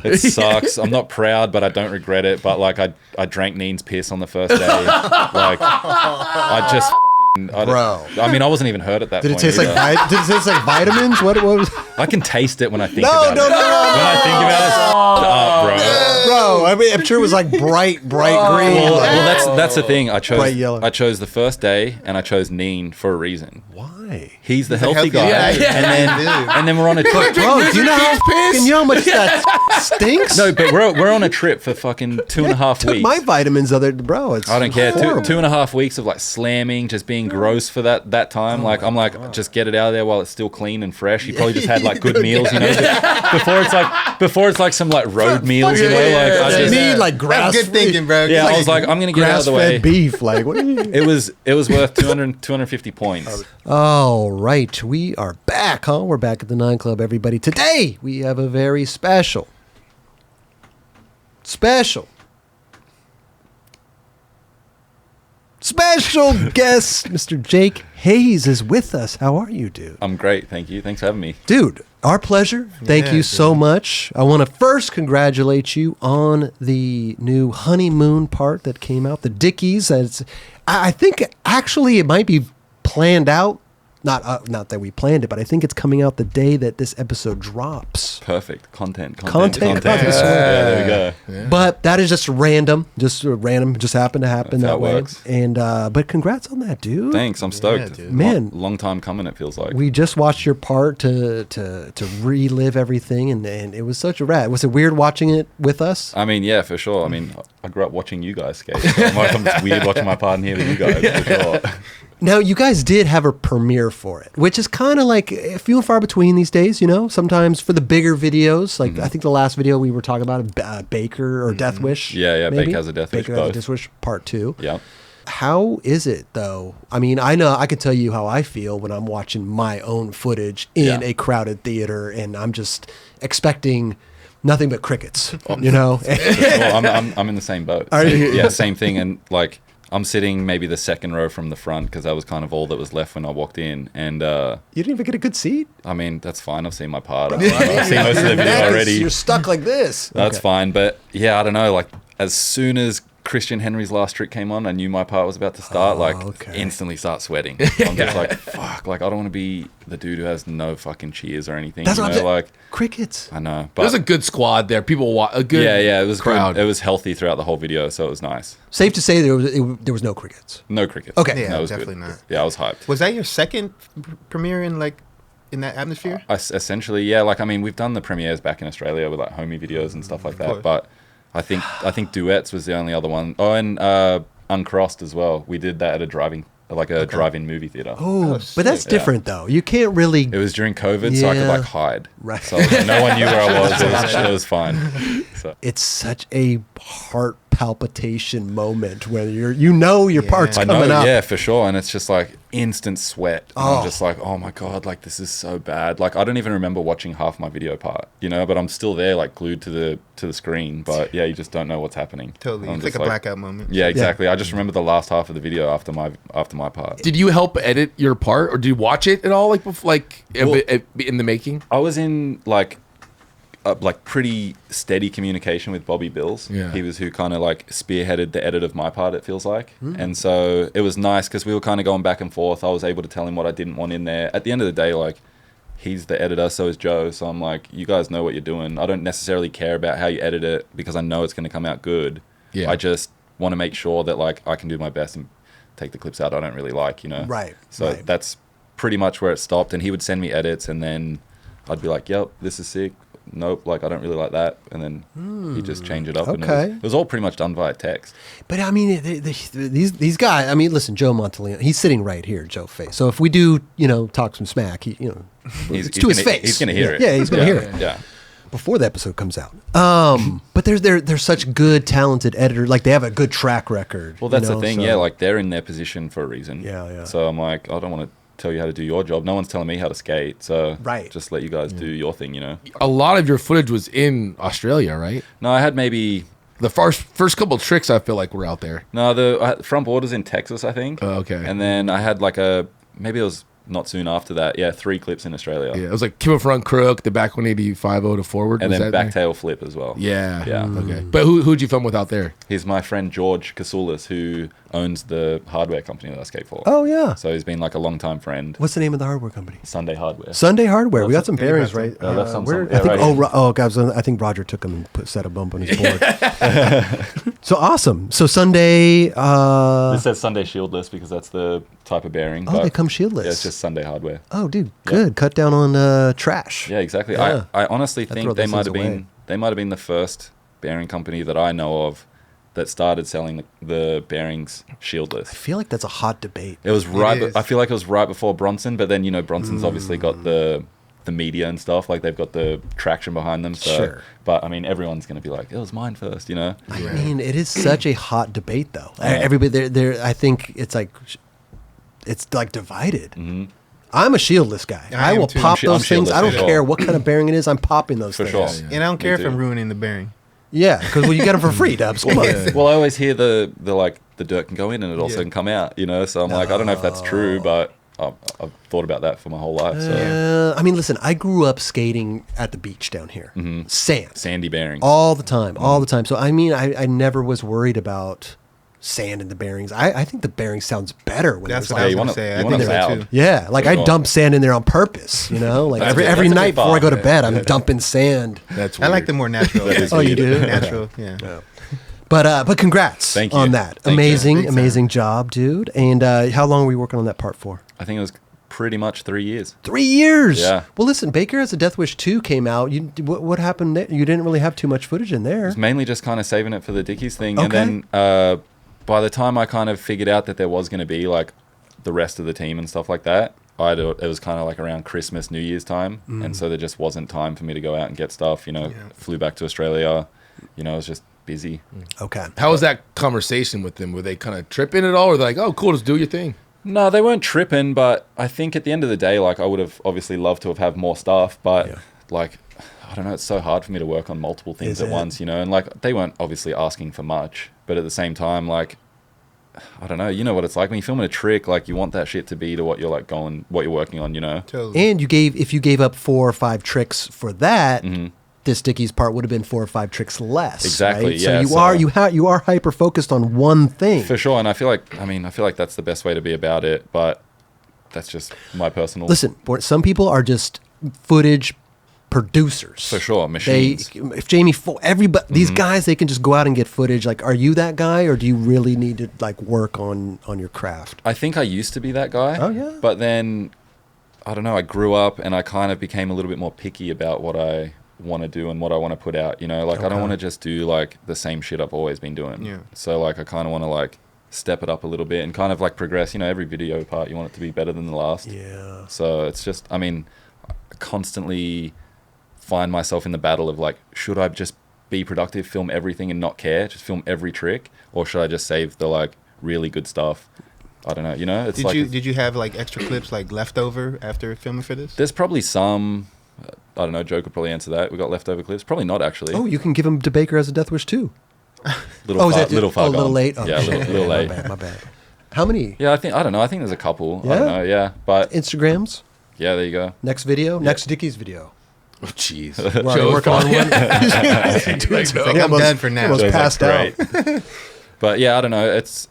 It sucks. I'm not proud, but I don't regret it. But like, I drank Neen's piss on the first day. Like, I just. Bro, I mean, I wasn't even hurt at that did point. Did it taste like vitamins? What was? I can taste it when I think No, about no, it. no, no. When I think about it, Bro, I mean, I'm sure it was like bright green. Well, that's the thing. I Bright yellow. chose the first day, and I chose Neen for a reason. Why? He's the healthy guy, Yeah. and then we're on a trip. Bro, do you know how much that stinks? No, but we're on a trip for fucking 2.5 Took weeks. my vitamins other, bro. It's I don't care. horrible. 2.5 weeks of like slamming, just being gross for that time. Like I'm like, just get it out of there while it's still clean and fresh. You probably just had like good meals, you know. Before it's like some like road meals, you know. Like I just need like grass. That's good thinking, bro. Yeah, I was like, I'm gonna get out of the way. Grass-fed beef, like what? It was worth 250 points. All right, we are back, huh? We're back at the 9 Club, everybody. Today we have a very special guest. Mr. Jake Hayes is with us. How are you, dude? I'm great, thank you. Thanks for having me. Dude, our pleasure. Thank you so much. I want to first congratulate you on the new Honeymoon part that came out, the Dickies. I think actually it might be planned out. Not that we planned it, but I think it's coming out the day that this episode drops. Perfect. Content. Yeah, there we go. Yeah. But that is just random. Just happened to happen That's how that it way. works. And but congrats on that, dude. Thanks, I'm stoked. Yeah, dude. Man. Long time coming, it feels like. We just watched your part to relive everything, and it was such a rad. Was it weird watching it with us? I mean, yeah, for sure. I mean, I grew up watching you guys skate. So it's weird watching my part in here with you guys, for sure. Now, you guys did have a premiere for it, which is kind of like few and far between these days, you know? Sometimes for the bigger videos, like I think the last video we were talking about, Baker or Deathwish. Yeah, maybe? Baker has a Deathwish, Baker both. has a Deathwish part 2. Yeah. How is it, though? I mean, I know I can tell you how I feel when I'm watching my own footage in a crowded theater, and I'm just expecting nothing but crickets, you know? Well, I'm in the same boat. Are you? Yeah, same thing. And like, I'm sitting maybe the second row from the front because that was kind of all that was left when I walked in. And You didn't even get a good seat? I mean, that's fine. I've seen my part. I've seen most of the video already. You're stuck like this. That's fine. But yeah, I don't know. Like, as soon as Christian Henry's last trick came on, I knew my part was about to start. Instantly start sweating. I'm just like, fuck. Like, I don't want to be the dude who has no fucking cheers or anything. That's what I'm saying. Like, crickets. I know. But There's a good squad there. People a good yeah, it was crowd. Good. It was healthy throughout the whole video, so it was nice. Safe to say there was no crickets. No crickets. Okay. Yeah, No, it was definitely good. not. Yeah, I was hyped. Was that your second premiere in that atmosphere? Essentially, yeah. Like, I mean, we've done the premieres back in Australia with like homie videos and stuff like that, course. but I think Duets was the only other one. Oh, and Uncrossed as well. We did that at a drive-in movie theater. Oh, but that's sick. different though. You can't really. It was during COVID, so I could Yeah. like hide. Right. So no one knew where I was. It was fine. So. It's such a heart palpitation moment when your part's I know, coming up. yeah, for sure. And it's just like instant sweat. And Oh. I'm just like, oh my God, like this is so bad. Like I don't even remember watching half my video part, you know, but I'm still there like glued to the screen. But yeah, you just don't know what's happening. Totally. I'm It's just like a blackout moment. Yeah, exactly. I just remember the last half of the video after my part. Did you help edit your part, or did you watch it at all, in the making? I was in like pretty steady communication with Bobby Bills. Yeah. He was who kind of like spearheaded the edit of my part, it feels like. And so it was nice because we were kind of going back and forth. I was able to tell him what I didn't want in there. At the end of the day, like, he's the editor, so is Joe. So I'm like, you guys know what you're doing. I don't necessarily care about how you edit it because I know it's going to come out good. Yeah. I just want to make sure that like I can do my best and take the clips out I don't really like, you know? Right. So right. that's pretty much where it stopped. And he would send me edits and then I'd be like, yep, this is sick. Nope, like I don't really like that, and then he'd just change it up. And Okay. it was all pretty much done via text. But I mean, these guys. I mean, listen, Joe Montellino. He's sitting right here, Joe Face. So if we do, talk some smack, it's to his face. He's gonna hear it. Yeah, he's gonna hear it. Yeah. Before the episode comes out. But they're such good, talented editors. Like they have a good track record. Well, that's the thing. Yeah, like they're in their position for a reason. Yeah. So I'm like, I don't want to tell you how to do your job. No one's telling me how to skate. So Right. just let you guys do your thing. A lot of your footage was in Australia, right? No, I had maybe. The first couple tricks I feel like were out there. No, the front border's in Texas, I think. Oh, okay. And then I had like maybe it was not soon after that. Yeah, 3 clips in Australia. Yeah, it was like Kim front crook, the back 180 to forward, And was then that back tail flip as well. Yeah. Yeah. Okay. But who'd you film with out there? He's my friend George Kasoulis, who owns the hardware company that I skate for. Oh, yeah. So he's been like a long time friend. What's the name of the hardware company? Sunday Hardware. Sunday Hardware. We got some bearings, right? I left some where, yeah, I think. right Oh, here. guys, I think Roger took them and set a bump on his board. So awesome. So Sunday. This says Sunday shieldless because that's the type of bearing. Oh, they come shieldless. Yeah, it's just Sunday Hardware. Oh, dude, good. Cut down on trash. Yeah, exactly. Yeah. I honestly throw think they those might things have away. been the first bearing company that I know of that started selling the bearings shieldless. I feel like that's a hot debate. It was right. is. I feel like it was right before Bronson, but then Bronson's obviously got the media and stuff. Like they've got the traction behind them. So, Sure. But I mean, everyone's gonna be like, it was mine first, I mean, it is such a hot debate, though. Everybody, there. I think it's like divided. Mm-hmm. I'm a shieldless guy. I I am will too. pop I'm those things. shieldless I don't for sure. care what kind of bearing it is. I'm popping those For things. sure. And I don't care if too. I'm ruining the bearing. Yeah, because you get them for free, Dubs. Come on. Well, I always hear the dirt can go in and it also Yeah. can come out. So I'm like, I don't know if that's true, but I've thought about that for my whole life. So I mean, listen, I grew up skating at the beach down here. Sand. sandy bearings. All the time. All the time. So, I mean, I never was worried about sand in the bearings. I think the bearing sounds better when That's it's what like, I was you going want to say. it I think they're loud. too. yeah, like For I sure. dump sand in there on purpose, Like That's every a- every that's a night good before I go to thought. bed, I'm dumping sand. That's I weird. like the more natural. That is Oh, you weird. do? Natural, yeah. But congrats Thank you. on that. Thank you. Amazing, Big time. amazing job, dude. And how long were you working on that part for? I think it was pretty much 3 years. 3 years. Yeah. Well, listen, Baker as a Deathwish 2 came out. What happened there? You didn't really have too much footage in there. It's mainly just kind of saving it for the Dickies thing. Okay. And then by the time I kind of figured out that there was going to be like the rest of the team and stuff like that, it was kind of like around Christmas, New Year's time. And so there just wasn't time for me to go out and get stuff. Flew back to Australia. I was just busy. Okay. How was that conversation with them? Were they kind of tripping at all, or they're like, "Oh, cool, just do your thing"? No, they weren't tripping, but I think at the end of the day, like I would have obviously loved to have had more stuff, but like, I don't know, it's so hard for me to work on multiple things Is at it? once, and like they weren't obviously asking for much, but at the same time, like, I don't know, you know what it's like when you're filming a trick, like you want that shit to be to what you're like what you're working on, Totally. And if you gave up 4 or 5 tricks for that, this Dickies part would have been 4 or 5 tricks less. Exactly, Right? yeah, So so- you are hyper focused on one thing. For sure, and I feel like that's the best way to be about it, but that's just my personal. Listen, some people are just footage producers. For sure, machines. If Jamie, everybody, these guys, they can just go out and get footage. Like, are you that guy, or do you really need to like work on your craft? I think I used to be that guy. Oh, yeah? But then, I don't know, I grew up and I kind of became a little bit more picky about what I want to do and what I want to put out. Like I don't want to just do like the same shit I've always been doing. Yeah. So like I kind of want to like step it up a little bit and kind of like progress. Every video part you want it to be better than the last. Yeah. So it's just, I constantly find myself in the battle of like, should I just be productive, film everything and not care, just film every trick, or should I just save the like really good stuff? I don't know. It's Did you have like extra clips like left over after filming for this? There's probably some. I don't know. Joe could probably answer that. We got leftover clips. Probably not actually. Oh, you can give him to Baker as a Deathwish too. little far, is that little far a little gone. late? Oh, Yeah, a little late. My bad. How many? Yeah, I don't know. I think there's a couple. I Yeah? don't know. Yeah, but Instagrams? yeah, there you go. Next video? Next Dickies video. Oh, jeez. We're already working on one. Like, I'm almost- done for now. almost Joe's like, passed out. "Great." But yeah, I don't know. It's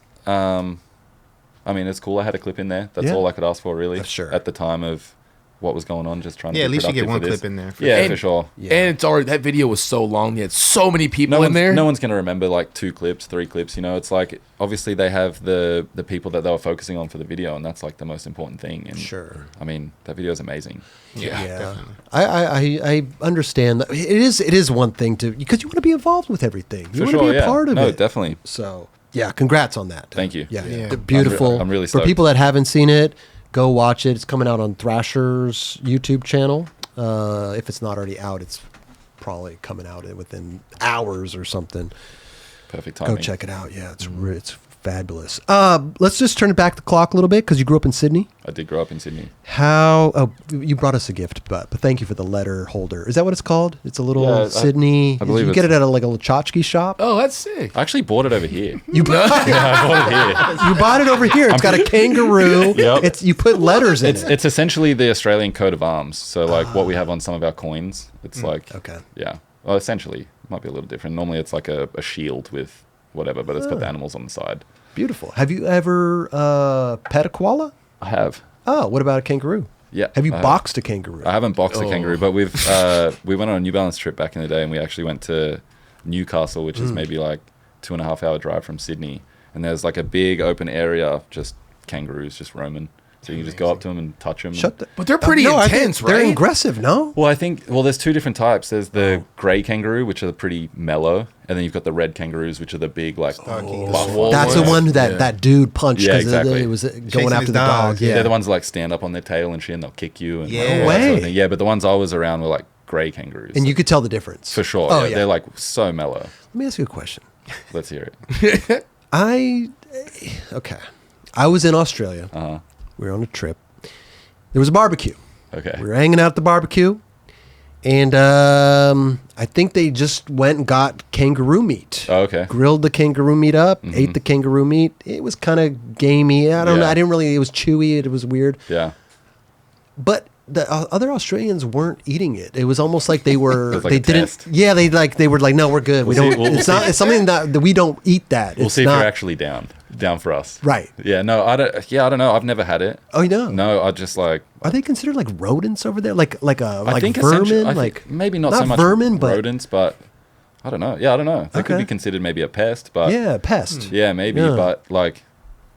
it's cool. I had a clip in there. That's Yeah. all I could ask for, really. Sure. At the time of what was going on, just trying to. Yeah, be at least you get productive one for this. clip in there. Yeah, And- for sure. Yeah. And it's already, that video was so long. You had so many people in there. No one's gonna remember like 2 clips, 3 clips. It's like obviously they have the people that they were focusing on for the video, and that's like the most important thing. And Sure. that video is amazing. Yeah, Yeah, definitely. I understand that it is one thing to, because you want to be involved with everything. You For want sure, to be a yeah. part of No, it. definitely. So yeah, congrats on that. Thank you. Yeah, Yeah. the beautiful. I'm really for stoked. people that haven't seen it. Go watch it. It's coming out on Thrasher's YouTube channel. If it's not already out, it's probably coming out within hours or something. Perfect timing. Go check it out. Yeah, it's Fabulous. Let's just turn it back the clock a little bit because you grew up in Sydney. I did grow up in Sydney. How? Oh, you brought us a gift, but thank you for the letter holder. Is that what it's called? It's a little Sydney. I believe you get it at like a little tchotchke shop. Oh, that's sick. I actually bought it over here. You bought I bought it here. You bought it over here. It's got a kangaroo. Yep. It's you put letters in it. It's essentially the Australian coat of arms. So like what we have on some of our coins. It's like Okay. yeah. Well, essentially, it might be a little different. Normally, it's like a shield with whatever, but it's got the animals on the side. Beautiful. Have you ever pet a koala? I have. Oh, what about a kangaroo? Yeah. Have you I boxed a kangaroo? I haven't boxed a kangaroo, but we went on a New Balance trip back in the day, and we actually went to Newcastle, which is maybe like 2.5 hour drive from Sydney, and there's like a big open area, just kangaroos just roaming. So you can just go up to them and touch them. But they're pretty I think intense, right? They're aggressive, no? Well, there's two different types. There's the grey kangaroo, which are pretty mellow, and then you've got the red kangaroos, which are the big, like, buff That's the ones. one that dude punched Yeah, because exactly. it was Chasing going after his the dog. dogs, Yeah. They're the ones that, like, stand up on their tail and shit, and they'll kick you. And Yeah. all No that sort of way. thing. Yeah, but the ones I was around were, like, grey kangaroos. And you could tell the difference. For sure. Oh, yeah. yeah. They're, like, so mellow. Let me ask you a question. Let's hear it. Okay. I was in Australia. Uh-huh. We were on a trip. There was a barbecue. Okay. We were hanging out at the barbecue. And I think they just went and got kangaroo meat. Oh, okay. Grilled the kangaroo meat up, ate the kangaroo meat. It was kind of gamey. I don't know. Yeah. I didn't really, it was chewy. It was weird. Yeah. But the other Australians weren't eating it. It was almost like they were. It was like they a didn't. test. Yeah, they were like, no, we're good. We'll we see- don't. we'll it's see. not. It's something that we don't eat that. We'll It's see if not, you're actually down for us. Right. Yeah, no, I don't know. I've never had it. Oh, you know. No, I just like Are they considered like rodents over there? Like I think vermin? I Like think maybe not so much vermin, but rodents, but I don't know. Yeah, I don't know. They could Okay. be considered maybe a pest, but yeah, pest. yeah, maybe, Yeah. but like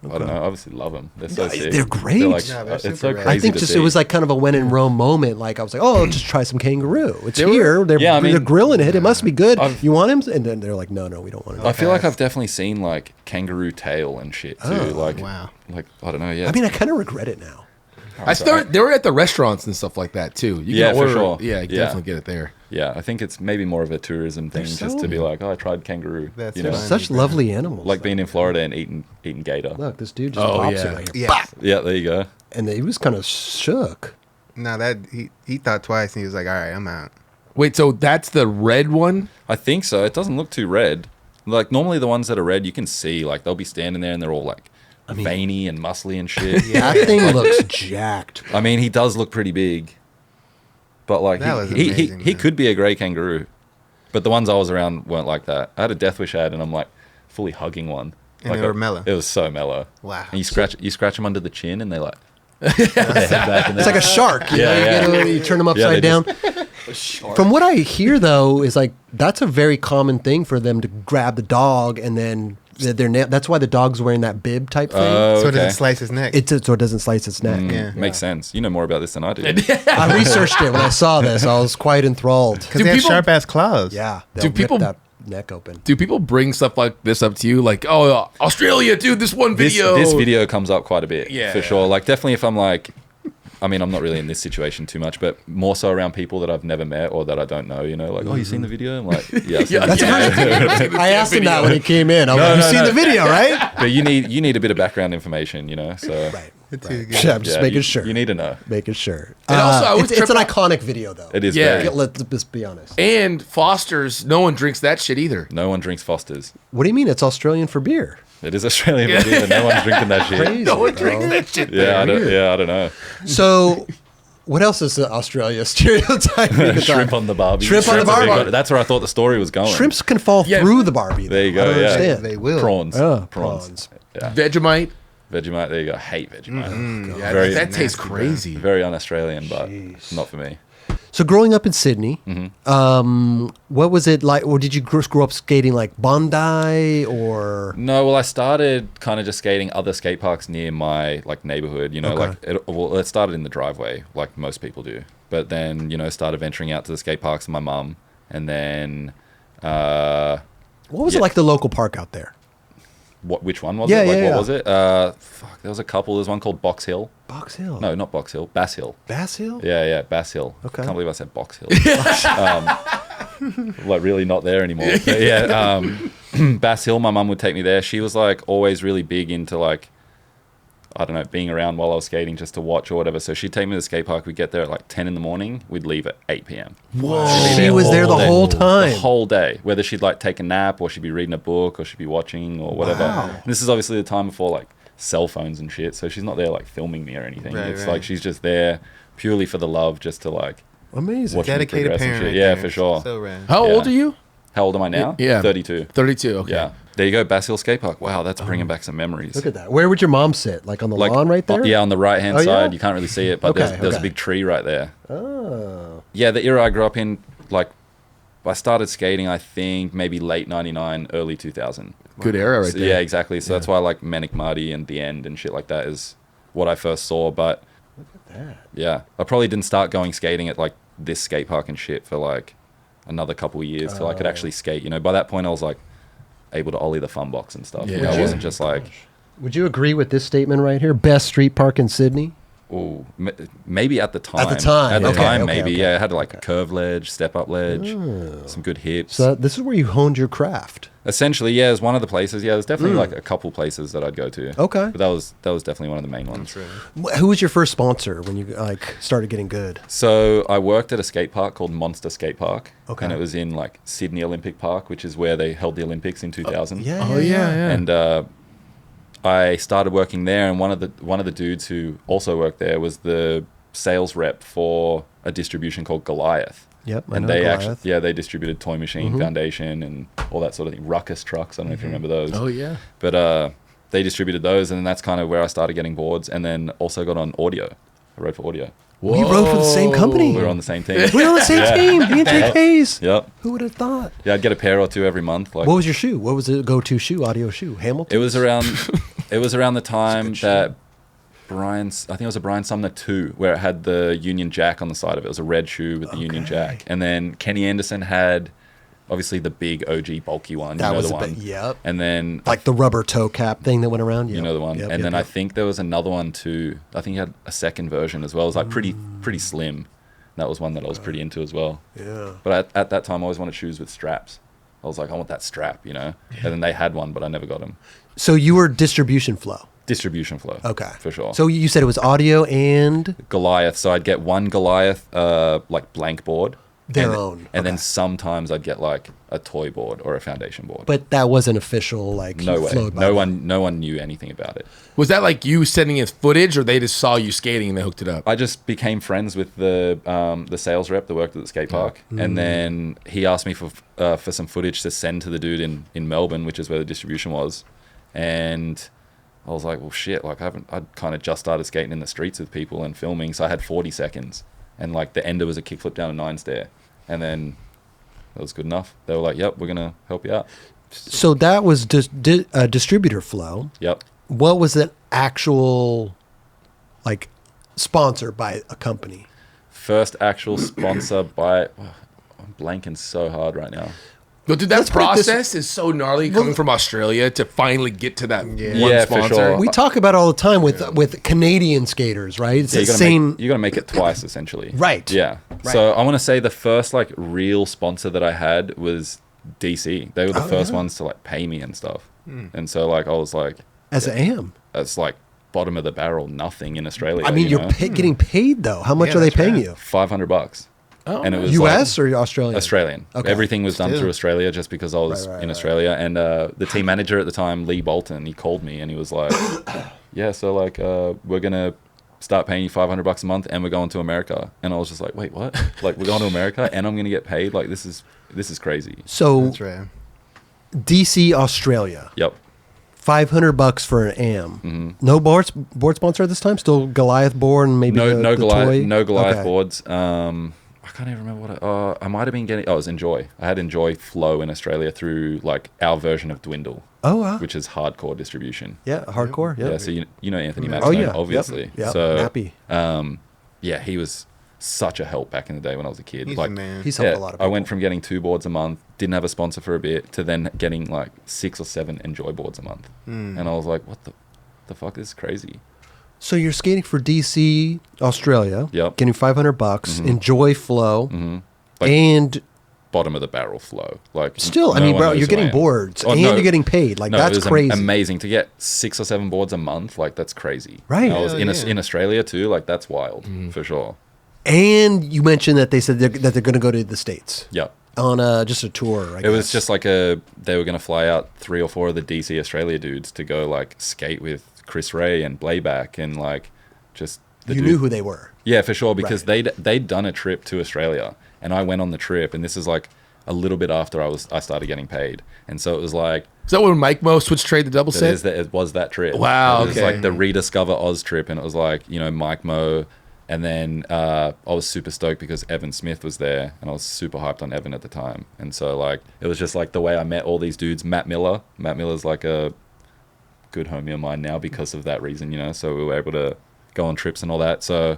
I don't know. Obviously, love them. They're so Yeah, sick. they're great. like, Yeah, they're it's super so rad. crazy. I think to just see. it was like kind of a when in Rome moment. Like I was like, oh, just try some kangaroo. It's They were- here. They're Yeah, I mean- they're grilling it. It must be good. I've- You want him? And then they're like, no, we don't want him. I feel like I've definitely seen like kangaroo tail and shit too. Oh, like wow. like I don't know. Yeah, I mean, I kind of regret it now. I started. They were at the restaurants and stuff like that too. You Yeah, can for order, sure. Yeah, you can Yeah. definitely get it there. yeah. I think it's maybe more of a tourism thing, so- just to be like, oh, I tried kangaroo. That's you know, fun. Such lovely animals. like being in Florida and eating gator. Look, this dude just Oh, pops yeah. it right here. Yeah. Yeah, there you go. And he was kind of shook. No, that he thought twice and he was like, all right, I'm out. Wait, so that's the red one? I think so. It doesn't look too red. Like normally the ones that are red, you can see like they'll be standing there and they're all like veiny and muscly and shit. That thing looks jacked. I mean, he does look pretty big, but like That was he amazing, he man. could be a grey kangaroo, but the ones I was around weren't like that. I had a Deathwish ad and I'm like fully hugging one. And like they were mellow. It was so mellow. Wow. And you scratch them under the chin and they like put their head back and It's like a shark. You Yeah, know, yeah. You, you turn them upside they down. just- From what I hear, though, is like that's a very common thing for them to grab the dog and then that's why the dog's wearing that bib type thing. Oh, So it okay. doesn't slice his neck. So it doesn't slice its neck. Yeah. Makes sense. You know more about this than I do. I researched it when I saw this. I was quite enthralled. Because Do they have people- sharp ass claws. Yeah. Do they'll rip people- that neck open? Do people bring stuff like this up to you? Like, oh, Australia, dude, this one This video. this video comes up quite a bit, Yeah. for sure. Like definitely if I'm like, I mean, I'm not really in this situation too much, but more so around people that I've never met or that I don't know. You know, like, oh, you seen the video? I'm like, yeah, I've seen Yeah, the That's video. first. I asked him that when he came in. I was No, like, no, you seen no. the video, right? But you need a bit of background information, you know. So Right. It's too good. Yeah, I'm just yeah, making you, sure. You need to know. Making sure. And also, I always it's an trip iconic video, though. It is. Yeah. Very, Let's just be honest. And Foster's, no one drinks that shit either. no one drinks Foster's. What do you mean? It's Australian for beer. It is Australian video, but no one's drinking that shit. Crazy, No one bro. drinks that shit. Yeah, I don't know. So, what else is Australia stereotyping? Shrimp on the barbie. Shrimp on the Shrimp's a big barbie. one. That's where I thought the story was going. Shrimps can fall Yeah. through the Barbie. There you though. go. I don't Yeah, understand. They will. prawns. Oh, prawns. prawns. Yeah, Vegemite. Vegemite. There you go. I hate Vegemite. Yeah, Very- that tastes nasty, crazy. Very un-Australian, but not for me. So, growing up in Sydney, Mm-hmm. what was it like? Or did you grow up skating like Bondi or? No, well, I started kind of just skating other skate parks near my like neighborhood. You know, Okay. it started in the driveway, like most people do. But then started venturing out to the skate parks with my mum, and then What was it Yeah. like the local park out there? which one was Yeah, it? Like, yeah, what yeah. was it? Fuck, there was a couple. There was one called Box Hill. Box Hill. No, not Box Hill. Bass Hill. Bass Hill? Yeah, Bass Hill. Okay. Can't believe I said Box Hill. Like really not there anymore. But yeah, Bass Hill, my mum would take me there. She was like always really big into like, I don't know, being around while I was skating just to watch or whatever. So she'd take me to the skate park. We'd get there at like 10 in the morning. We'd leave at 8 p.m. Whoa. She was there the whole time. The whole day. Whether she'd like take a nap or she'd be reading a book or she'd be watching or whatever. Wow. And this is obviously the time before like cell phones and shit. So she's not there like filming me or anything. It's like she's just there purely for the love, just to like amazing. watch me Dedicated progress and parent. shit. Yeah, there. for sure. So rad. How old are you? How old am I now? Yeah. 32. 32. Okay. Yeah. There you go, Bass Hill Skate Park. Wow, that's bringing back some memories. Look at that. Where would your mom sit? Like on the Like, lawn right there? Yeah, on the right-hand Oh, yeah? side. You can't really see it, but Okay, there's a okay. big tree right there. Oh. Yeah, the era I grew up in, like, I started skating, I think, maybe late 99, early 2000. Good era right So, there. yeah, exactly. So that's why, like, Manic Marty and The End and shit like that is what I first saw. But, That. yeah, I probably didn't start going skating at, like, this skate park and shit for, like, another couple of years till I could actually skate. You know, by that point, I was, like, able to ollie the fun box and stuff. Yeah. You know, I wasn't just like, Would you agree with this statement right here? Best street park in Sydney? oh, maybe at the time. At the time. At the Okay, time, okay, maybe. okay. Yeah, it had like a curve ledge, step up ledge, some good hips. So this is where you honed your craft. Essentially, yeah, it's one of the places. Yeah, there's definitely like a couple places that I'd go to. Okay. But that was definitely one of the main ones. Who was your first sponsor when you like started getting good? So I worked at a skate park called Monster Skate Park. Okay. And it was in like Sydney Olympic Park, which is where they held the Olympics in 2000. Oh yeah. And I started working there, and one of the dudes who also worked there was the sales rep for a distribution called Goliath. Yep, I And know they Goliath. actually, they distributed Toy Machine Foundation and all that sort of thing. Ruckus trucks, I don't know if you remember those. Oh yeah. But they distributed those, and then that's kind of where I started getting boards, and then also got on audio. I wrote for audio. We rode for the same company. We were on the same team. We're on the same team. Me and Jake Hayes. Yep. Who would have thought? Yeah, I'd get a pair or two every month. Like What was your shoe? What was the go-to shoe? Audio shoe? Hamilton. it was around the time that I think it was a Brian Sumner 2, where it had the Union Jack on the side of it. It was a red shoe with the Union Jack. And then Kenny Anderson had obviously the big OG bulky one. That you know was the a one. bit- yep. And then like the rubber toe cap thing that went around. you know the one. And then I think there was another one too. I think he had a second version as well. It was like pretty slim. That was one that I was pretty into as well. Yeah. But at that time, I always wanted shoes with straps. I was like, I want that strap, you know? And then they had one, but I never got them. So you were distribution flow. Distribution flow. Okay. For sure. So you said it was audio and Goliath. So I'd get one Goliath, like blank board. their and, own. And then Okay. sometimes I'd get like a toy board or a foundation board. But that wasn't official. Like no way. flowed by No them. one knew anything about it. Was that like you sending us footage, or they just saw you skating and they hooked it up? I just became friends with the sales rep that worked at the skate park, and then he asked me for some footage to send to the dude in Melbourne, which is where the distribution was, and I was like, well, shit, like I'd kind of just started skating in the streets with people and filming, so I had 40 seconds, and like the ender was a kickflip down a 9 stair, and then that was good enough. They were like, yep, we're gonna help you out. So that was just distributor flow. Yep. What was an actual like sponsor by a company? First actual sponsor by. I'm blanking so hard right now. But dude, that Let's put it this- process is so gnarly coming from Australia to finally get to that one Yeah, for sponsor. sure. We talk about it all the time with Canadian skaters, right? It's Yeah, the same. you got to make it twice essentially. Right. Yeah. Right. So I want to say the first like real sponsor that I had was DC. They were the first ones to like pay me and stuff. And so like I was like, As I am. that's like bottom of the barrel, nothing in Australia. I mean, you you're know? getting paid though. How much Yeah, are they that's paying right. you? $500. Oh, And it was U.S. like, or Australian? Australian. Okay. Everything was done Still. through Australia just because I was Right, in right. Australia. And the team manager at the time, Lee Bolton, he called me and he was like, yeah, so like we're going to start paying you $500 a month and we're going to America. And I was just like, wait, what? Like we're going to America and I'm going to get paid? Like this is crazy. So That's right. DC, Australia, Yep. $500 for an AM. No board sponsor at this time. Still Goliath board and maybe No the Goliath, toy? no Goliath Okay. boards. I can't even remember what I might have been getting. Oh, it was Enjoy. I had Enjoy Flow in Australia through like our version of Dwindle, Oh wow. which is hardcore distribution. Yeah, hardcore. Yeah. Yeah, so you know Anthony Oh Madstone, yeah, obviously. Yep. So Nappy. yeah, he was such a help back in the day when I was a kid. He's like the man. He's helped yeah, a lot of I people. went from getting 2 boards a month, didn't have a sponsor for a bit, to then getting like 6 or 7 Enjoy boards a month. And I was like, what the fuck? This is crazy. So you're skating for DC, Australia. Yep. Getting $500. Enjoy flow. Like- And bottom of the barrel flow. Like Still, I no mean, one bro, knows you're who I getting am. boards Oh, and no. you're getting paid. Like No, that's it was crazy. amazing to get 6 or 7 boards a month. Like that's crazy. Right. I was Hell in yeah. in Australia too. Like that's wild for sure. And you mentioned that they said that they're going to go to the States Yep. on just a tour. I It was guess. just like they were going to fly out 3 or 4 of the DC Australia dudes to go like skate with Chris Ray and Blayback and like just the you dude. knew who they were. Yeah, for sure, because Right. they'd done a trip to Australia, and I went on the trip, and this is like a little bit after I started getting paid, and so it was like Is that when Mike Mo switched trade to double set? it was that trip. Wow, it was okay. like the Rediscover Oz trip, and it was like Mike Mo, and then I was super stoked because Evan Smith was there, and I was super hyped on Evan at the time, and so like it was just like the way I met all these dudes. Matt Miller's like a good homie of mine now because of that reason, so we were able to go on trips and all that. So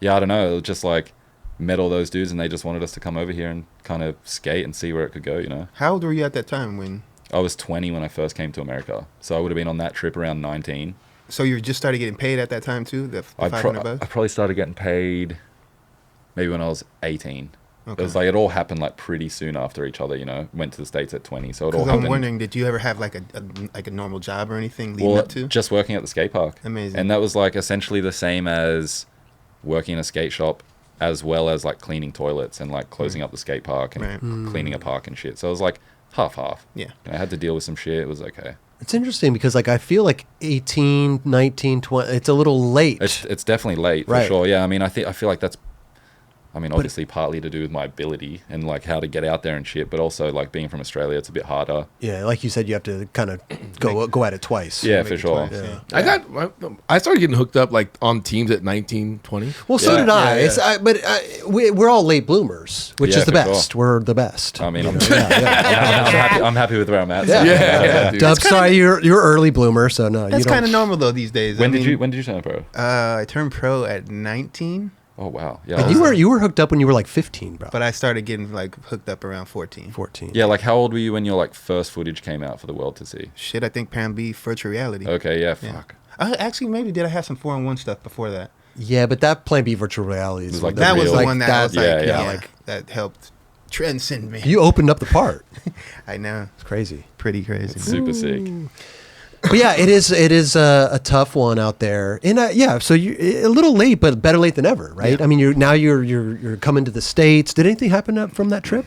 yeah, I don't know, it was just like met all those dudes and they just wanted us to come over here and kind of skate and see where it could go. How old were you at that time when? I was 20 when I first came to America, so I would have been on that trip around 19. So you just started getting paid at that time too? The I $500 bucks? probably started getting paid maybe when I was 18. Okay. It was like it all happened like pretty soon after each other. Went to the States at 20, so it all Because happened. I'm wondering, did you ever have like a normal job or anything leading Well, up to? just working at the skate park. Amazing. And that was like essentially the same as working in a skate shop, as well as like cleaning toilets and like closing up the skate park and Right. cleaning a park and shit. So it was like half. Yeah. I had to deal with some shit. It was okay. It's interesting because like I feel like 18, 19, 20, it's a little late. It's definitely late for Right. sure. Yeah, I mean, I feel like that's, obviously partly to do with my ability and like how to get out there and shit, but also like being from Australia, it's a bit harder. Yeah, like you said, you have to kind of go at it twice. Yeah, Make for it sure. twice, Yeah. I started getting hooked up like on teams at 19, 20. Well, so Yeah. did I. Yeah, yeah. We're all late bloomers, which Yeah, is the for sure. best. We're the best. I mean, I'm, yeah. I'm happy with where I'm at. Yeah. so- Yeah, dude. Dub, sorry, you're early bloomer, so no, That's you don't. kind of normal though these days. When did you turn pro? I turned pro at 19, Oh wow, yeah. But you were hooked up when you were like 15, bro. but I started getting like hooked up around 14. 14. Yeah, like how old were you when your like first footage came out for the world to see? Shit, I think Pan B virtual reality. Okay, yeah, Yeah. fuck. Actually, maybe did I have some 4-on-1 stuff before that? Yeah, but that Plan B virtual reality is was like the the That was real- the like one that that- was like, yeah, yeah, yeah. like that helped transcend me. you opened up the part. I know, It's crazy. pretty crazy. Super sick. But yeah, it is a tough one out there, and yeah. So you a little late, but better late than ever, right? Yeah. I mean, you're coming to the States. Did anything happen up from that trip?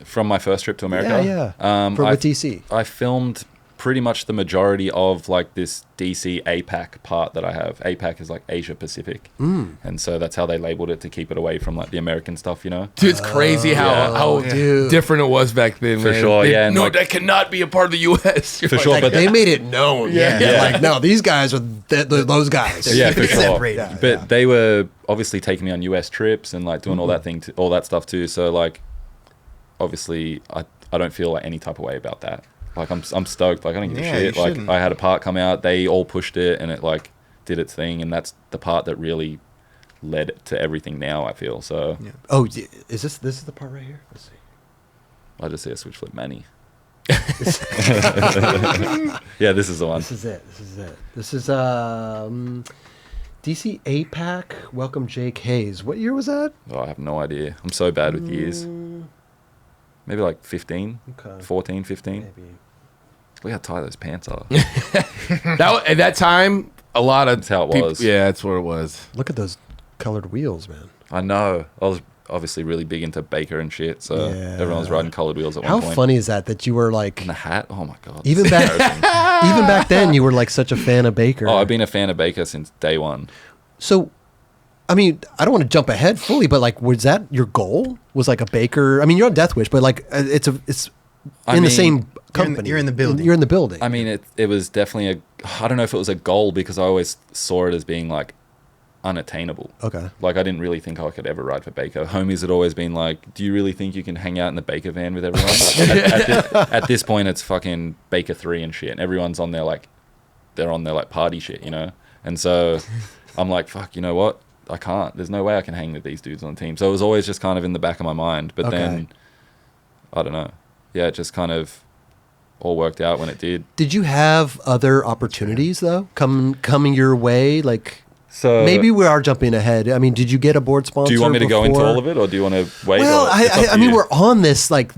From my first trip to America. Yeah. With DC. I filmed pretty much the majority of like this DC APAC part that I have. APAC is like Asia Pacific, and so that's how they labeled it to keep it away from like the American stuff. Dude, it's crazy how dude. different it was back then, For man. sure, yeah, and No, like- that cannot be a part of the U.S. For sure, Like, but they made it known. Yeah. Yeah. Yeah. Like, no, these guys are those guys. yeah, for It's sure. separated. But they were obviously taking me on US trips and like doing all that all that stuff too. So like, obviously, I don't feel like any type of way about that. Like I'm stoked. Like I don't give a Yeah, shit. you Like shouldn't. I had a part come out, they all pushed it, and it like did its thing, and that's the part that really led to everything now. I feel so. Yeah. Oh, is this is the part right here? Let's see. I just see a switch flip Manny. Yeah, this is the one. This is it. This is DC APAC. Welcome Jake Hayes. What year was that? Oh, I have no idea. I'm so bad with years. Maybe like 15, Okay. 14, 15. Maybe. Look how tight those pants are. At that time, a lot of That's how it people- was. Yeah, that's what it was. Look at those colored wheels, man. I know. I was obviously really big into Baker and shit, so Yeah. everyone was riding colored wheels at How one point. funny is that you were like, And the hat? Oh my god. even it's back, embarrassing. even back then, you were like such a fan of Baker. Oh, I've been a fan of Baker since day one. So, I mean, I don't want to jump ahead fully, but like, was that your goal? Was like a Baker? I mean, you're on Deathwish, but like, it's I in the mean, same company. you're in the building. You're in the building. I mean, it was definitely I don't know if it was a goal because I always saw it as being like unattainable. Okay. Like I didn't really think I could ever ride for Baker. Homies had always been like, "Do you really think you can hang out in the Baker van with everyone?" at this point, it's fucking Baker 3 and shit, and everyone's on their like, they're on their like party shit, And so I'm like, "Fuck, you know what? I can't. There's no way I can hang with these dudes on the team." So it was always just kind of in the back of my mind. But Okay. then, I don't know. Yeah, it just kind of all worked out when it did. Did you have other opportunities though coming your way? Like, So maybe we are jumping ahead. I mean, did you get a board sponsor? do you want me to go into before? all of it, or do you want to wait? Well, It's up to I mean, you. we're on this like.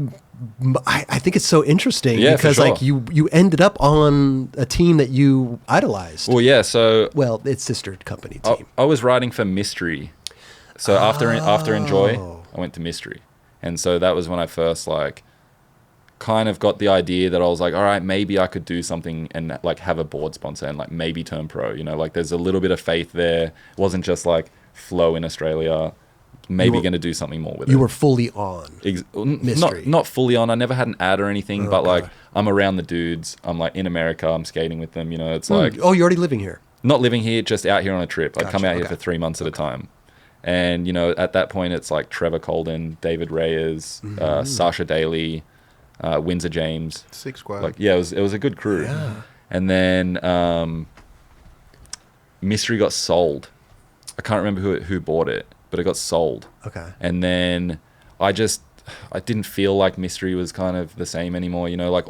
I think it's so interesting Yeah, for because sure. like you ended up on a team that you idolized. Well, yeah. So Well, it's sister company I, team. I was writing for Mystery. So after Enjoy, I went to Mystery, and so that was when I first like kind of got the idea that I was like, all right, maybe I could do something and like have a board sponsor and like maybe turn pro. You know, like there's a little bit of faith there. It wasn't just like flow in Australia. Maybe going to do something more with it. You were fully on. Mystery. Not fully on. I never had an ad or anything, but Okay. like I'm around the dudes. I'm like in America. I'm skating with them. You know, it's like Oh, you're already living here. not living here, just out here on a trip. I'd come Gotcha, out here okay. for 3 months at a time. And, you know, at that point, it's like Trevor Colden, David Reyes, Sasha Daly, Windsor James. Six squad. Like, yeah, it was a good crew. Yeah. And then Mystery got sold. I can't remember who bought it, but it got sold. Okay. And then I didn't feel like Mystery was kind of the same anymore. You know, like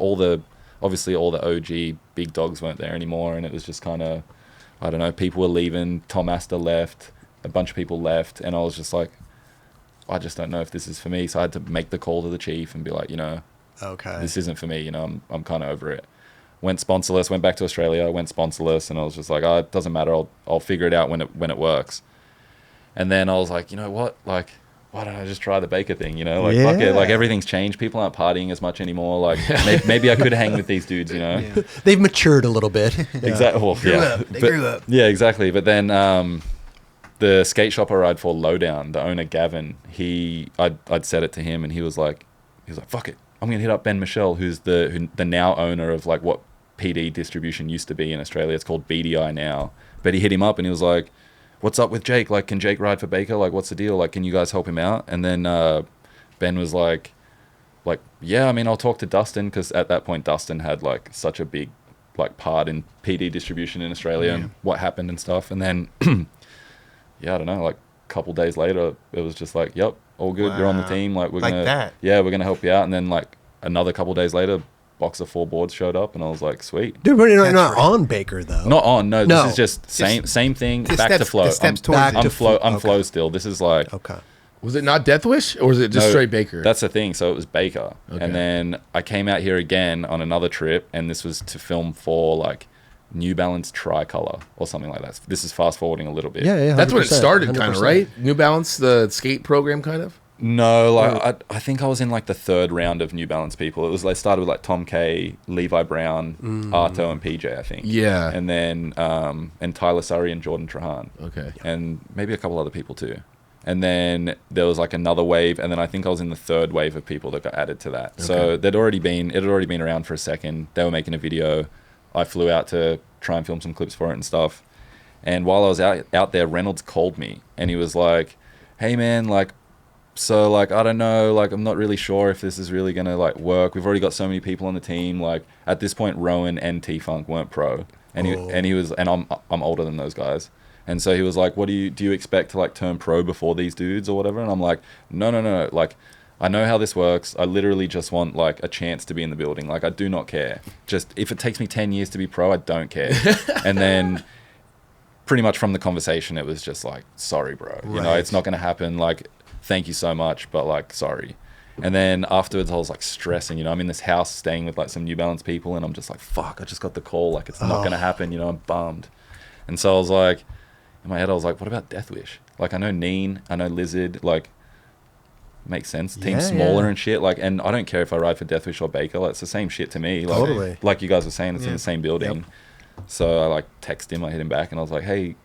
obviously all the OG big dogs weren't there anymore. And it was just kind of, I don't know, people were leaving. Tom Astor left. A bunch of people left. And I was just like, I just don't know if this is for me. So I had to make the call to the chief and be like, you know, Okay. this isn't for me. You know, I'm kind of over it. Went sponsorless, went back to Australia, went sponsorless. And I was just like, oh, it doesn't matter. I'll figure it out when it works. And then I was like, you know what? Like, why don't I just try the Baker thing? You know, like, fuck it. Like, everything's changed. People aren't partying as much anymore. Like, maybe I could hang with these dudes, you know? Yeah. They've matured a little bit. Exactly. Well, yeah. They grew up. Yeah, exactly. But then the skate shop I ride for, Lowdown, the owner, Gavin, I'd said it to him and he was like, fuck it. I'm going to hit up Ben Michelle, who's the now owner of like what PD distribution used to be in Australia. It's called BDI now. But he hit him up and he was like, what's up with Jake? Like, can Jake ride for Baker? Like, what's the deal? Like, can you guys help him out? And then Ben was like, yeah, I mean, I'll talk to Dustin, because at that point, Dustin had like such a big like part in PD distribution in Australia and what happened and stuff. And then, yeah, I don't know, like a couple days later, it was just like, yep, all good. You're on the Wow. team. Like, we're Like gonna, that? yeah, we're gonna help you out. And then like another couple days later, box of 4 boards showed up, and I was like, sweet. Dude, but you're not That's right. on Baker though. Not on. No, No. this is just same thing. the Back to steps- flow. the steps I'm, towards back it. I'm to flow. flow. I'm flow Okay. still. This is like. Okay. Was it not Deathwish, or was it just No, straight Baker? That's the thing. So it was Baker. Okay. And then I came out here again on another trip, and this was to film for like New Balance Tricolor or something like that. This is fast forwarding a little bit. Yeah, yeah. That's when it 100%, started, kind of, 100%. right? New Balance, the skate program, kind of. No, like I think I was in like the 3rd round of New Balance people. It was like started with like Tom K, Levi Brown, Arto, and PJ, I think. Yeah. And then and Tyler Surrey and Jordan Trahan. Okay. And maybe a couple other people too. And then there was like another wave, and then I think I was in the 3rd wave of people that got added to that. So it had already been around for a second. They were making a video. I flew out to try and film some clips for it and stuff. And while I was out there, Reynolds called me, and he was like, "Hey man, like, so like I don't know, like I'm not really sure if this is really gonna like work. We've already got so many people on the team. Like at this point, Rowan and T Funk weren't pro, and he was, and I'm older than those guys." And so he was like, "What do you expect to like turn pro before these dudes or whatever?" And I'm like, No. Like, I know how this works. I literally just want like a chance to be in the building. Like, I do not care. Just if it takes me 10 years to be pro, I don't care." And then pretty much from the conversation, it was just like, "Sorry, bro. You know, Right. it's not going to happen. Like, thank you so much, but like, sorry." And then afterwards, I was like stressing. You know, I'm in this house staying with like some New Balance people, and I'm just like, "Fuck! I just got the call. Like, it's not going to happen." You know, I'm bummed. And so I was like, in my head, I was like, "What about Deathwish? Like, I know Neen, I know Lizard. Like, makes sense. Team Yeah, smaller yeah. and shit. Like, and I don't care if I ride for Deathwish or Baker. Like, it's the same shit to me. Like, Totally. Like you guys were saying, it's in Yeah. the same building. So I like text him. I hit him back, and I was like, "Hey,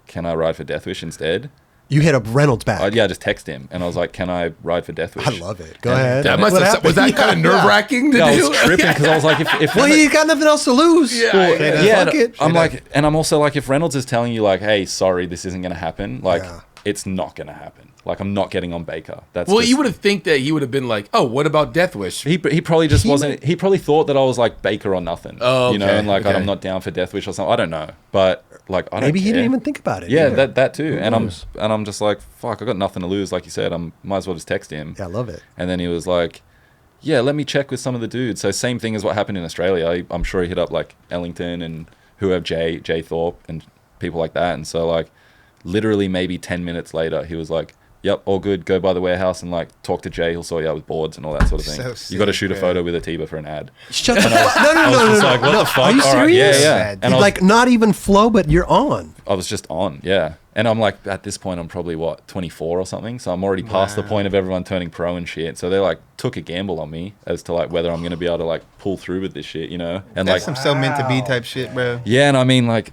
can I ride for Deathwish instead?" You hit up Reynolds back. Yeah, I just text him, and I was like, "Can I ride for Deathwish?" I love it. Go And- ahead. That What was happened? that kind of nerve wracking to Yeah, I do? was tripping because I was like, if Well, you got nothing else to lose. Yeah, Well, yeah. fuck it. I'm like, and I'm also like, if Reynolds is telling you like, "Hey, sorry, this isn't going to happen," like, Yeah. it's not going to happen. Like, I'm not getting on Baker. That's Well, just- you would have think that he would have been like, "Oh, what about Deathwish?" He probably just wasn't. He probably thought that I was like Baker or nothing. Oh, you know, okay, and like okay. I'm not down for Deathwish or something. I don't know, but like I don't. Maybe he care. didn't even think about it. Yeah, either. that too. And knows? I'm just like, fuck. I got nothing to lose. Like you said, might as well just text him. Yeah, I love it. And then he was like, "Yeah, let me check with some of the dudes." So same thing as what happened in Australia. I'm sure he hit up like Ellington and whoever Jay Thorpe and people like that. And so like literally maybe 10 minutes later, he was like, yep, all good. Go by the warehouse and like talk to Jay. He'll sort you out with boards and all that sort of thing. So sick, You got to shoot a bro. photo with Atiba for an ad. Shut the fuck. No, I was just like, what the fuck? Are you All right, serious? yeah. And I was, Like not even flow, but you're on. I was just on, yeah. And I'm like, at this point, I'm probably 24 or something. So I'm already past the point of everyone turning pro and shit. So they like took a gamble on me as to like whether I'm going to be able to like pull through with this shit, you know? And That's like, some so meant to be type shit, bro. yeah. And I mean, like,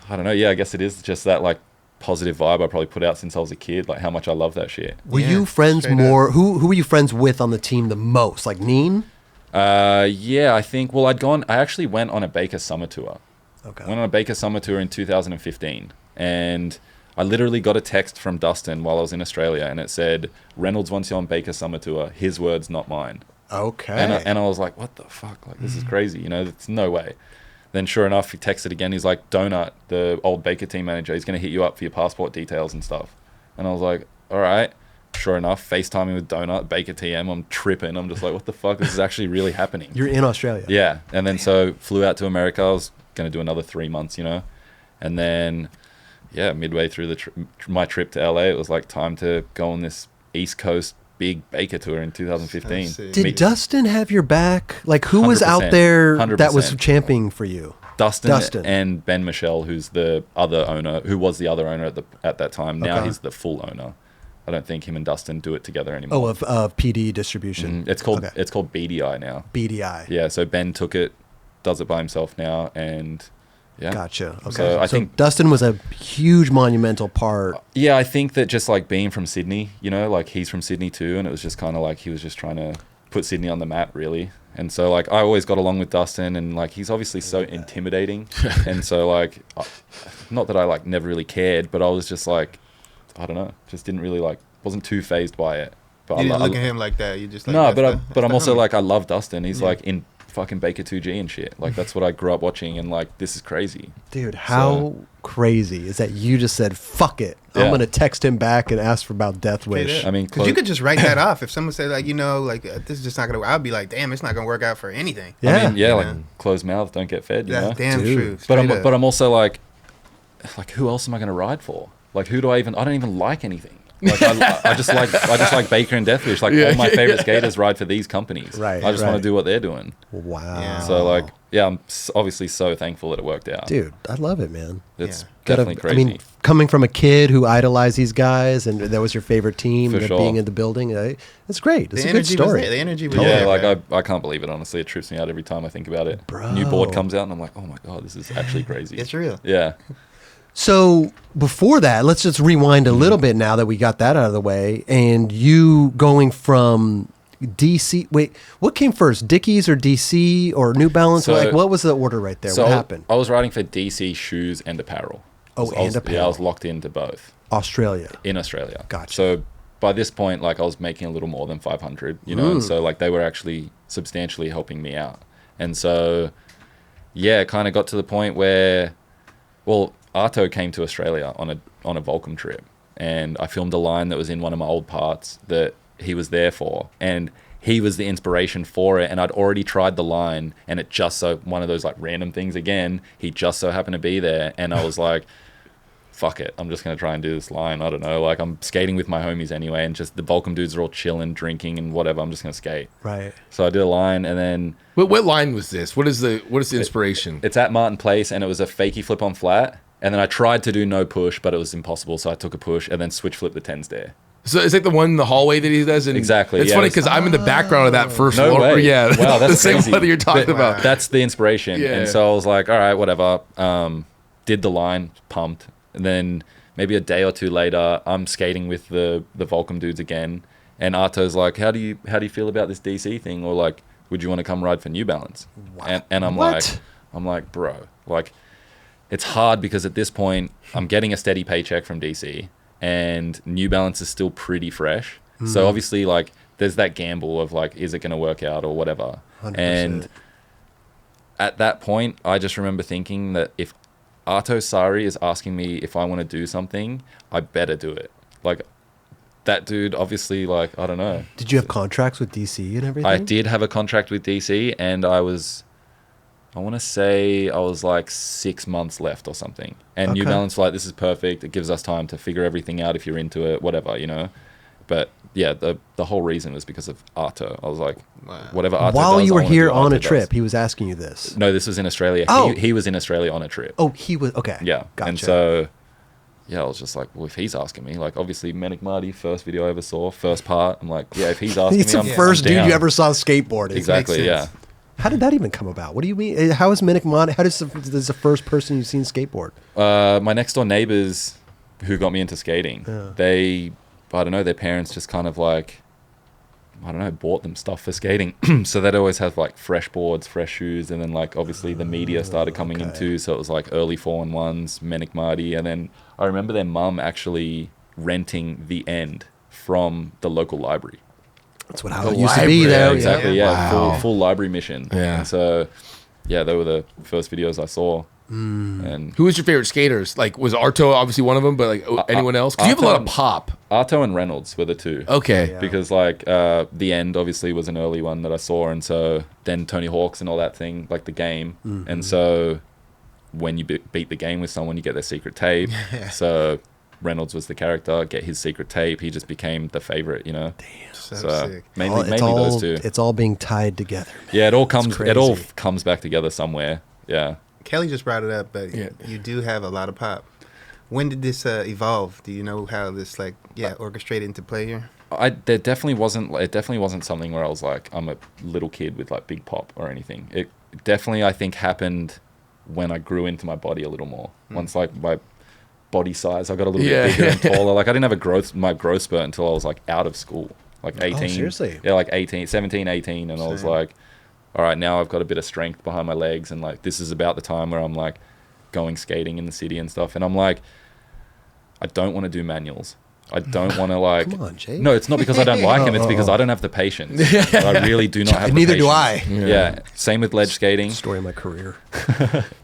I don't know. Yeah, I guess it is just that like positive vibe I probably put out since I was a kid, like how much I love that shit. Were Yeah, you friends straight more? Who were you friends with on the team the most? Like Neen? Yeah, I think, well, I actually went on a Baker summer tour. Okay. Went on a Baker summer tour in 2015. And I literally got a text from Dustin while I was in Australia, and it said, Reynolds wants you on Baker summer tour. His words, not mine. Okay. And I was like, what the fuck? Like, this is crazy. You know, there's no way. Then sure enough, he texted again. He's like, Donut, the old Baker team manager, he's going to hit you up for your passport details and stuff. And I was like, all right. Sure enough, FaceTiming with Donut, Baker TM, I'm tripping. I'm just like, what the fuck? This is actually really happening. You're in Australia. Yeah. And then so flew out to America. I was going to do another 3 months, you know. And then, yeah, midway through my trip to LA, it was like time to go on this East Coast big Baker tour in 2015. So sick. Did Dustin have your back? Like who was out 100%, there that was 100%. championing for you? Dustin and Ben Michelle, who's the other owner, who was the other owner at that time. Now Okay. he's the full owner. I don't think him and Dustin do it together anymore. Oh, of PD distribution. It's called Okay. it's called BDI now. BDI. Yeah, so Ben took it, does it by himself now, and yeah. Gotcha. Okay. So I think Dustin was a huge monumental part. yeah, I think that just like being from Sydney, you know, like he's from Sydney too, and it was just kind of like he was just trying to put Sydney on the map, really. And so like I always got along with Dustin, and like he's obviously so intimidating, and so like not that I like never really cared, but I was just like, I don't know, just didn't really like, wasn't too phased by it. But You didn't look at him like that. You just like, no, that's but I'm the also homie. like I love Dustin. He's like in fucking Baker 2G and shit. Like that's what I grew up watching, and like this is crazy. Dude, how crazy is that you just said, fuck it. I'm Yeah. going to text him back and ask for about Deathwish. I mean, because you could just write that off. If someone said like, you know, like this is just not gonna work, I'd be like, damn, it's not gonna work out for anything. Yeah. I mean, yeah, like Yeah. closed mouth, don't get fed. You know? That's damn Dude. true. But Straight up. I'm also like who else am I going to ride for? Like who do I don't even like anything. Like I just like Baker and Deathwish. Like all my favorite skaters ride for these companies. Right, I just want right. to do what they're doing. Wow. Yeah. So like, yeah, I'm obviously so thankful that it worked out. Dude, I love it, man. It's Yeah. definitely crazy. I mean, coming from a kid who idolized these guys and that was your favorite team, For and sure. being in the building, it's great. It's the a good energy was story. there. The energy was yeah, there. like bro. I can't believe it. Honestly, it trips me out every time I think about it. Bro. New board comes out and I'm like, oh my god, this is actually crazy. It's real. Yeah. So before that, let's just rewind a little bit now that we got that out of the way. And you going from DC, wait, what came first, Dickies or DC or New Balance? So- Like, what was the order right there? So What happened? I was riding for DC shoes and apparel. Oh, I was, and Yeah, I was apparel. locked into both Australia. in Australia. Gotcha. So by this point, like I was making a little more than 500, you know, and so like they were actually substantially helping me out. And so, yeah, it kind of got to the point where, well, Arto came to Australia on a Volcom trip, and I filmed a line that was in one of my old parts that he was there for, and he was the inspiration for it. And I'd already tried the line, and it just so one of those like random things again. He just so happened to be there, and I was like, fuck it, I'm just gonna try and do this line. I don't know, like I'm skating with my homies anyway, and just the Volcom dudes are all chilling, drinking, and whatever. I'm just gonna skate. Right. So I did a line, and then What line was this? What is the inspiration? it's at Martin Place, and it was a fakie flip on flat. And then I tried to do no push, but it was impossible. So I took a push and then switch flip the 10s there. So it's like the one in the hallway that he does. And Exactly, It's yeah, funny it was- because I'm in the background of that first No one. way. Yeah. Wow, that's the same crazy. one that you're talking But about. That's the inspiration. Yeah. And so I was like, all right, whatever. Did the line, pumped. And then maybe a day or two later, I'm skating with the Volcom dudes again. And Arto's like, how do you feel about this DC thing? Or like, would you want to come ride for New Balance? And I'm What? like, bro, like, it's hard because at this point I'm getting a steady paycheck from DC and New Balance is still pretty fresh. So obviously like there's that gamble of like, is it going to work out or whatever? 100%. And at that point, I just remember thinking that if Arto Sari is asking me if I want to do something, I better do it. Like that dude, obviously, like, I don't know. Did you have contracts with DC and everything? I did have a contract with DC, and I was I want to say I was like 6 months left or something. And New Okay. Balance were like, this is perfect. It gives us time to figure everything out if you're into it, whatever, you know. But yeah, the whole reason was because of Arto. I was like, whatever Arto While does, you I were wanna here do what on Arto a trip, does. he was asking you this. No, this was in Australia. Oh. He was in Australia on a trip. Oh, he was okay. Yeah. Gotcha. And so, yeah, I was just like, well, if he's asking me, like, obviously, Manic Marty, first video I ever saw, first part. I'm like, yeah, if he's asking he's me, the I'm first I'm dude down. you ever saw skateboarding. Exactly, Makes yeah. sense. How did that even come about? What do you mean? How is Manic Monty? How does the first person you've seen skateboard? My next door neighbors who got me into skating, they, I don't know, their parents just kind of like, I don't know, bought them stuff for skating. So they'd always have like fresh boards, fresh shoes. And then like obviously the media started coming in too. So it was like early 4-in-1s, Manic Marty. And then I remember their mum actually renting The End from the local library. That's how it The used to be there. library, Exactly, yeah. Wow. Full library mission. Yeah. And so, yeah, they were the first videos I saw. And Who was your favorite skaters? Like, was Arto obviously one of them, but like anyone else? Because you have a lot of Arto- pop. Arto and Reynolds were the two. Okay. Yeah. Because like The End obviously was an early one that I saw, and so then Tony Hawk's and all that thing, like the game. And so when you beat the game with someone, you get their secret tape. So Reynolds was the character, get his secret tape. He just became the favorite, you know. So So sick. mainly those two. It's all being tied together. Man. Yeah, it all comes crazy. back together somewhere. Yeah. Kelly just brought it up, but Yeah. you do have a lot of pop. When did this evolve? Do you know how this orchestrated into play here? There definitely wasn't. It definitely wasn't something where I was like, I'm a little kid with like big pop or anything. It definitely, I think, happened when I grew into my body a little more. Once like my body size, I got a little bit bigger and taller. Like I didn't have my growth spurt until I was like out of school, like 18. seriously? Yeah, like 17, 18, and I was Same. like, all right, now I've got a bit of strength behind my legs, and like this is about the time where I'm like going skating in the city and stuff, and I'm like, I don't want to do manuals. I don't want to like. Come on, Jay. No, it's not because I don't like them. It's because I don't have the patience. I really do not have. The Neither do patience. I. Yeah. Same with ledge skating. Story of my career.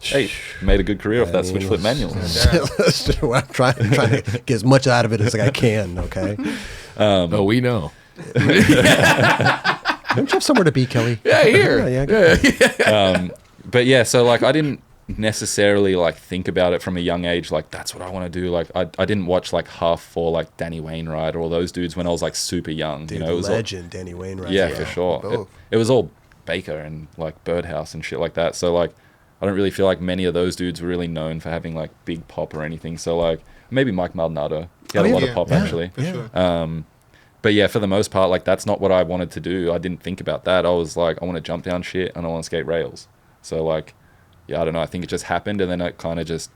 Hey, made a good career off that switch flip manual. I'm trying to get as much out of it as I can. Okay. Oh, we know. Don't you have somewhere to be, Kelly? Yeah, here. Yeah. But yeah, so like I didn't necessarily like think about it from a young age. Like that's what I want to do. Like I didn't watch like Huff or like Danny Wainwright or all those dudes when I was like super young. Dude, you know, the it was all, legend, Danny Wainwright. yeah, for sure. both. It was all Baker and like Birdhouse and shit like that. So like I don't really feel like many of those dudes were really known for having like big pop or anything. So like maybe Mike Maldonado. He had a lot of pop actually. For sure. But yeah, for the most part, like that's not what I wanted to do. I didn't think about that. I was like, I want to jump down shit and I want to skate rails. So like, yeah, I don't know. I think it just happened and then I kind of just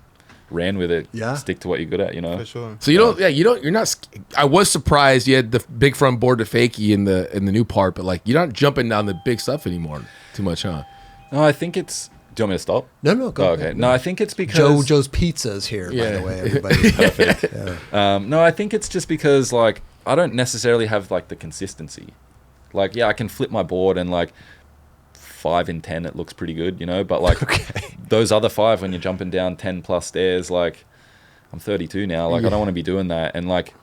ran with it. Yeah. Stick to what you're good at, you know? For sure. So you're not. I was surprised you had the big front board to fakie in the new part, but like you're not jumping down the big stuff anymore too much, huh? No, I think it's. Do you want me to stop? No, go Oh, ahead. okay. No, I think it's because Joe's Pizza's here, by Yeah. the way, everybody. Perfect. Yeah. No, I think it's just because like I don't necessarily have like the consistency. Like, yeah, I can flip my board and like 5 in 10 it looks pretty good, you know. But like those other 5 when you're jumping down 10 plus stairs, like I'm 32 now. Like I don't want to be doing that. And like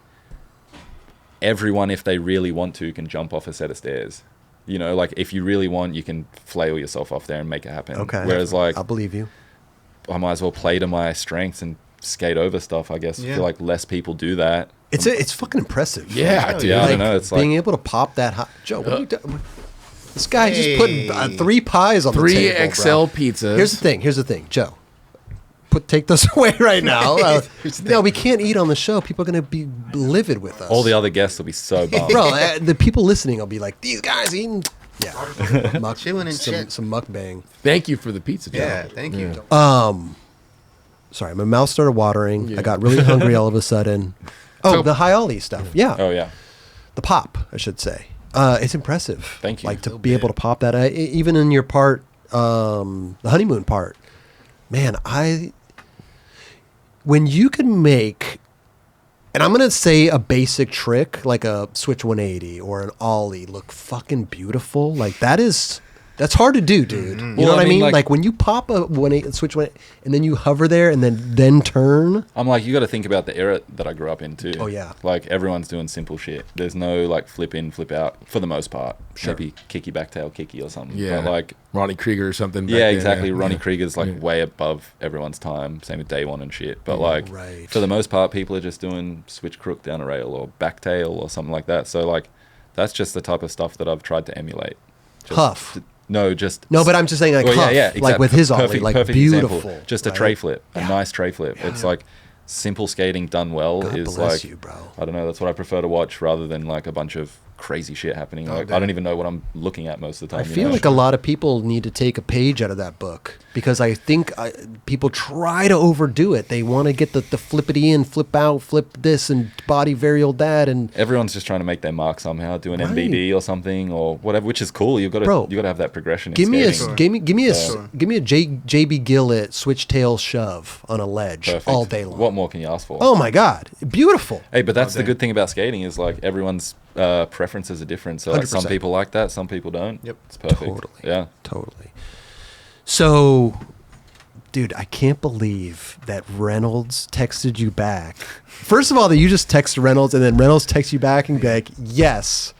everyone, if they really want to, can jump off a set of stairs. You know, like if you really want, you can flail yourself off there and make it happen. Okay. Whereas like I'll believe you. I might as well play to my strengths and skate over stuff. I guess I Yeah. feel like less people do that. It's fucking impressive. Yeah, dude. Yeah, I don't know. It's being like able to pop that high. Joe, what are you doing? This guy just Hey. put 3 pies on the 3 table, XL bro. pizzas. Here's the thing, Joe. Take those away right now. No, we can't eat on the show. People are going to be livid with us. all the other guests will be so bummed. Bro, the people listening will be like, these guys eating. Yeah. Chilling and shit. some mukbang. Thank you for the pizza, Joe. Yeah, thank you. Sorry, my mouth started watering. I got really hungry all of a sudden. Oh, So- the high ollie stuff. Yeah. Oh yeah. The pop, I should say. It's impressive. Thank you. Like to be able to pop that. Even in your part, the honeymoon part, man. When you can make, and I'm gonna say a basic trick like a switch 180 or an ollie look fucking beautiful. Like that's That's hard to do, dude. You know what I mean? Like when you pop a 180 switch one, and then you hover there and then turn. I'm like, you got to think about the era that I grew up in too. Oh yeah. Like everyone's doing simple shit. There's no like flip in, flip out for the most part. Sure. Maybe kicky backtail kicky or something. Yeah. But like Ronnie Krieger or something. Yeah, exactly. Yeah. Ronnie Krieger's like way above everyone's time. Same with Day One and shit. But like Right. for the most part, people are just doing switch crook down a rail or backtail or something like that. So like that's just the type of stuff that I've tried to emulate. Just Huff. No, but I'm just saying like Huff, exactly. like with his ollie, like perfect beautiful. Example. Just a right? tray flip, a nice tray flip. Yeah. It's like simple skating done well God is bless like you, bro. I don't know. That's what I prefer to watch rather than like a bunch of crazy shit happening. Like I don't even know what I'm looking at most of the time. I feel like a lot of people need to take a page out of that book because I think people try to overdo it. They want to get the flippity in, flip out, flip this, and body varial that, and everyone's just trying to make their mark somehow, do an Right. MVD or something or whatever, which is cool. You got to have that progression. give in me skating. give me a JB Gillett switch tail shove on a ledge Perfect. all day long. What more can you ask for? Oh my God, beautiful. Hey, but that's the good thing about skating is like everyone's preferences are different. So like, some 100%. people like that, some people don't. Yep. It's perfect. Totally. Yeah. Totally. So, dude, I can't believe that Reynolds texted you back. First of all, that you just text Reynolds and then Reynolds texts you back and be like, yes,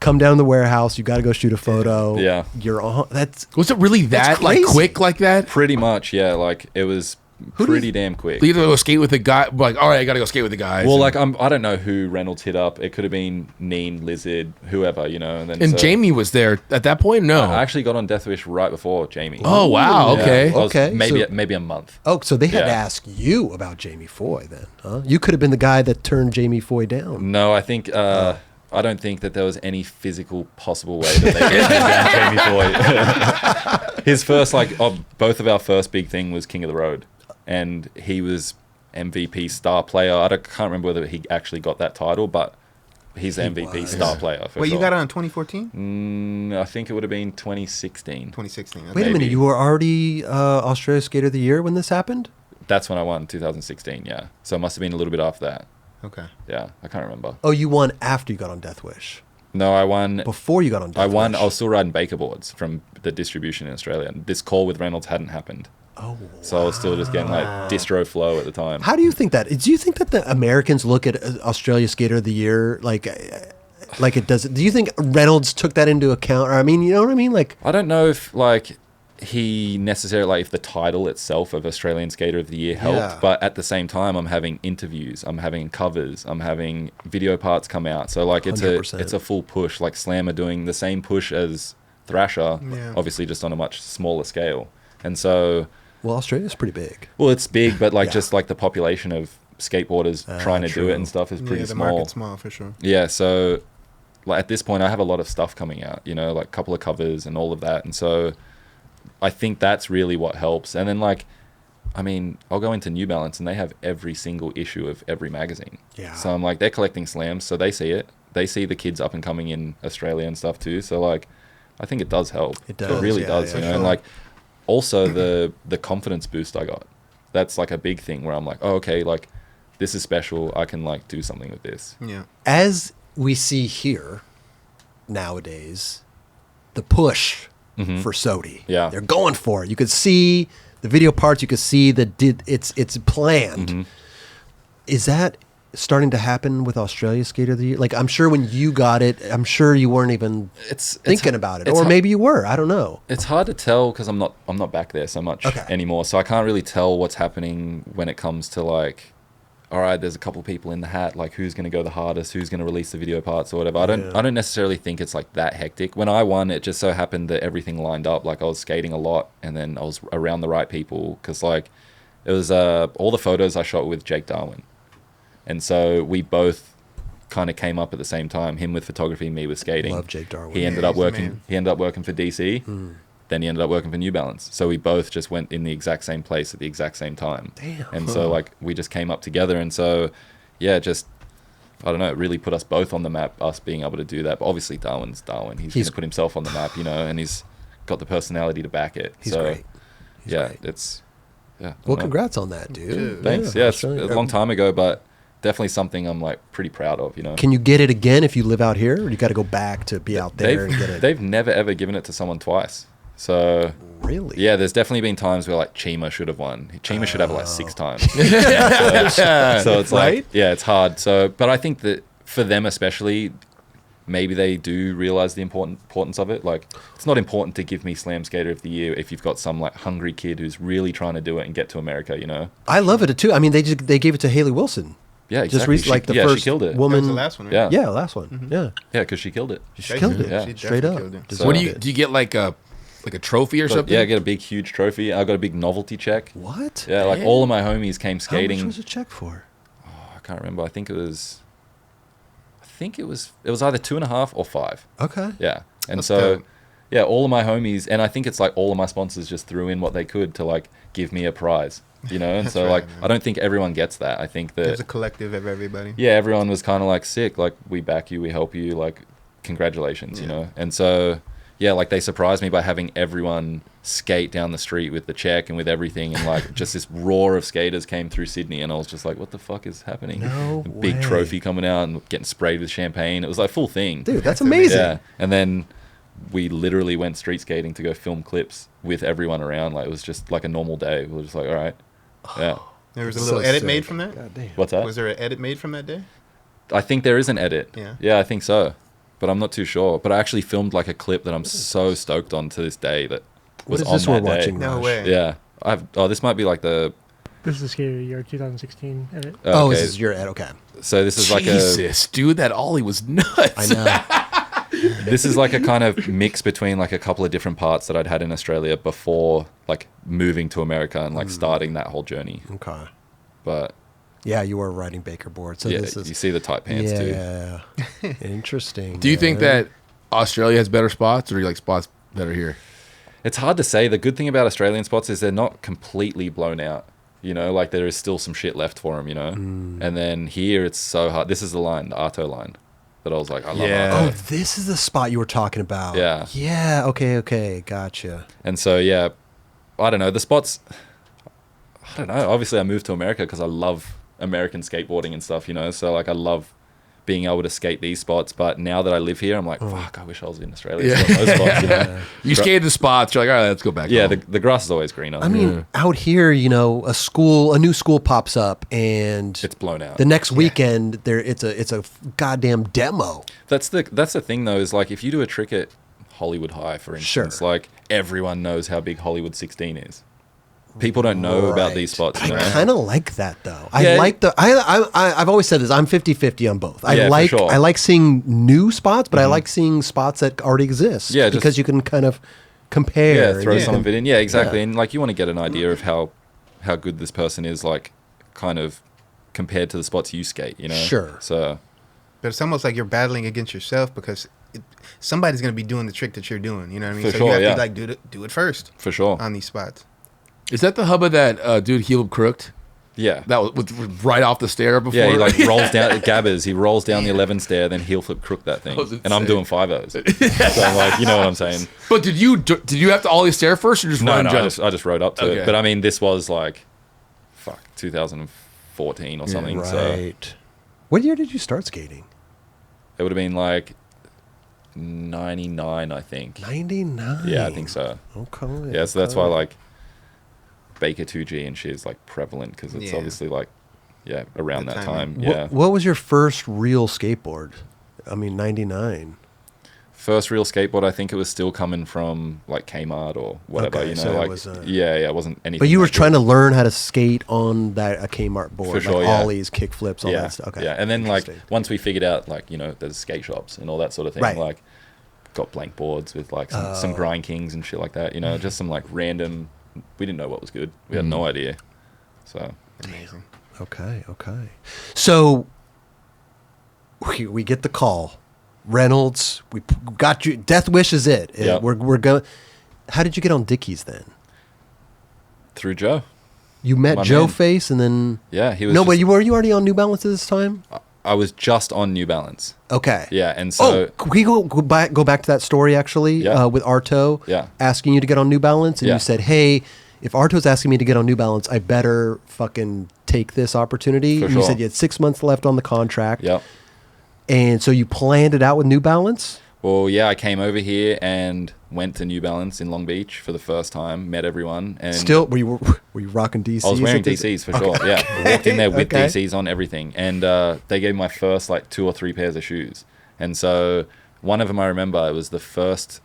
come down to the warehouse. You got to go shoot a photo. Yeah. You're on. Was it really that like crazy. quick like that? Pretty much, yeah. Like it was pretty damn quick. You either go skate with the guy, like, all right, I got to go skate with the guys. Well, and, like I don't know who Reynolds hit up. It could have been Neen, Lizard, whoever, you know. And then and Jamie was there at that point. No, I actually got on Deathwish right before Jamie. oh wow, Yeah. okay. I was Okay, maybe a month. Oh, so they had to Yeah. ask you about Jamie Foy then, huh? You could have been the guy that turned Jamie Foy down. No, I think I don't think that there was any physical possible way that they get down Jamie Foy. His first both of our first big thing was King of the Road, and he was MVP star player. Can't remember whether he actually got that title, but he's the MVP was. star player. For Wait, sure. you got it on 2014? I think it would have been 2016. 2016. Okay. Wait a minute, maybe. you were already Australia Skater of the Year when this happened? That's when I won, 2016. Yeah, so it must have been a little bit after that. Okay. Yeah, I can't remember. Oh, you won after you got on Deathwish. No, I won. Before you got on Deathwish. I won. I was still riding Baker boards from the distribution in Australia. And this call with Reynolds hadn't happened. Oh, So I was still just getting like distro flow at the time. how do you think that? Do you think that the Americans look at Australia Skater of the Year like it does? Do you think Reynolds took that into account? Or I mean, you know what I mean? Like, I don't know if like he necessarily if the title itself of Australian Skater of the Year helped, Yeah. but at the same time, I'm having interviews, I'm having covers, I'm having video parts come out. So like it's 100%. a full push. Like Slam are doing the same push as Thrasher, Yeah. obviously just on a much smaller scale. And so, well, Australia's pretty big. well, it's big, but like Yeah. just like the population of skateboarders trying to do true. it and stuff is pretty Yeah, the small. market's small for sure. Yeah, so like at this point, I have a lot of stuff coming out, you know, like a couple of covers and all of that, and so I think that's really what helps. And then like, I mean, I'll go into New Balance and they have every single issue of every magazine. Yeah. So I'm like, they're collecting slams, so they see it. They see the kids up and coming in Australia and stuff too. So like, I think it does help. It does, It really yeah, does. yeah, You know, sure. and like, also the confidence boost I got. That's like a big thing where I'm like, oh, okay, like this is special. I can like do something with this. Yeah. As we see here nowadays, the push for SOTY. Yeah. They're going for it. You could see the video parts. You could see that it's planned. Mm-hmm. Is that starting to happen with Australia Skater of the Year? Like, I'm sure when you got it, I'm sure you weren't even thinking about it, or maybe you were. I don't know. It's hard to tell because I'm not back there so much anymore, so I can't really tell what's happening when it comes to like, all right, there's a couple of people in the hat, like who's going to go the hardest, who's going to release the video parts or whatever. I don't necessarily think it's like that hectic. When I won, it just so happened that everything lined up. Like I was skating a lot, and then I was around the right people because like it was all the photos I shot with Jake Darwin, and so we both kind of came up at the same time. Him with photography, me with skating. Love Jake Darwin. He ended Yeah, up he's the working. man. He ended up working for DC. Then he ended up working for New Balance. So we both just went in the exact same place at the exact same time. Damn. And so like we just came up together. And so yeah, just I don't know, it really put us both on the map, us being able to do that. But obviously Darwin's Darwin. He's going to put himself on the map, you know, and he's got the personality to back it. He's so, great. yeah, great. it's yeah. I well, don't know. congrats on that, dude. Thanks. Yeah, it's a long time ago, but definitely something I'm like pretty proud of, you know. Can you get it again if you live out here, or you got to go back to be out there and get it? They've never ever given it to someone twice. So Really? yeah, there's definitely been times where like Chima should have won. Chima should have it like 6 times. So it's Right? like, yeah, it's hard. So, but I think that for them especially, maybe they do realize the importance of it. Like, it's not important to give me Slam Skater of the Year if you've got some like hungry kid who's really trying to do it and get to America, you know? I love it too. I mean, they gave it to Haley Wilson. Yeah, Just exactly. recently, like the she first killed it. That woman. was the last one, right? Yeah. Yeah, last one. Yeah, Yeah, because she killed it. she killed it. Yeah. She Straight definitely up. killed it. Deserved What do you it. do? You get like a trophy or something? Yeah, I get a big, huge trophy. I got a big novelty check. What? Yeah, like all of my homies came How skating. much was a check for? I can't remember. I think it was either 2.5 or 5. Okay. Yeah. And That's so, dope. yeah, all of my homies, and I think it's like all of my sponsors just threw in what they could to like give me a prize, you know? And That's so right, like, man. I don't think everyone gets that. I think It was that, a collective of everybody. yeah, everyone was kind of like sick. Like, we back you, we help you, like, congratulations, you know? And so, yeah, like they surprised me by having everyone skate down the street with the check and with everything. And like, just this roar of skaters came through Sydney. And I was just like, what the fuck is happening? No A big way. trophy coming out and getting sprayed with champagne. It was like full thing. Dude, that's amazing. Yeah, and then we literally went street skating to go film clips with everyone around. Like, it was just like a normal day. We were just like, all right, yeah. There was a So little edit sick. made from that. God damn. What's that? Was there an edit made from that day? I think there is an edit. Yeah. I think so, but I'm not too sure. But I actually filmed like a clip that I'm so stoked on to this day that What was is on this we're that day. watching? No Raj? way. Yeah, this might be like the. This is the Skater Year 2016 edit. Oh, okay. this is your ad. Okay. So this is like Jesus, dude, that ollie was nuts. I know. this is like a kind of mix between like a couple of different parts that I'd had in Australia before like moving to America and like starting that whole journey. Okay. But Yeah, you were riding Baker board. So yeah, this is you see the tight pants too. yeah. Interesting. Do you think man. that Australia has better spots, or do you like spots that are here? It's hard to say. The good thing about Australian spots is they're not completely blown out. You know, like there is still some shit left for them, you know? And then here it's so hard. This is the line, the Arto line, that I was like, I love Yeah. Oh, Arto. this is the spot you were talking about. Yeah. Yeah. Okay. Gotcha. And so, yeah, I don't know. The spots, I don't know. Obviously, I moved to America because I love American skateboarding and stuff, you know? So, like, I love being able to skate these spots. But now that I live here, I'm like, fuck, I wish I was in Australia. Yeah. Still on those spots, you know? You skated the spots, you're like, all right, let's go back. Yeah, home. the grass is always greener. I mean, out here, you know, a new school pops up, and it's blown out. the next weekend there, it's a goddamn demo. That's the thing though, is like if you do a trick at Hollywood High, for instance, Sure. like everyone knows how big Hollywood 16 is. People don't know about these spots. You know? I kind of like that though. Yeah. I like I've always said this. I'm 50-50 on both. Yeah, for sure. I like seeing new spots, but I like seeing spots that already exist. Yeah, just- because you can kind of compare. Yeah, and throw you some can- of it in. Yeah, exactly. Yeah. And like you want to get an idea of how good this person is, like kind of compared to the spots you skate. You know. Sure. So But it's almost like you're battling against yourself because somebody's going to be doing the trick that you're doing. You know what I mean? For so sure, you have yeah. to like do it first for sure. on these spots. Is that the hubba that dude heel crooked? Yeah. That was with right off the stair before. Yeah, he like rolls down gabbers. He rolls down the 11 stair, then heel flip crook that thing, That was and I'm insane. doing 5-0s. So I'm like, you know what I'm saying? But did you have to ollie stair first, or just No, run no, jump? I just rode up to Okay. it. But I mean, this was like, 2014 or something. So Right. What year did you start skating? it would have been like 99, I think. 99. Yeah, I think so. Okay. Yeah, so that's okay. why like Baker 2G and shit is like prevalent because it's Yeah. obviously like, yeah, around The that timing. time. Yeah. What was your first real skateboard? I mean, 99. First real skateboard, I think it was still coming from like Kmart or whatever, Okay, you know, so it like, was, yeah, it wasn't anything. But you were that good. trying to learn how to skate on a Kmart board, For sure, like yeah. ollies, kick flips, all yeah, that stuff. Okay. yeah, and then like Interesting. once we figured out like, you know, there's skate shops and all that sort of thing, Right. like got blank boards with like some grind kings and shit like that, you know, just some like random, we didn't know what was good. We had no idea. So Amazing. Okay. So we get the call. Reynolds, we got you. Deathwish is it. Yeah. We're going. How did you get on Dickies then? through Joe. You met My Joe man. Face, and then Yeah, he was no, just- but were you already on New Balance at this time? I was just on New Balance. Okay. Yeah, and so Oh, can we go back to that story actually Yeah. with Arto Yeah. asking you to get on New Balance, and Yeah. you said, "Hey, if Arto's asking me to get on New Balance, I better fucking take this opportunity. For And you sure. said you had 6 months left on the contract. Yep. And so you planned it out with New Balance? Well, yeah, I came over here and went to New Balance in Long Beach for the first time, met everyone. And Still, were you rocking DCs? I was wearing at this- DCs for sure. Yeah, I walked in there with Okay. DCs on everything, and they gave me my first like 2 or 3 pairs of shoes. And so one of them I remember, it was the first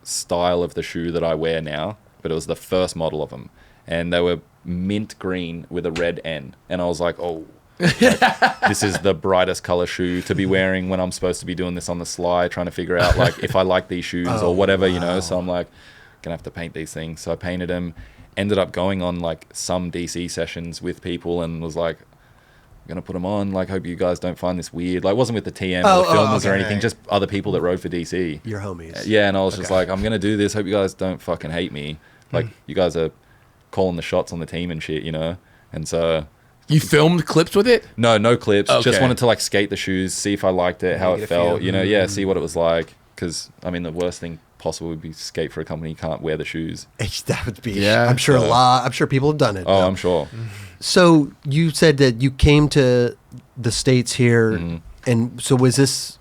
style of the shoe that I wear now, but it was the first model of them, and they were mint green with a red N, and I was like, oh. Like, this is the brightest color shoe to be wearing when I'm supposed to be doing this on the sly, trying to figure out like if I like these shoes or whatever, you know. So I'm like, gonna have to paint these things. So I painted them. Ended up going on like some DC sessions with people and was like, I'm gonna put them on. Like, hope you guys don't find this weird. Like, it wasn't with the TM or the filmers or okay. anything, just other people that rode for DC. Your homies. Yeah, and I was just like, I'm gonna do this. Hope you guys don't fucking hate me. Like, you guys are calling the shots on the team and shit, you know. And so. You filmed clips with it? No clips. Just Okay. wanted to like skate the shoes, see if I liked it, how Get it a felt, feel. you know, yeah, see what it was like. Because, I mean, the worst thing possible would be skate for a company you can't wear the shoes. That would be. Yeah. I'm sure I'm sure people have done it. Oh, I'm sure. So you said that you came to the States here, Mm-hmm. and so was this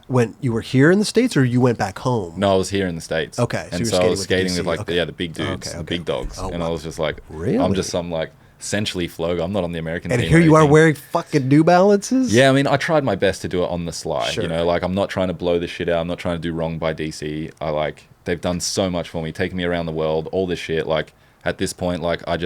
when you were here in the States, or you went back home? No, I was here in the States. Okay, so And you so, were I was skating skating with with like, DC. the big dudes, Okay, the okay. big dogs. Oh, And I wow. was just like, Really? I'm just some like essentially flogo. I'm not on the American And team. here or you are anything. wearing fucking New Balances. Yeah, I mean, I tried my best to do it on the sly. Sure. You know, like I'm not trying to blow this shit out. I'm not trying to do wrong by DC. They've done so much for me, taking me around the world, all this shit. Like at this point, like I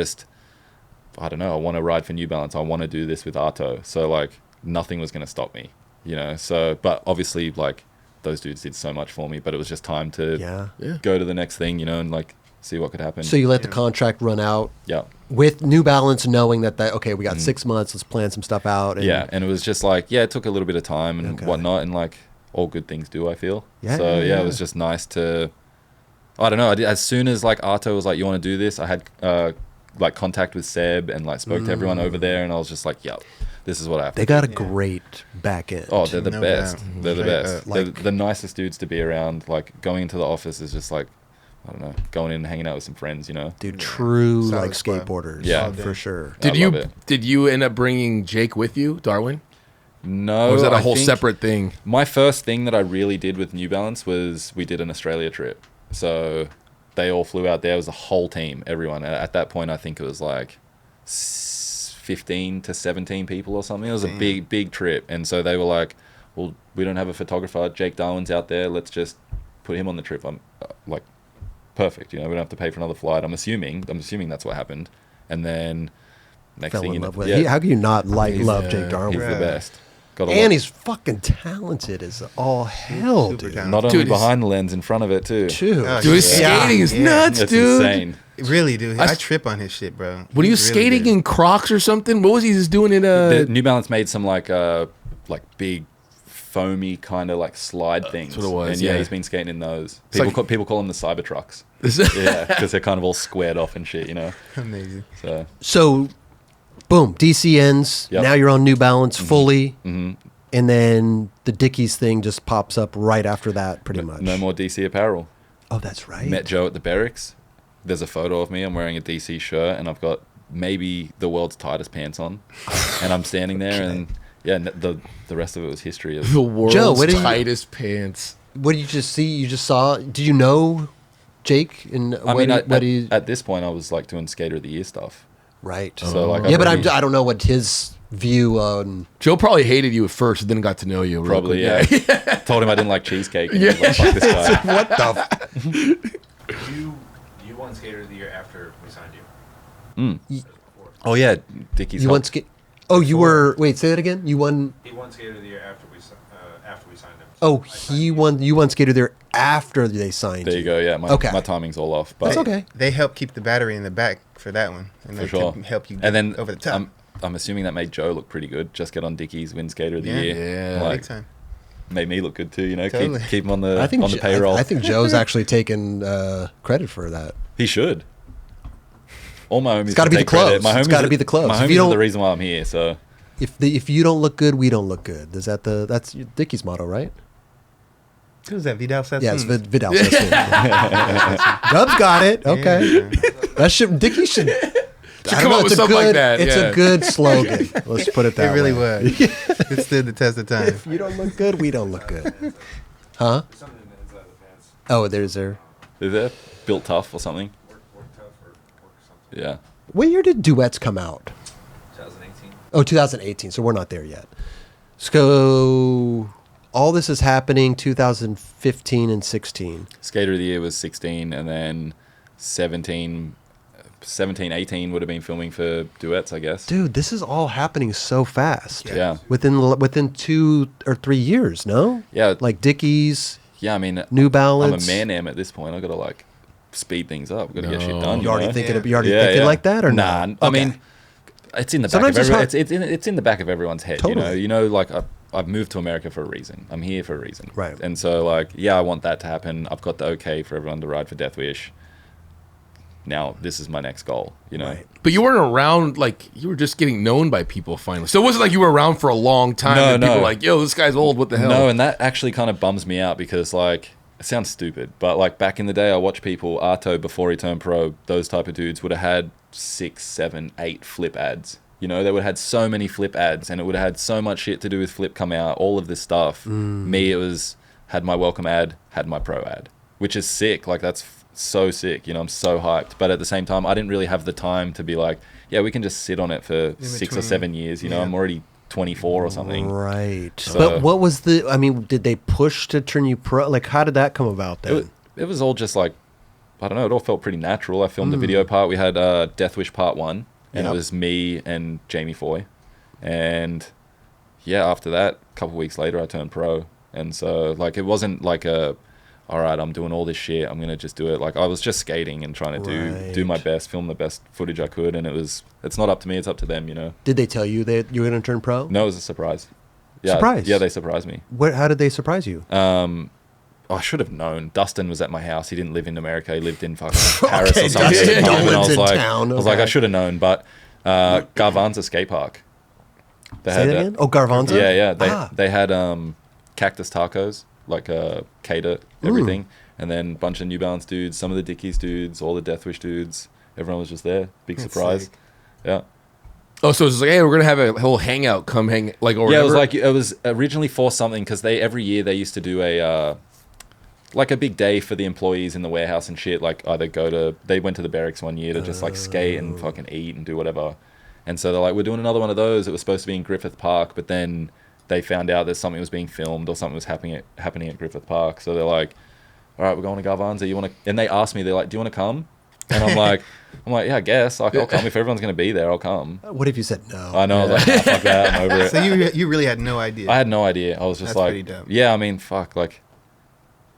don't know. I want to ride for New Balance. I want to do this with Arto. So like nothing was going to stop me, you know. So, but obviously, like those dudes did so much for me. But it was just time to Yeah. go to the next thing, you know, and like see what could happen. So you let the contract run out yeah. with New Balance, knowing that okay, we got 6 months. Let's plan some stuff out. And Yeah, and it was just like, it took a little bit of time and Okay. whatnot, and like all good things do, I feel. Yeah, So yeah. it was just nice to, I don't know. As soon as like Arto was like, you want to do this, I had like contact with Seb and like spoke to everyone over there, and I was just like, this is what I have. They to got do. a great back end. Oh, they're the No best. doubt. They're the Straight best. up. They're Like- the nicest dudes to be around. Like going into the office is just like, I don't know, going in and hanging out with some friends, you know. Dude, true Solid like squad. skateboarders. Yeah. for sure. I love it. Did you end up bringing Jake with you, Darwin? No, Or was that a I whole think separate thing? My first thing that I really did with New Balance was we did an Australia trip. So they all flew out there. It was the whole team, everyone. At that point, I think it was like 15 to 17 people or something. It was a big trip. And so they were like, well, we don't have a photographer. Jake Darwin's out there. Let's just put him on the trip. I'm like, perfect. You know, we don't have to pay for another flight. I'm assuming that's what happened. And then next Fell thing in you know, love with it. How can you not love Jake he's Darwin? the best. Got a And lot- he's fucking talented as all hell, Super dude. talented. not only Dude, he's- behind the lens, in front of it too. Too. Oh, Dude, his Yeah. skating is Yeah. nuts, That's dude. insane. Really, dude. I I s- trip on his shit, bro. When he was He's really skating good. in Crocs or something, what was he just doing in The a? New Balance made some like big foamy kind of like slide things. what it was, and yeah. he's been skating in those. It's like- People call them the Cyber Trucks. Yeah, because they're kind of all squared off and shit, you know. Amazing. So So, boom, DC ends. Yep. Now you're on New Balance fully. mhm. And then the Dickies thing just pops up right after that, pretty much. no more DC apparel. Oh, that's right. Met Joe at the barracks. There's a photo of me. I'm wearing a DC shirt, and I've got maybe the world's tightest pants on, and I'm standing there, and the rest of it was history. Of The world's Joe, what do you- tightest pants. What did you just see? You just saw? Did you know Jake? And I mean, he, at this point, I was like doing Skater of the Year stuff. right. So like, Yeah, but already- I don't know what his view on. Joe probably hated you at first, and then got to know you. real Probably, quick. yeah. Told him I didn't like cheesecake. And he was like, fuck this guy. What the? You won Skater of the Year after we signed you. Oh yeah, Dickies. You helped. won Oh, you were. Wait, say that again. You won. He won Skater of the Year after we signed him. Oh, I signed he you. won. You won Skater there after they signed There you go. Yeah, my Okay. my timing's all off. But That's okay. They help keep the battery in the back for that one, and For they sure. can help you get And then over the top. I'm assuming that made Joe look pretty good. Just get on Dickies, win Skater of the Yeah. Year. Yeah. Like, Big time. made me look good too. You know, Totally. keep him on the I think on the payroll. I think Joe's actually taken credit for that. He should. All my homies. It's gotta can be take the clothes. credit. My It's homies gotta are- be the clothes. My If homies you are the don't- reason why I'm here. So If you don't look good, we don't look good. Is that that's Dickie's motto, right? Who's that? Vidal Sassoon. Yeah, it's Vidal. Dub's got it. Okay. Yeah. That should Dickies should. I come don't know, up with it's a something like good. that, It's yeah. a good slogan. Let's put it that It really way. was. It stood the test of time. If you don't look good, we don't look good. Huh? There's something in the inside of the pants. Oh, there's there. Is there built tough or something? Work tough or something. Yeah. What year did Duets come out? 2018. Oh, 2018. So we're not there yet. So all this is happening 2015 and 16. Skater of the Year was 16, and then 17, 18 would have been filming for Duets, I guess. Dude, this is all happening so fast. Yeah. Within 2 or 3 years, no? Yeah. Like Dickies, Yeah, I mean, New I'm a Balance. man at this point. I got to like speed things up. Got to get shit No. done. You already know? thinking? Yeah. You already thinking like that or nah? not? I Okay. mean, it's in the back Sometimes of it's hard- it's in the back of everyone's head. Totally. You know, like I've moved to America for a reason. I'm here for a reason. Right. And so like, yeah, I want that to happen. I've got the okay for everyone to ride for Deathwish. Now this is my next goal. You know. Right. But you weren't around, like, you were just getting known by people finally. So it wasn't like you were around for a long time No, and people no. were like, yo, this guy's old, what the hell? No, and that actually kind of bums me out because, like, it sounds stupid, but, like, back in the day, I watched people, Arto, before he turned pro, those type of dudes would have had 6, 7, 8 flip ads. You know, they would have had so many flip ads, and it would have had so much shit to do with flip come out, all of this stuff. Me, it was, had my welcome ad, had my pro ad, which is sick. Like, that's so sick. You know, I'm so hyped. But at the same time, I didn't really have the time to be like, yeah, we can just sit on it for 6 or between. 7 years. You know, Yeah. I'm already 24 or something. Right. So- But what was the? I mean, did they push to turn you pro? Like, how did that come about then? It was all just like, I don't know, it all felt pretty natural. I filmed the video part. We had Deathwish Part 1, and Yep. it was me and Jamie Foy. And yeah, after that, a couple weeks later, I turned pro. And so, like, it wasn't like all right, I'm doing all this shit, I'm going to just do it. Like, I was just skating and trying to do my Right. best, film the best footage I could. And it's not up to me, it's up to them, you know? Did they tell you that you were going to turn pro? No, it was a surprise. Yeah, Surprise? Yeah, they surprised me. How did they surprise you? I should have known. Dustin was at my house. He didn't live in America. He lived in fucking Paris Okay, or something. Dustin at the time, and lives I was in like, town, I was like, okay. I should have known. But Garvanza skate park. They Say that again? Oh, Garvanza? Yeah. Ah. They had cactus tacos, like cater everything, and then a bunch of New Balance dudes, some of the Dickies dudes, all the Deathwish dudes. Everyone was just there. Big That's surprise. sick. Yeah. Oh, so it's like, hey, we're going to have a whole hangout, come hang, like, or Yeah, it was whatever? like it was originally for something because every year they used to do a like a big day for the employees in the warehouse and shit. Like they went to the barracks one year to just like skate and fucking eat and do whatever. And so they're like, we're doing another one of those. It was supposed to be in Griffith Park, but then they found out that something was being filmed or something was happening at Griffith Park. So they're like, all right, we're going to Garvanza. You want to? And they asked me, they're like, do you want to come? And I'm like, yeah, I guess. Like, I'll come if everyone's gonna be there. I'll come. What if you said no? I know. I was like, nah, fuck that. I'm over it. So you really had no idea. I had no idea. I was just That's pretty like, dope. yeah, I mean, fuck, like,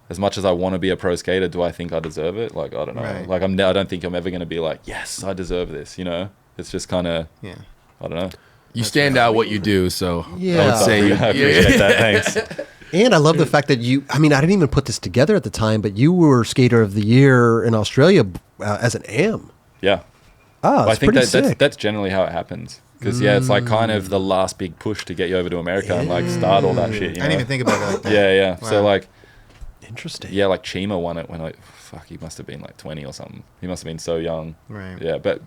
as much as I want to be a pro skater, do I think I deserve it? Like, I don't know. Right. Like, I don't think I'm ever going to be like, yes, I deserve this, you know? It's just kind of, Yeah. I don't know. you stand out what you do, so Yeah. I would say I appreciate that. Thanks. And I love the fact that I didn't even put this together at the time, but you were Skater of the Year in Australia as an AM. Yeah. Oh, I that's think pretty sick. that's generally how it happens. Because, yeah, it's like kind of the last big push to get you over to America and, like, start all that shit, you know? I didn't even think about it like that. Yeah. So, Wow. like, Interesting. yeah, like, Chima won it when, like, fuck, he must have been, like, 20 or something. He must have been so young. Right. Yeah, but,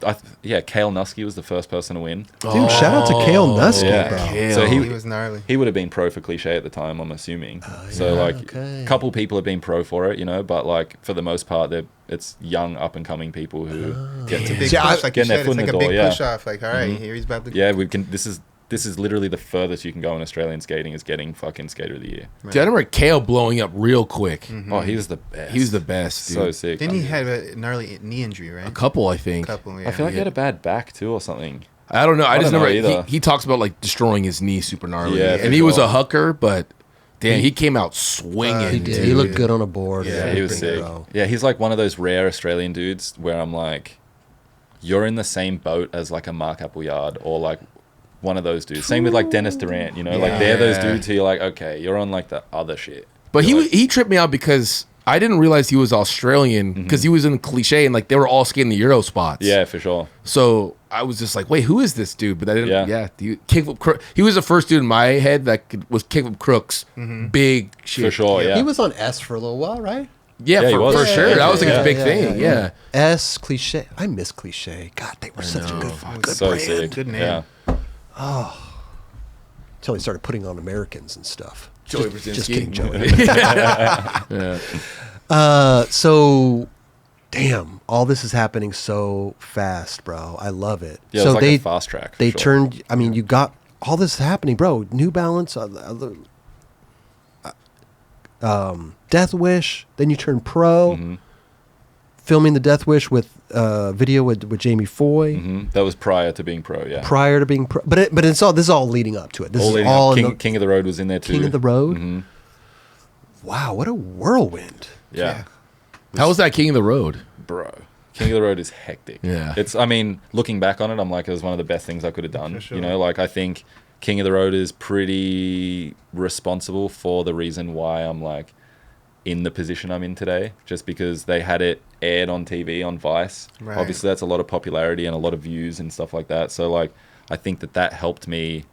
Kale Nusky was the first person to win. Dude, shout out to Kale Nusky, Yeah. bro. Kale. So He was gnarly. he would have been pro for Cliche at the time, I'm assuming. So yeah, like okay. a couple people have been pro for it, you know, but like for the most part, it's young up and coming people who get to Big See, I- push, like you getting their said. foot It's in like the a door, big yeah. push off. Like, all right, here he's about to. yeah, we can. This is literally the furthest you can go in Australian skating is getting fucking Skater of the Year. Dude, I remember Kale blowing up real quick. Oh, he was the best. He was the best, dude. So sick. Didn't he have a gnarly knee injury, right? A couple, I think. Couple, yeah. I feel like he had a bad back too or something. I don't know. I just don't know remember either. he talks about like destroying his knee super gnarly. Yeah, for and he was sure. a hooker, but damn, he came out swinging. He did. dude. He looked good on a board. and Yeah, he was everything, sick. bro. Yeah, he's like one of those rare Australian dudes where I'm like, you're in the same boat as like a Mark Appleyard or like one of those dudes. Same with like Dennis Durant, you know, like they're those Yeah. dudes who you're like, okay, you're on like the other shit. But You're he tripped me out because I didn't realize he was Australian because he was in Cliche and like they were all skating the Euro spots. Yeah, for sure. So I was just like, wait, who is this dude? But I didn't. Yeah. Yeah, he was the first dude in my head that was kickflip crooks. Big shit. For sure, yeah. He was on S for a little while, right? Yeah, he for was. sure. Yeah, that was like yeah, a big thing. Yeah. S Cliche. I miss Cliche. God, they were such a good So brand. sick. Good name. Yeah. Until he started putting on Americans and stuff. Joey Just Brzezinski. kidding, Joey. Yeah. So, damn, all this is happening so fast, bro. I love it. Yeah, it so was like a fast track. for they sure. turned. I mean, you got all this happening, bro. New Balance, Deathwish. Then you turn pro, Mm-hmm. filming the Deathwish with video with Jamie Foy. That was prior to being pro, yeah. Prior to being pro, but this is all leading up to it. This All is leading all up. in King, the King of the Road was in there too. King of the Road. Mhm. Wow, what a whirlwind! Yeah. How was that King of the Road? Bro. King of the Road is hectic. Yeah. It's, I mean, looking back on it, I'm like, it was one of the best things I could have done. For sure. You know, like, I think King of the Road is pretty responsible for the reason why I'm, like, in the position I'm in today. Just because they had it aired on TV on Vice. Right. Obviously, that's a lot of popularity and a lot of views and stuff like that. So, like, I think that helped me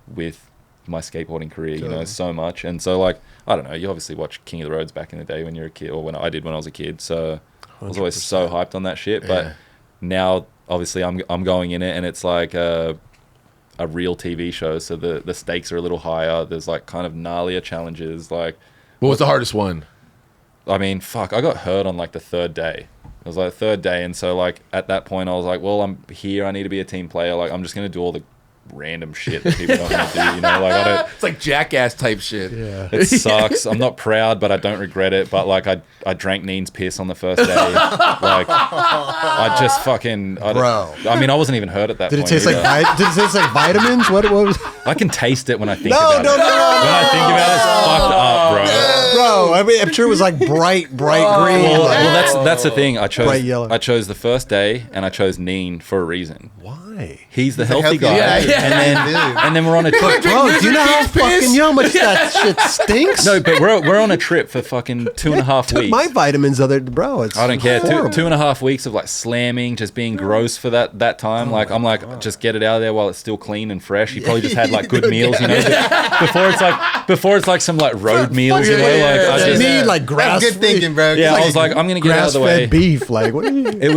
with my skateboarding career, you know, Totally. so much. And so, like, I don't know, you obviously watch King of the Roads back in the day when you're a kid, or when I did when I was a kid. So I was always so hyped on that shit. But Yeah. now, obviously, I'm going in it, and it's like a real TV show. So the stakes are a little higher. There's like kind of gnarlier challenges. Like, What was the hardest one? I mean, fuck, I got hurt on like the third day. It was like the third day, and so like at that point, I was like, well, I'm here. I need to be a team player. Like, I'm just gonna do all the random shit that people don't want to do. You know, like I don't. It's like jackass type shit. Yeah, It sucks. I'm not proud, but I don't regret it. But like, I drank Neen's piss on the first day. Like, I just fucking. Bro. I mean, I wasn't even hurt at that did it point. taste like either. did it taste like vitamins? What was? I can taste it when I think No, about no, it. no, no, When I think about it, it's fucked up, bro. Bro, I mean, I'm sure it was like bright green. Well, like- that's the thing. I Bright yellow. chose the first day, and I chose Neen for a reason. Why? He's the a healthy healthy guy, guy. Yeah. and then we're on a trip. Bro, do you know how fucking you know how much that shit stinks? No, but we're on a trip for fucking 2.5 Took weeks. my vitamins other, bro. It's I don't care. horrible. 2.5 weeks of like slamming, just being gross for that time. Like I'm like, just get it out of there while it's still clean and fresh. He probably just had like good meals, you know. Before it's like some like road meals, you know. Like I You just, need like That's grass. good thinking, bro. yeah, I was like, I'm gonna get it out of the way. grass-fed beef. Like, what? Are you, It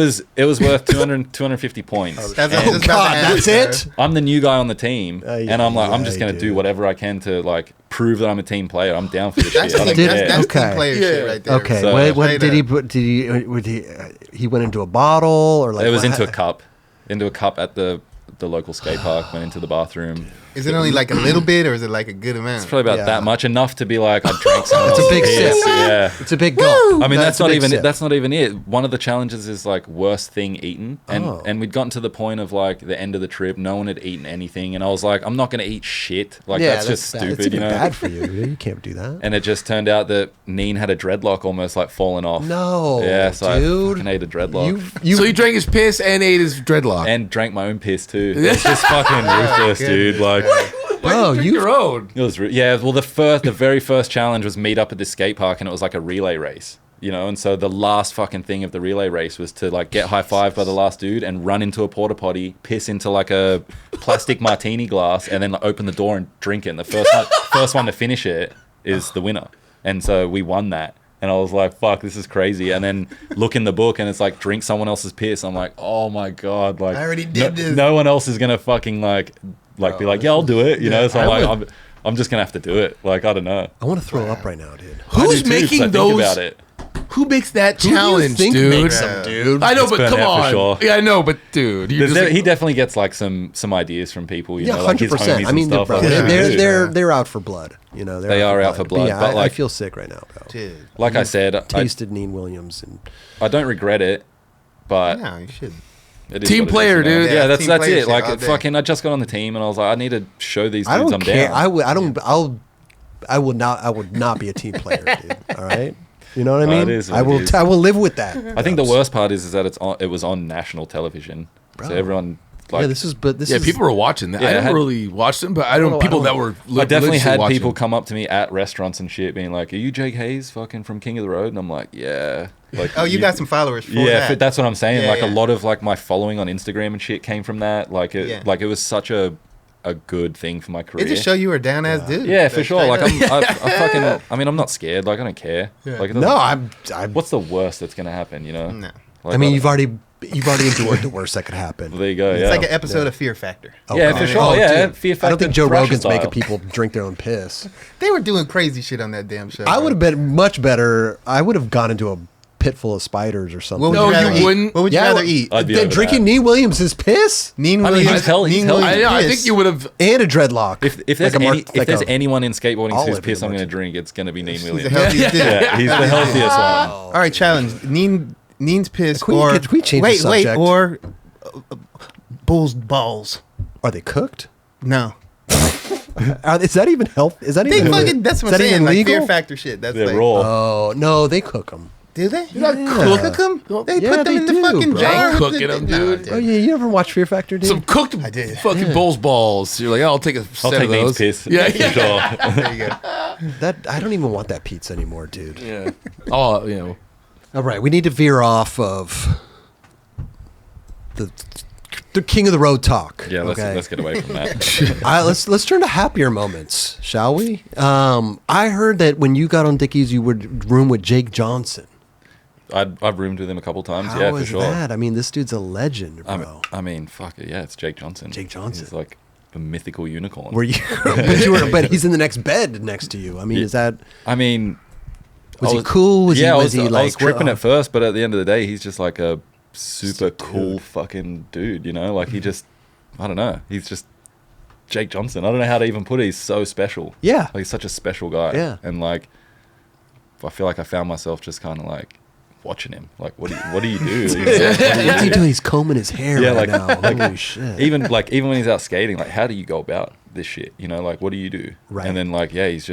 was worth 250 points. That's And just about God, to that's ask, it. I'm the new guy on the team, and I'm like, I'm just gonna dude. do whatever I can to like prove that I'm a team player. I'm down for this That's shit. I don't team, care. that's Okay. team player shit right there. Okay, So- what Straight did he up. put? Did he? Would he went into a bottle or like? It was what- into a cup at the local skate park. Went into the bathroom. Is it only like a little bit, or is it like a good amount? It's probably about Yeah. that much, enough to be like I drank some. It's a big sip. Yeah. It's a big gulp. I mean, that's a not big even sip. that's not even it. One of the challenges is like worst thing eaten, and we'd gotten to the point of like the end of the trip. No one had eaten anything, and I was like, I'm not gonna eat shit. Like that's just bad. stupid, It's you know. bad for you. You can't do that. And it just turned out that Neen had a dreadlock almost like fallen off. No, Yeah, so dude. I fucking ate a dreadlock. You So you drank his piss and ate his dreadlock. and drank my own piss too. It's just fucking ruthless, dude. Like bro, Drink you your own. it was, yeah. Well, the very first challenge was meet up at this skate park, and it was like a relay race, you know. And so the last fucking thing of the relay race was to like get high fived by the last dude and run into a porta potty, piss into like a plastic martini glass, and then like, open the door and drink it. And the first one to finish it is the winner. And so we won that. And I was like, fuck, this is crazy. And then look in the book, and it's like, drink someone else's piss. I'm like, oh my God. Like, I already did this. No one else is going to fucking like be like, yeah, I'll do it. You know? So I'm like, I'm just going to have to do it. Like, I don't know. I want to throw up right now, dude. Who's I do too, 'cause I making think those? about it. Who makes that Who do you challenge, think dude? makes them, dude? I know, It's but burnt come out for on. sure. Yeah, I know, but dude, you just He definitely gets like some ideas from people, you Yeah, know, like his 100%. homies I mean, and stuff. bro, like that. they're out for blood. You know, They are out for blood, Yeah, but I like- feel sick right now, bro. Dude. Like I said, Tasted Neen Williams and I don't regret it, but No, you should. it is Team what it is, player, you know? dude. Yeah, Yeah, that's team that's player it. shit Like all day. fucking, I just got on the team, and I was like, I need to show these I dudes don't I'm care. down. I would not be a team player, dude. All right, you know what I mean? it is what I it will. is. I will live with that. I think the worst part is that it was on national television, Bro. so everyone like. Yeah, this is. yeah, people were watching that. Yeah, I I didn't had- really watch them, but I don't. know, People I that don't- were. I definitely had watching. people come up to me at restaurants and shit, being like, "Are you Jake Hayes, fucking from King of the Road?" And I'm like, "Yeah." Like, Oh, you got some followers for yeah, that. that's what I'm saying. Yeah, like yeah. a lot of like my following on Instagram and shit came from that. Like it Yeah. like it was such a a good thing for my career. It just show you were down ass dude. Yeah, for Like, sure. Like straight up. I fucking. I mean, I'm not scared. Like I don't care. Yeah. Like it No, doesn't- I'm. What's the worst that's gonna happen? You know. No. Like, I mean, you've already endured the worst that could happen. There you go. It's yeah. like an episode of Fear Factor. yeah, God. for sure. Oh, yeah, dude. Fear I don't Factor think Joe Thrasher Rogan's style. making people drink their own piss. They were doing crazy shit on that damn show. I bro. would have been much better. I would have gone into a pit full of spiders or something. What would No, you rather you eat? wouldn't. What would you Yeah, rather well, eat? I'd be Then over drinking that. Nee Williams' piss Neen I mean, Williams. he's healthy- he's Neen healthy. Williams I think piss. you would have. and a dreadlock. If there's Like a any, Mark- if like there's a anyone in skateboarding olive whose in piss a I'm going to Mark- drink, it's going to be Neen He's the Williams. healthiest dude. Yeah, he's the healthiest one. All right, challenge. Neen's piss Can we- or can we change the wait, subject? or bull's balls. Are they cooked? No, Is that even health? Is that they even? fucking. That's what is I'm that saying. even Like legal? Fear Factor shit. That's They're like, raw. Oh no, they cook them. do they? Yeah. Cook them? They Yeah, put them they in the do, fucking bro. jar. They cooking them, dude. Oh yeah, you ever watch Fear Factor, dude? Some cooked I did. fucking bull's balls. You're like, oh, I'll take a I'll set take of Neen's those. piss. Yeah, for yeah. sure. There you go. That I don't even want that pizza anymore, dude. Yeah. Oh, you know. All right, we need to veer off of the king of the road talk. Yeah, okay? let's get away from that. Let's turn to happier moments, shall we? I heard that when you got on Dickies, you would room with Jake Johnson. I've roomed with him a couple times. How yeah, for is sure. that? I mean, this dude's a legend, bro. I mean, fuck it. Yeah, it's Jake Johnson. Jake Johnson. He's like a mythical unicorn. Were you? But he's in the next bed next to you. I mean, is that? I mean, Was I he cool? Was yeah, he? I Was he I was like? tripping at first, but at the end of the day, he's just like a super cool fucking dude. You know, like he just, I don't know. He's just Jake Johnson. I don't know how to even put it. He's so special. Yeah. Like he's such a special guy. Yeah. And like, I feel like I found myself just kind of like watching him. Like, what do you do? He's like, What's he doing? He's combing his hair Yeah, right like- now. Holy shit! even when he's out skating, like how do you go about this shit? You know, like what do you do? Right. And then like yeah, he's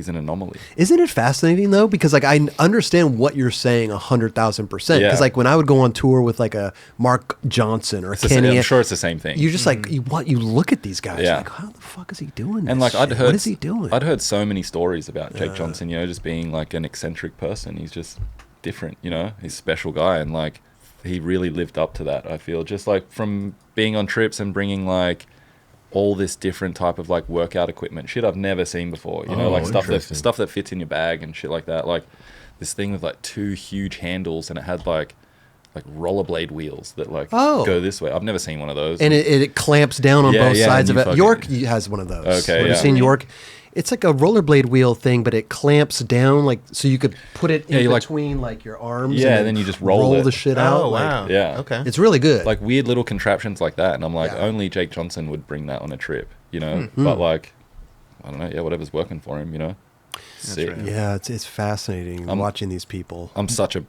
an anomaly. Isn't it fascinating though? Because like I understand what you're saying 100,000%. Because Yeah. like when I would go on tour with like a Mark Johnson or a It's the same- Kenny, I'm sure it's the same thing. you're just like you look at these guys. Yeah. Like how the fuck is he doing? This And like I'd shit? heard, what is he doing? I'd heard so many stories about Jake Johnson. You know, just being like an eccentric person. He's just different. You know, he's a special guy, and like he really lived up to that. I feel just like from being on trips and bringing like all this different type of like workout equipment, shit I've never seen before. You know, Oh, like stuff interesting. that fits in your bag and shit like that. Like this thing with like 2 huge handles, and it had like rollerblade wheels that like Oh. go this way. I've never seen one of those. and it clamps down on Yeah, both yeah, sides of and it. you York fucking- has one of those. Okay, Have you yeah. seen York? It's like a rollerblade wheel thing, but it clamps down like so you could put it in you like- between like your arms. Yeah, and then you just roll it. the shit out. Oh like, wow. Yeah. Okay. it's really good. like weird little contraptions like that, and I'm like, Yeah. only Jake Johnson would bring that on a trip, you know. Hmm. But like, I don't know, yeah, whatever's working for him, you know. Sick. right. yeah, it's fascinating watching these people. I'm such a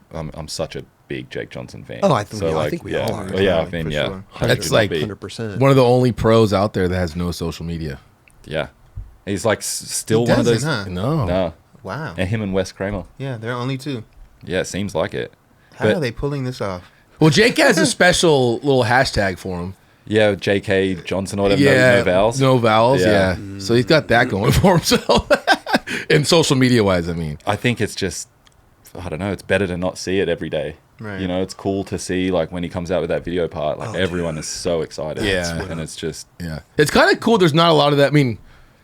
big Jake Johnson fan. Oh, I think we yeah. all are. Oh, yeah, I For mean, sure. yeah. How That's could like not be? 100%. One of the only pros out there that has no social media. Yeah, he's like still He one of those. doesn't, huh? No. No, Wow. and him and Wes Kramer. Yeah, there are only 2. Yeah, it seems like it. How But- are they pulling this off? Well, Jake has a special little hashtag for him. Yeah, J.K. Johnson or whatever. Yeah, no vowels. No vowels. Yeah. Yeah. So he's got that going for himself. And social media wise, I mean. I think it's just, I don't know, it's better to not see it every day. Right. You know, it's cool to see like when he comes out with that video part, like everyone is so excited. Yeah. And it's just, Yeah. It's kind of cool. There's not a lot of that. I mean,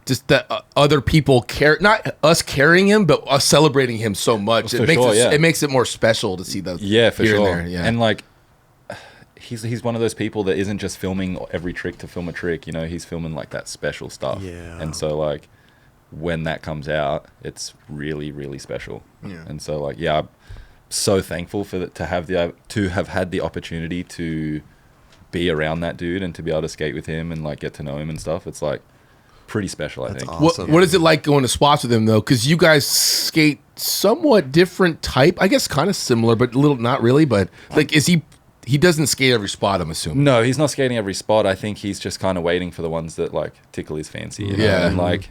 just that other people care, not us carrying him, but us celebrating him so much. For sure, yeah. It makes it more special to see those. yeah, for here sure. And, there, yeah. And like, he's one of those people that isn't just filming every trick to film a trick. You know, he's filming like that special stuff. Yeah. And so like, when that comes out, it's really, really special. Yeah. And so like, yeah, I'm so thankful to have had the opportunity to be around that dude and to be able to skate with him and like get to know him and stuff. It's like pretty special, I think. awesome. What is it like going to spots with him though? Because you guys skate somewhat different type. I guess kind of similar, but a little not really. But like, is he doesn't skate every spot? I'm assuming. No, he's not skating every spot. I think he's just kind of waiting for the ones that like tickle his fancy. You know? Yeah. And like,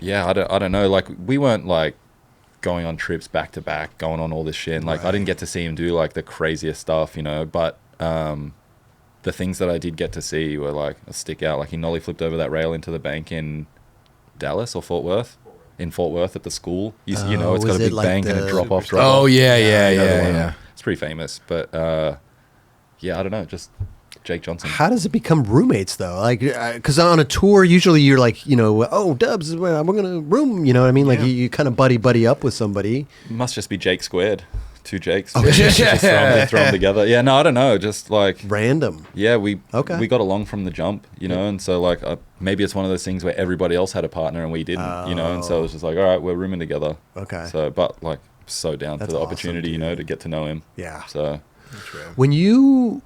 yeah, I don't know. Like we weren't like going on trips back to back, going on all this shit. And like I didn't get to see him do like the craziest stuff, you know. But the things that I did get to see were like a stick out. Like he nollie flipped over that rail into the bank in Dallas or Fort Worth. In Fort Worth at the school, you know, it's got was a it big like bank and the a drop off. Oh yeah, yeah, The other yeah, one. yeah. It's pretty famous, but yeah, I don't know. Just Jake Johnson. How does it become roommates though? Like, because on a tour, usually you're like, oh, Dubs, we're gonna room. You know what I mean? Like, you kind of buddy up with somebody. Must just be Jake squared. 2 Jakes. Okay. Just throw them together. Yeah, no, I don't know. Just like Random. Yeah, we Okay. got along from the jump, and so like maybe it's one of those things where everybody else had a partner and we didn't, and so it was just like, all right, we're rooming together. Okay. So, but like so down That's for the awesome, opportunity, dude. to get to know him. Yeah. So When you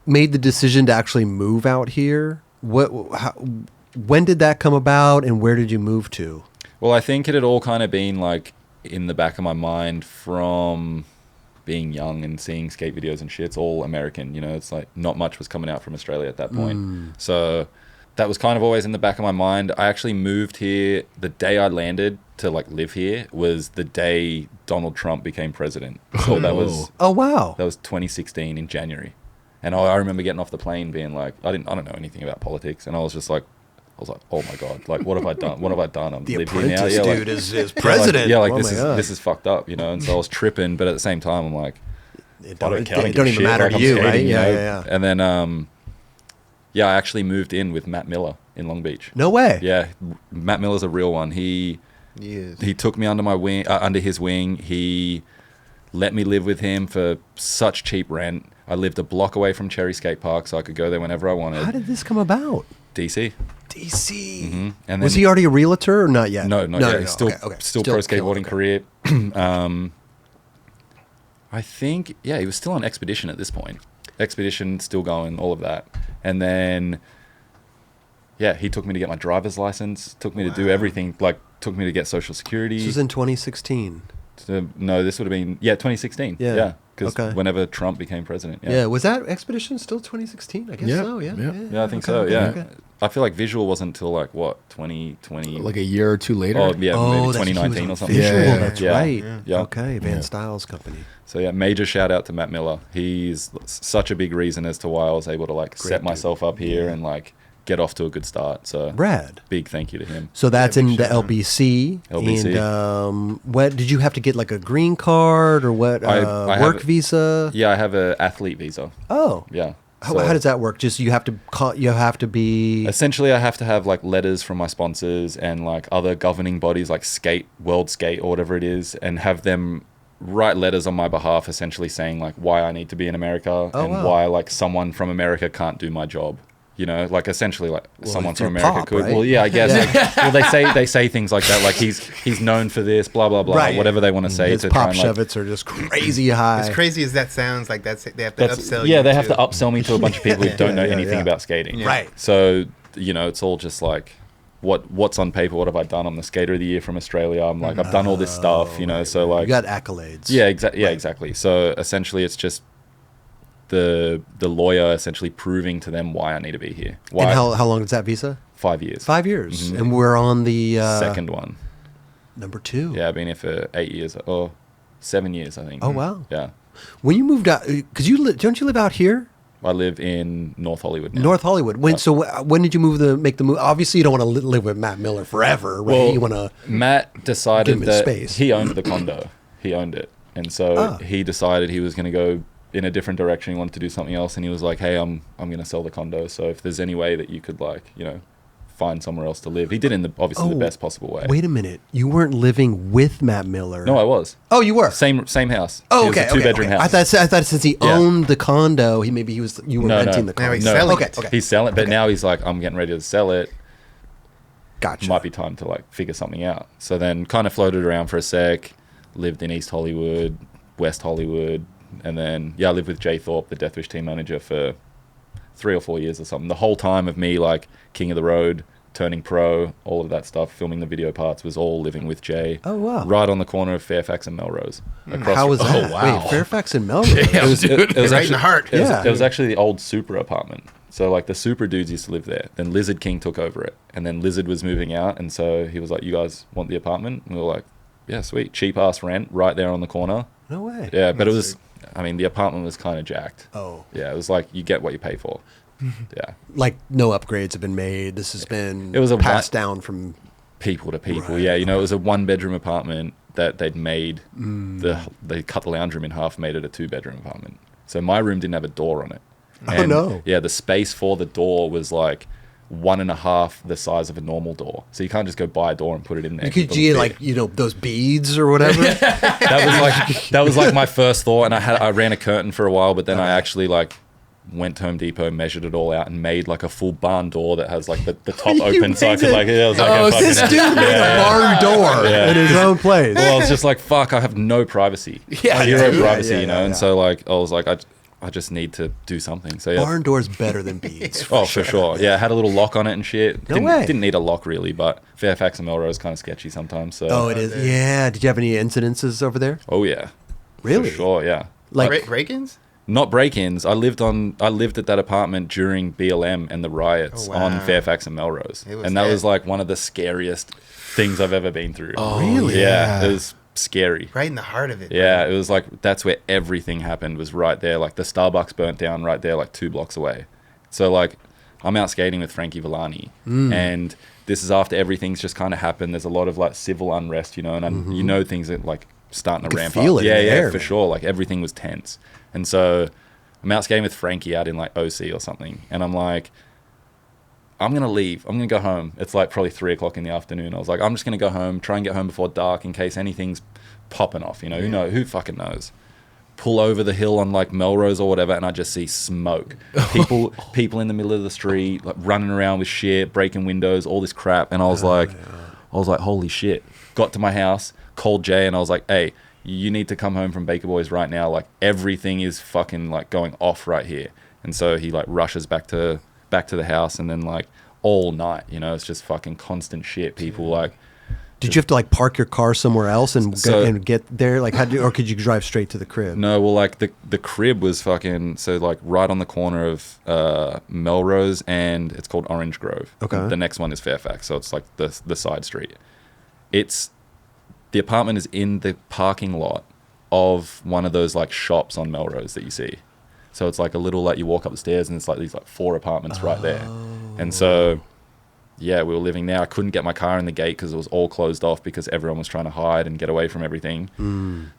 made the decision to actually move out here, when did that come about, and where did you move to? well, I think it had all kind of been like in the back of my mind from being young and seeing skate videos and shit. It's all American, it's like not much was coming out from Australia at that point. So that was kind of always in the back of my mind. I actually moved here the day I landed to like live here was the day Donald Trump became president. So that was Oh wow. 2016 in January. And I remember getting off the plane being like, I don't know anything about politics, and I was like, oh my god, like what have I done? What have I done? I'm The lived here now. Apprentice Yeah, dude is president. Yeah, like Oh this my God. is fucked up, And so I was tripping, but at the same time, I'm like, It I don't, don't it give don't a even shit, matter like, to I'm you, skating, right? you Yeah, know? yeah. And then, I actually moved in with Matt Miller in Long Beach. No way. Yeah, Matt Miller's a real one. He took me under his wing. He let me live with him for such cheap rent. I lived a block away from Cherry Skate Park, so I could go there whenever I wanted. How did this come about? DC. DC. And then, Was he already a realtor or not yet? No, not yet. He's still Okay. still pro skateboarding career. I think, he was still on Expedition at this point. Expedition still going, all of that. And then, he took me to get my driver's license, took me to do everything, like took me to get Social Security. This was in 2016. No, this would have been 2016. Yeah. Yeah, because Okay. whenever Trump became president. Yeah. Was that Expedition still 2016? I guess Yeah. so. Yeah. Yeah. Yeah, I think Okay, so. okay, Yeah, okay. I feel like Visual wasn't until like what 2020, Like a year or two later. Oh yeah, Oh, maybe that's he was 2019 on or something. Visual, Yeah. that's Yeah. right. Yeah. Okay, Van Yeah. Styles Company. So major shout out to Matt Miller. He's such a big reason as to why I was able to like set dude. myself up here and like get off to a good start. So Rad. big thank you to him. So that's in the shout out. LBC. LBC. And what did you have to get, like a green card or what? I have Work a- visa? Yeah, I have a athlete visa. Oh. Yeah. How, So how does that work? Just you have to call. You have to be. essentially I have to have like letters from my sponsors and like other governing bodies like World Skate or whatever it is, and have them write letters on my behalf, essentially saying like why I need to be in America and wow. why like someone from America can't do my job. Like essentially like someone it's from your America pop, could. right? Well, yeah, I guess. Well, they say things like that, like he's known for this, blah blah blah, Right. whatever they want to say His to try pop and like. shove-its are just crazy high. As crazy as that sounds, like they have to upsell you. Yeah, they have to too. upsell me to a bunch of people who don't know Yeah, anything yeah. about skating. Yeah. Right. So it's all just like what's on paper. What have I done? I'm the skater of the year from Australia. I'm like I've done all this stuff. So like you got accolades. yeah, exactly. So essentially, it's just the lawyer essentially proving to them why I need to be here. Why And how long is that visa? 5 years. 5 years. Mhm. And we're on the Second one. number 2. Yeah, I've been here for 8 years or 7 years, I think. Oh, wow. Yeah, When you moved out, because don't you live out here, I live in North Hollywood now. North Hollywood? When did you make the move? Obviously, you don't want to live with Matt Miller forever, right? Well, you want to. Matt Give decided him his that space. he owned the condo. He owned it. And so Ah. he decided he was going to go in a different direction. He wanted to do something else. And he was like, hey, I'm going to sell the condo. So if there's any way that you could find somewhere else to live. He did it in the best possible way. Wait a minute. You weren't living with Matt Miller. No, I was. Oh, you were. Same house. Oh, It was okay. a two-bedroom okay. house. I thought since he Yeah. owned the condo, you were renting the Now condo. he's selling okay, it. okay. He's selling, but Okay. now he's like, I'm getting ready to sell it. Gotcha. Might be time to figure something out. So then kind of floated around for a sec, lived in East Hollywood, West Hollywood, and then I lived with Jay Thorpe, the Deathwish team manager, for 3 or 4 years or something. The whole time of me king of the road, turning pro, all of that stuff, filming the video parts, was all living with Jay. Oh, wow. Right on the corner of Fairfax and Melrose. How was that? Oh, wow. Wait, Fairfax and Melrose. It was Right in the heart. Yeah. It was actually the old Supra apartment. So the Supra dudes used to live there. Then Lizard King took over it, and then Lizard was moving out, and so he was like, "You guys want the apartment?" And we were like, "Yeah, sweet, cheap ass rent, right there on the corner." No way. Yeah, but it was. I mean, the apartment was kind of jacked. Oh. Yeah, it was like you get what you pay for. Yeah, Like no upgrades have been made. This has been It was a passed down from. people to people. Right. Yeah, it was a 1-bedroom apartment that they'd made. They cut the lounge room in half, made it a 2-bedroom apartment. So my room didn't have a door on it. Oh, no. Yeah, the space for the door was like 1.5 the size of a normal door. So you can't just go buy a door and put it in there. Could you get like, those beads or whatever? That was like my first thought, and I ran a curtain for a while, but then I actually like went to Home Depot, measured it all out, and made like a full barn door that has like the top open, so I could like, I was like, this dude made a barn door in his own place. Well, I was just like, fuck, I have no privacy. Yeah, Zero yeah, privacy, yeah, and so like I was like, I just need to do something. So yeah. Barn door's better than beads. For sure. Yeah, it had a little lock on it and shit. No way. Didn't need a lock really, but Fairfax and Melrose kind of sketchy sometimes. So. Oh, it is. Yeah. Did you have any incidences over there? Oh yeah. Really? For sure. Yeah. Like break-ins? Not break-ins. I lived at that apartment during BLM and the riots on Fairfax and Melrose, and that was like one of the scariest things I've ever been through. Oh, really? Yeah. It was scary. Right in the heart of it. Yeah, it was like that's where everything happened, was right there. Like the Starbucks burnt down right there, like 2 blocks away. So like I'm out skating with Frankie Villani, and this is after everything's just kind of happened. There's a lot of like civil unrest, and things are like starting to ramp feel up. it in the air, for man. sure. Like everything was tense, and so I'm out skating with Frankie out in like OC or something, and I'm like, I'm going to leave. I'm going to go home. It's like probably 3 o'clock in the afternoon. I was like, I'm just going to go home, try and get home before dark in case anything's popping off, who fucking knows. Pull over the hill on like Melrose or whatever, and I just see smoke. People in the middle of the street, like running around with shit, breaking windows, all this crap. And I was like, holy shit. Got to my house, called Jay, and I was like, hey, you need to come home from Baker Boys right now. Like everything is fucking like going off right here. And so he like rushes back to the house, and then like all night, it's just fucking constant shit. People like. Did you have to like park your car somewhere else and get there? Like, or could you drive straight to the crib? No, well, like the crib was fucking like right on the corner of Melrose, and it's called Orange Grove. Okay. The next one is Fairfax, so it's like the side street. The apartment is in the parking lot of one of those like shops on Melrose that you see. So it's like a little like you walk up the stairs, and it's like these like 4 apartments right there, and so. Yeah, we were living there. I couldn't get my car in the gate because it was all closed off because everyone was trying to hide and get away from everything.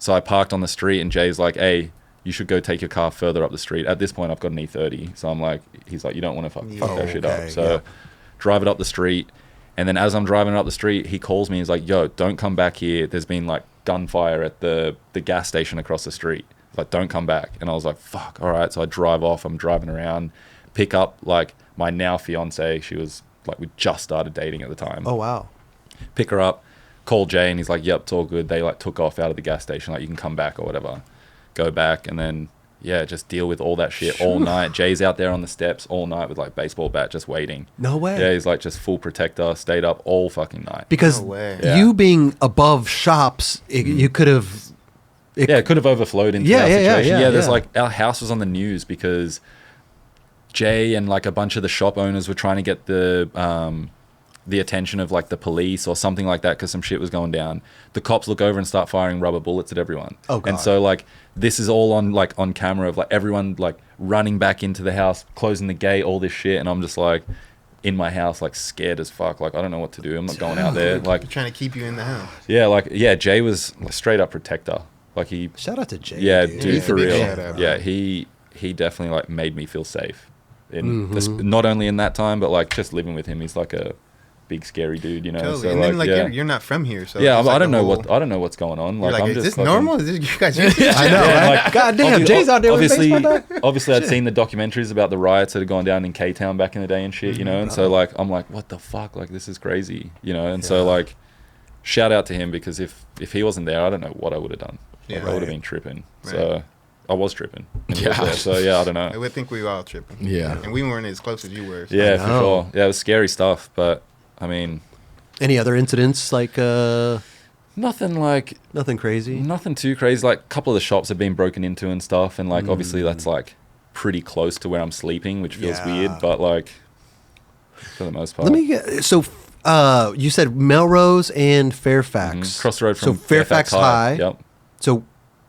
So I parked on the street, and Jay's like, hey, you should go take your car further up the street. At this point, I've got an E30. So I'm like, he's like, you don't want to fuck that shit up. So drive it up the street. And then as I'm driving it up the street, he calls me. He's like, yo, don't come back here. There's been like gunfire at the gas station across the street. He's like, don't come back. And I was like, fuck, all right. So I drive off. I'm driving around, pick up like my now fiance. She was... like we just started dating at the time. Oh, wow. Pick her up, call Jay, and he's like, yep, it's all good. They like took off out of the gas station. Like, you can come back or whatever. Go back, and then, just deal with all that shit all night. Jay's out there on the steps all night with like baseball bat just waiting. No way. Yeah, he's like just full protector, stayed up all fucking night. Because you being above shops, you could have... it could have overflowed into that situation. There's like, our house was on the news because... Jay and like a bunch of the shop owners were trying to get the attention of like the police or something like that because some shit was going down. The cops look over and start firing rubber bullets at everyone. Oh, God. And so like this is all on camera of like everyone like running back into the house, closing the gate, all this shit, and I'm just like in my house like scared as fuck. Like I don't know what to do. I'm not going out there. Like trying to keep you in the house. Jay was like, straight up protector. Like he. Shout out to Jay. Yeah, dude, for real. Yeah, he definitely like made me feel safe. Not only in that time, but like just living with him, he's like a big scary dude, Totally. So and then you're not from here, so I don't know what's going on. Like, I'm is just this fucking... normal? Is this you guys? I know. Right? Like, God damn, Jay's out there with a baseball bat. Obviously, I'd seen the documentaries about the riots that had gone down in K-Town back in the day and shit, and so like I'm like, what the fuck? Like this is crazy, and so like, shout out to him because if he wasn't there, I don't know what I would have done. Like, I would have been tripping. So. I was tripping. So I don't know. I would think we were all tripping. Yeah. And we weren't as close as you were. So. Yeah, for sure. Yeah, it was scary stuff, but I mean, any other incidents like nothing crazy? Nothing too crazy. Like a couple of the shops have been broken into and stuff, and like obviously that's like pretty close to where I'm sleeping, which feels weird, but like for the most part. Let me get you said Melrose and Fairfax. Cross the road from Fairfax High. Yep. So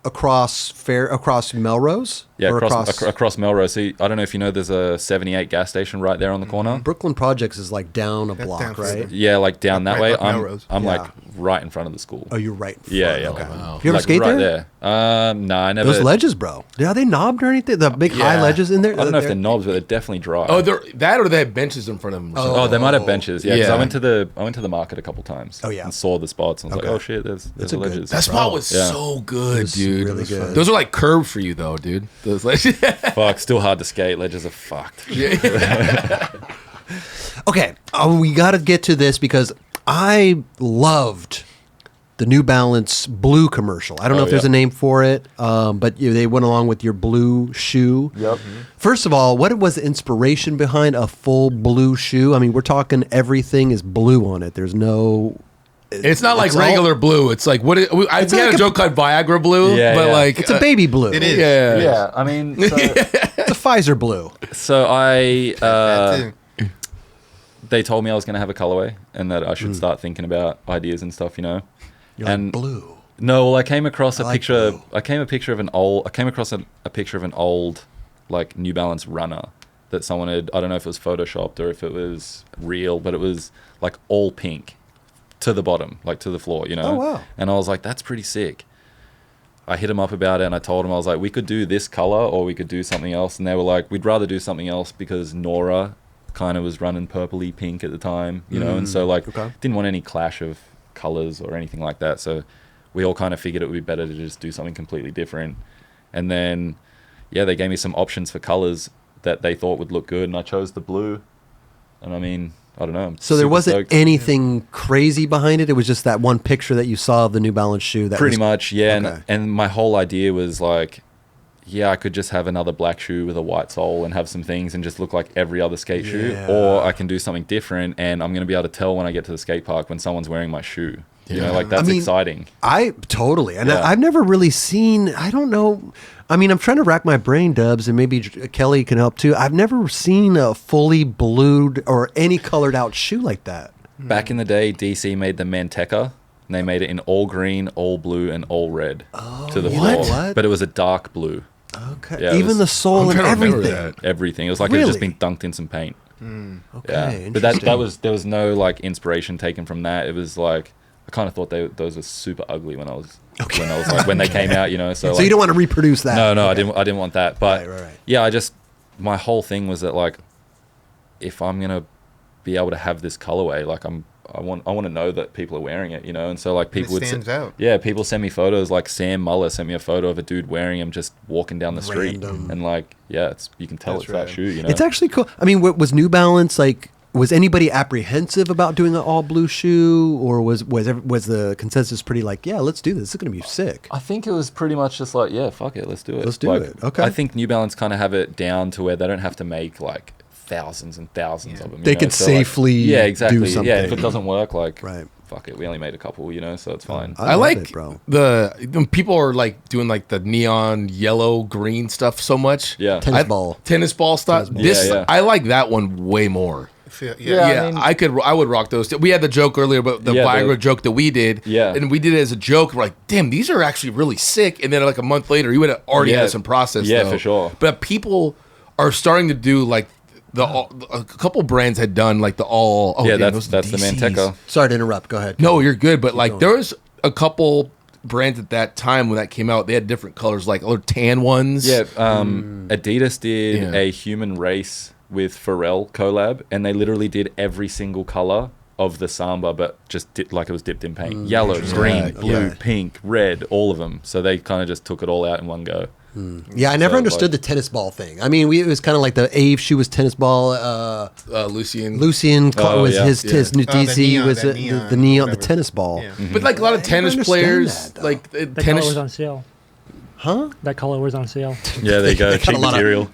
across Melrose? Yeah, Or across Melrose. See, I don't know if you know, there's a 78 gas station right there on the corner. Brooklyn Projects is like down a block, down right? further. Yeah, like down that Right way. up Melrose. I'm Yeah. like right in front of the school. Oh, you're right. in front. Yeah, yeah. Okay. wow. You ever Like, skate right there? No, I never. Those ledges, bro. Are they knobbed or anything? The big high Yeah. ledges in there? I don't know if they're knobs, but they're definitely dry. Oh, that or they have benches in front of them. Or something. Oh, they might have benches. Yeah, because Yeah. I went to the market a couple times. Oh, yeah. and saw the spots and was Okay. like, oh shit, there's That's a good- ledges. That spot was Yeah. so good, was dude. really good. Those are like curved for you, though, dude. Those ledges. Fuck, still hard to skate. Ledges are fucked. Okay, we got to get to this because I loved the New Balance blue commercial. I don't know Oh, if there's yeah. a name for it, but they went along with your blue shoe. Yep. First of all, what was the inspiration behind a full blue shoe? I mean, we're talking everything is blue on it. There's no... It's not like It's all- regular blue. It's like what? We had like a joke called Viagra blue, Yeah, but yeah. like It's a baby blue. It is. Yeah, Yeah, I mean, so, It's a Pfizer blue. so I That too. they told me I was going to have a colorway and that I should start thinking about ideas and stuff, you know. You're And- like, blue. No, well, I came across a I like picture. blue. I came across a picture of an old, like, New Balance runner that someone had. I don't know if it was photoshopped or if it was real, but it was like all pink to the bottom, like to the floor, you know. Oh, wow. And I was like, that's pretty sick. I hit him up about it and I told him, I was like, we could do this color or we could do something else. And they were like, we'd rather do something else because Nora kind of was running purpley pink at the time, you know. And so like, okay. didn't want any clash of colors or anything like that. So we all kind of figured it would be better to just do something completely different. And then, yeah, they gave me some options for colors that they thought would look good. And I chose the blue. And I mean, I don't know. I'm So there super wasn't stoked. anything crazy behind it. It was just that one picture that you saw of the New Balance shoe. That Pretty was, much, yeah. Okay. And my whole idea was like, yeah, I could just have another black shoe with a white sole and have some things and just look like every other skate shoe. Yeah. Or I can do something different and I'm going to be able to tell when I get to the skate park when someone's wearing my shoe. You know, like that's I mean, exciting. I totally, and Yeah. I've never really seen. I don't know. I mean, I'm trying to rack my brain, Dubs, and maybe Kelly can help too. I've never seen a fully blued or any colored out shoe like that. Back in the day, DC made the Manteca. And they made it in all green, all blue, and all red to the what? floor. What? But it was a dark blue. Okay, Yeah, it even was- the sole and trying to remember everything. that. Everything. It was like it had just Really? been dunked in some paint. Okay, But that interesting. was there was no like inspiration taken from that. It was like I kind of thought those were super ugly when I was when they came out, you know. So, So like, you don't want to reproduce that? no, Okay. I didn't want that. But Right. yeah, my whole thing was that like if I'm gonna be able to have this colorway, like I want to know that people are wearing it, you know. And so like people would stands out. yeah, people send me photos. Like Sam Muller sent me a photo of a dude wearing them just walking down the street, Random. and like yeah, you can tell That's it's that rad. shoe, you know. It's actually cool. I mean, was New Balance like? Was anybody apprehensive about doing an all blue shoe, or was the consensus pretty like, yeah, let's do this. This is going to be sick. I think it was pretty much just like, yeah, fuck it, let's do it. Let's do Like, it. Okay. I think New Balance kind of have it down to where they don't have to make like thousands and thousands of them. you They know? can So, like, safely yeah, exactly. do Yeah, if something. it doesn't work, like, Right. fuck it, we only made a couple, you know, so it's fine. I love like it, bro. the people are like doing like the neon yellow green stuff so much. Yeah. Tennis ball. tennis ball stuff. Tennis ball. This Yeah, yeah. I like that one way more. Yeah. Yeah. I mean- I would rock those. We had the joke earlier about the Yeah, Viagra joke that we did. Yeah. And we did it as a joke. We're like, damn, these are actually really sick. And then like a month later, you would have already Yeah. had some process. Yeah, though. for sure. But people are starting to do like a couple brands had done like the all. Oh, yeah, damn, that's those the DCs. Manteca. Sorry to interrupt. Go ahead. No, you're good. But like going. there was a couple brands at that time when that came out. They had different colors, like other tan ones. Yeah, Adidas did Yeah. a Human Race with Pharrell collab, and they literally did every single color of the Samba, but just like it was dipped in paint. Yellow, green, Yeah, blue, yeah. pink, red, all of them. So they kind of just took it all out in one go. Yeah, I never So, understood like- the tennis ball thing. I mean, it was kind of like the Ave shoe was tennis ball. Lucian. Lucian Oh, was yeah. his new the DC neon, was that the neon, neon, the whatever. tennis ball. Yeah. But like a lot of I tennis understand players, that, though. like That tennis. color was on sale. Huh? That color was on sale. Yeah, there you go. Got a Cheap lot of- material.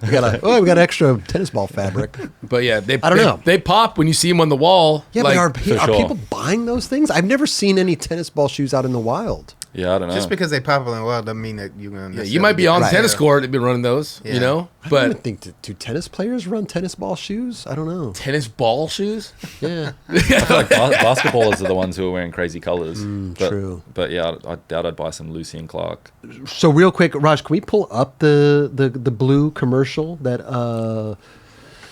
we got extra tennis ball fabric. But yeah, I don't know. They pop when you see them on the wall. Yeah, like, but are sure. people buying those things? I've never seen any tennis ball shoes out in the wild. Yeah, I don't know. Just because they popular and well doesn't mean that you're gonna. Yeah, you might be on the Right. tennis court. They've been running those. Yeah. You know, I don't but even think do tennis players run tennis ball shoes? I don't know. tennis ball shoes. Yeah. I feel like basketballers are the ones who are wearing crazy colors. True. But yeah, I doubt I'd buy some Lucy and Clark. So real quick, Raj, can we pull up the blue commercial that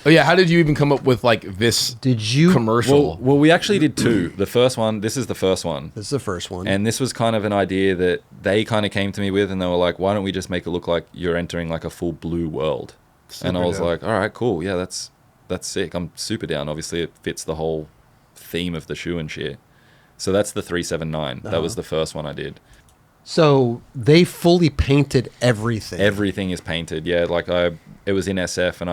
Oh yeah, how did you even come up with like this did you commercial? Well, we actually did two. The first one, this is the first one. This is the first one. And this was kind of an idea that they kind of came to me with, and they were like, why don't we just make it look like you're entering like a full blue world? And I was dope. like, all right, cool. Yeah, that's sick. I'm super down. Obviously, it fits the whole theme of the shoe and shit. So that's the 379. That was the first one I did. So they fully painted everything. Everything is painted. Yeah, like it was in SF, and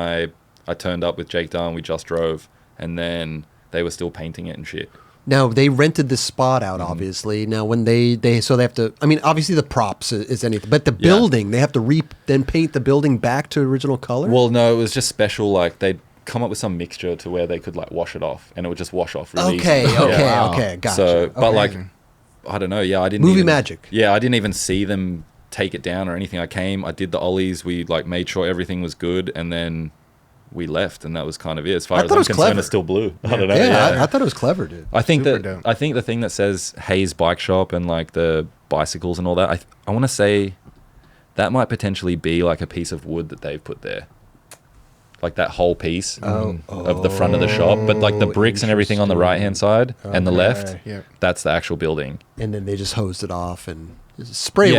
I turned up with Jake Darwin. We just drove, and then they were still painting it and shit. Now they rented this spot out, Mm-hmm. obviously. Now when they have to. I mean, obviously the props is anything, but the building they have to then paint the building back to original color. Well, no, it was just special. Like they'd come up with some mixture to where they could like wash it off, and it would just wash off really okay, easily. okay, Yeah. okay, gotcha. So, but Okay. like, I don't know. Yeah, I didn't Movie even, magic. Yeah, I didn't even see them take it down or anything. I did the ollies. We like made sure everything was good, and then we left, and that was kind of it. As far I as thought it I'm was concerned, clever. it's still blue. I don't know. yeah, I thought it was clever, dude. I think Super that dope. I think the thing that says Hayes Bike Shop and like the bicycles and all that, I want to say that might potentially be like a piece of wood that they've put there, like that whole piece of the front of the shop. But like the bricks and everything on the right hand side and the left, Okay. Yeah. that's the actual building. And then they just hosed it off and spray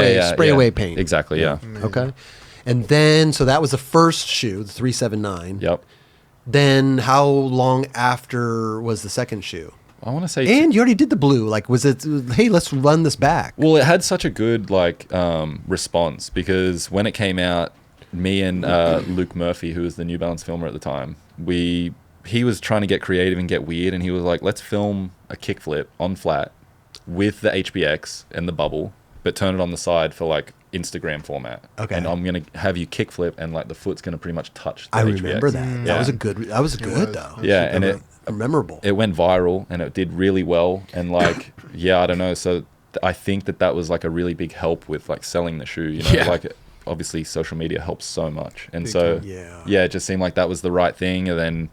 away paint. Exactly. Yeah. Okay. And then so that was the first shoe, the 379. Yep. Then how long after was the second shoe? I want to say. And you already did the blue. Like, was it? Hey, let's run this back. Well, it had such a good like response because when it came out, me and Luke Murphy, who was the New Balance filmer at the time, he was trying to get creative and get weird, and he was like, "Let's film a kickflip on flat with the HBX and the bubble, but turn it on the side for like Instagram format. Okay. And I'm gonna have you kickflip, and like the foot's gonna pretty much touch the I HBX. remember that. Yeah. That was good though. Yeah, and it Memorable. it went viral and it did really well, and like yeah, I don't know, so I think that was like a really big help with like selling the shoe, you know. Yeah. Like obviously social media helps so much, and Big so time. Yeah. it just seemed like that was the right thing, and then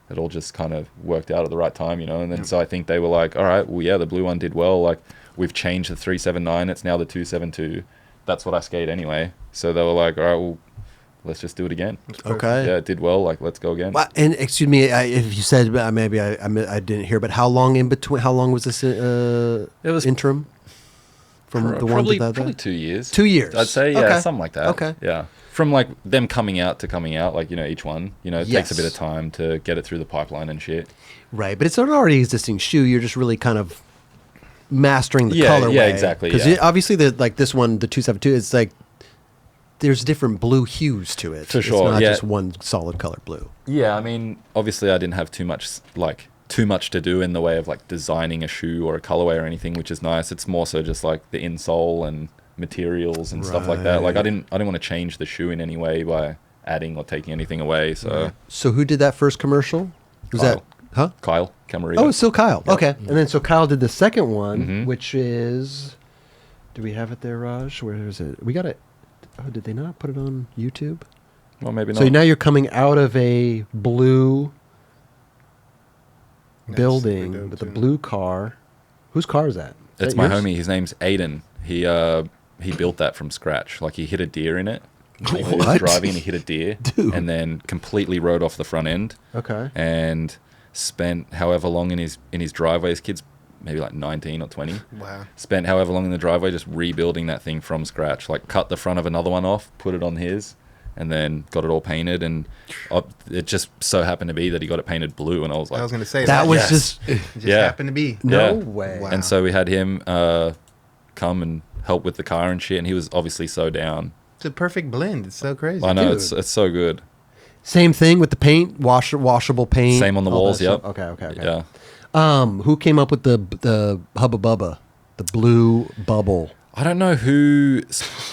it all just kind of worked out at the right time, you know. And then so I think they were like, all right, well yeah, the blue one did well, like we've changed the 379, it's now the 272, that's what I skate anyway. So they were like, all right, well let's just do it again. Okay. Yeah, it did well, like let's go again. Well, and excuse me, if you said maybe I didn't hear, but how long in between? How long was this It was interim from the one probably, to the other? probably 2 years. 2 years. I'd say, yeah, Okay. something like that. Okay. Yeah. From like them coming out to coming out, like, you know, each one, you know, it takes a Yes. bit of time to get it through the pipeline and shit. Right, but it's an already existing shoe. You're just really kind of mastering the Yeah, colorway. yeah, exactly, Because yeah. obviously, like this one, the 272, it's like there's different blue hues to it. For It's sure, not yeah. just one solid color blue. Yeah, I mean, obviously I didn't have too much to do in the way of like designing a shoe or a colorway or anything, which is nice. It's more so just like the insole and materials and stuff like that. Like I didn't want to change the shoe in any way by adding or taking anything away. So So who did that first commercial? Was Kyle. that huh? Kyle Camarillo. Oh, it's still Kyle. Okay, and then so Kyle did the second one, Mhm. which is. Do we have it there, Raj? Where is it? We got it. Oh, did they not put it on YouTube? Well, maybe not. So now you're coming out of a blue That's building super dope, with a too. blue car. Whose car is that? Is It's that my yours? homie. His name's Aiden. He built that from scratch. Like he hit a deer in it. He was What? driving and he hit a deer, Dude. and then completely rode off the front end. Okay. And spent however long in his driveway. His kid's maybe like 19 or 20. Wow. Spent however long in the driveway just rebuilding that thing from scratch. Like cut the front of another one off, put it on his, and then got it all painted. And it just so happened to be that he got it painted blue. And I was like, I was gonna say That was Yes. just It just Yeah. happened to be. no Yeah. way. Wow. And so we had him come and help with the car and shit. And he was obviously so down. It's a perfect blend. It's so crazy. I know Dude. it's so good. Same thing with the paint, washable paint. Same on the all walls. that Yep. stuff. Okay. Yeah. Who came up with the Hubba Bubba, the blue bubble? I don't know who.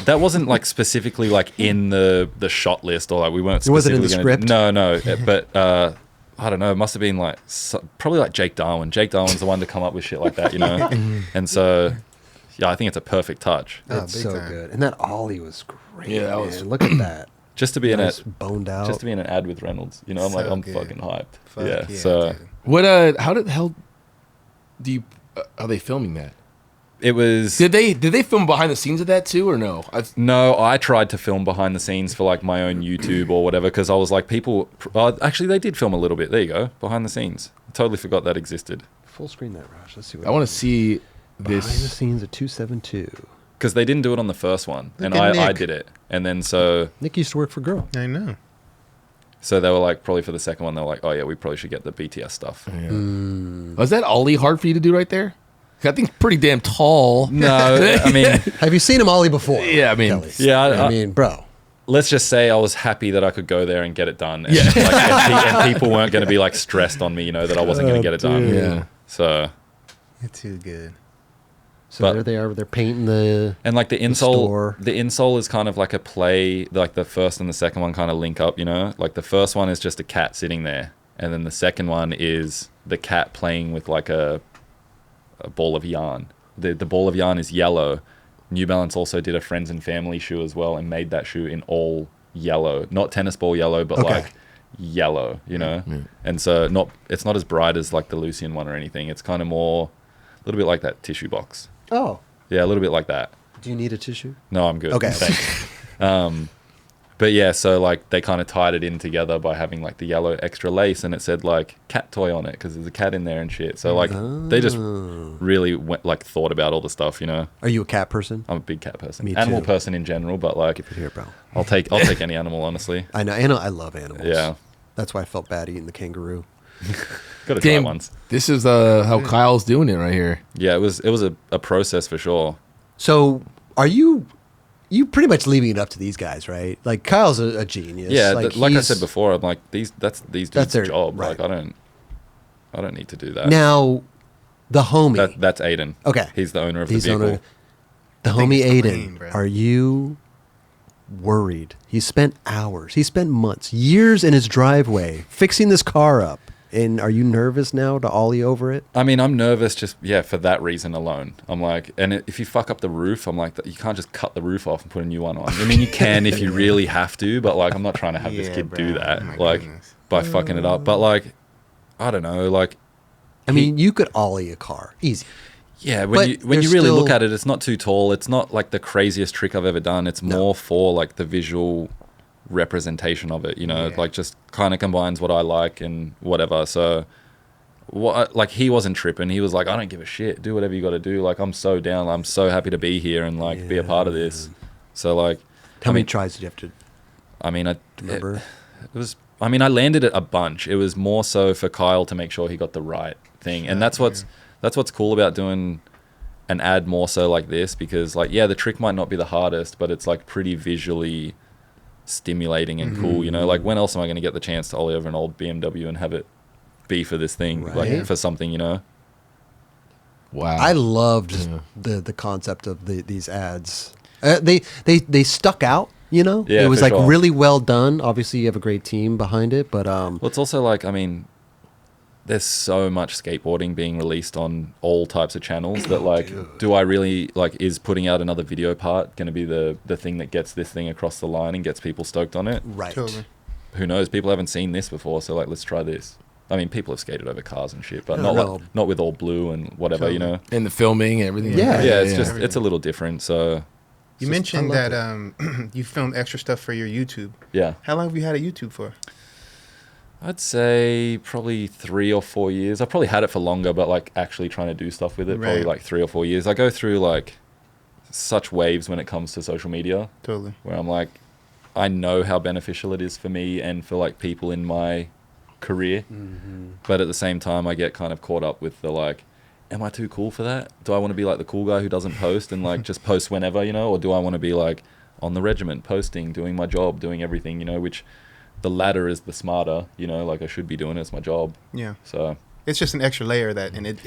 That wasn't like specifically like in the shot list, or like we weren't. It wasn't in the specifically script? No. But I don't know. It must have been like probably like Jake Darwin. Jake Darwin's the one to come up with shit like that, you know. And so yeah, I think it's a perfect touch. Oh, It's big so time. good. And that ollie was great. Yeah, that man. was- Look at that. Just to be Nice in boned out. just to be in an ad with Reynolds, you know, I'm like, So I'm good. fucking hyped. Fuck yeah. yeah, So dude. What? How did the hell do you? Are they filming that? it was. Did they film behind the scenes of that too, or no? No, I tried to film behind the scenes for like my own YouTube or whatever because I was like, people. Actually, they did film a little bit. There you go, behind the scenes. I totally forgot that existed Full screen that, Raj. Let's see what I want to see behind the this. scenes at 272. because they didn't do it on the first one, and at I Nick. did it, and then so Nick used to work for Girl. I know. they were like probably for the second one they were like, oh yeah, we probably should get the BTS stuff. Was that ollie hard for you to do right there? I think it's pretty damn tall. No, I mean. Have you seen him ollie before? Yeah, I mean- Kelly? Yeah, I mean, bro. Let's just say I was happy that I could go there and get it done. And, Yeah. like, and people weren't going to be like stressed on me, you know, that I wasn't going to get it done. dude. Yeah. So, You're too good. So But- there they are. They're painting the. and like the store. insole is kind of like a play, like the first and the second one kind of link up, you know? Like the first one is just a cat sitting there. And then the second one is the cat playing with like a ball of yarn. The ball of yarn is yellow. New Balance also did a friends and family shoe as well and made that shoe in all yellow, not tennis ball yellow, but Okay. like yellow, you know. And so it's not as bright as like the Lucian one or anything. It's kind of more a little bit like that tissue box. Oh. Yeah, a little bit like that. Do you need a tissue? No, I'm good. Okay. Thanks. But yeah, so like they kind of tied it in together by having like the yellow extra lace, and it said like cat toy on it because there's a cat in there and shit. So like they just really went, like thought about all the stuff, you know. Are you a cat person? I'm a big cat person, Me animal too. person in general, but like Here, bro. I'll take any animal, honestly. I know. I love animals. Yeah, That's why I felt bad eating the kangaroo. got to try Damn, once. this is how Kyle's doing it right here. Yeah, it was a process for sure. So are you pretty much leaving it up to these guys, right? Like Kyle's a genius. Yeah, like I he's- said before, I'm like these dudes' their- job. right. Like I don't need to do that. Now, the homie. That's Aiden. Okay. He's the owner of He's the vehicle. owner- the I think homie it's the Aiden. plane, bro. Are you worried? He spent hours. He spent months, years in his driveway fixing this car up. And are you nervous now to ollie over it? I mean, I'm nervous just, for that reason alone. I'm like, and if you fuck up the roof, I'm like, you can't just cut the roof off and put a new one on. I mean, you can if you really have to, but like, I'm not trying to have this Yeah, kid bro. do that, Oh my like, goodness. by fucking it up. But like, I don't know, like, I mean, you could ollie a car. Easy. yeah, But when you there's really look still- at it, it's not too tall. It's not like the craziest trick I've ever done. It's more for like the visual representation of it, you know, Yeah. like just kind of combines what I like and whatever. So, like he wasn't tripping. He was like, I don't give a shit. Do whatever you got to do. Like I'm so down. I'm so happy to be here and like be a part of this. So like, How I many mean, tries did you have to I mean, remember? it was. I mean, I landed it a bunch. It was more so for Kyle to make sure he got the right thing, and that's what's cool about doing an ad more so like this, because like the trick might not be the hardest, but it's like pretty visually stimulating and cool. You know, like when else am I going to get the chance to ollie over an old BMW and have it be for this thing, Right. like for something, you know? Wow. I loved the concept of these ads. They stuck out. You know, Yeah, it was for like sure. really well done. Obviously, you have a great team behind it, but Well, it's also like, I mean, there's so much skateboarding being released on all types of channels that like, do I really like, is putting out another video part going to be the thing that gets this thing across the line and gets people stoked on it? right. Totally. Who knows? People haven't seen this before, so like, let's try this. I mean, people have skated over cars and shit, but No, not no. like, not with all blue and whatever, you know? and the filming and everything. Yeah. Yeah, it's just, it's a little different. So You Just- mentioned I love that you filmed extra stuff for your YouTube. yeah, How long have you had a YouTube for? I'd say probably 3 or 4 years. I probably had it for longer, but like actually trying to do stuff with it, probably Right. like 3 or 4 years. I go through like such waves when it comes to social media, Totally. where I'm like, I know how beneficial it is for me and for like people in my career, but at the same time, I get kind of caught up with the like, am I too cool for that? Do I want to be like the cool guy who doesn't post and like just post whenever, you know, or do I want to be like on the regiment, posting, doing my job, doing everything, you know, which the latter is the smarter, you know, like I should be doing it. It's my job. Yeah. So It's just an extra layer that, and it's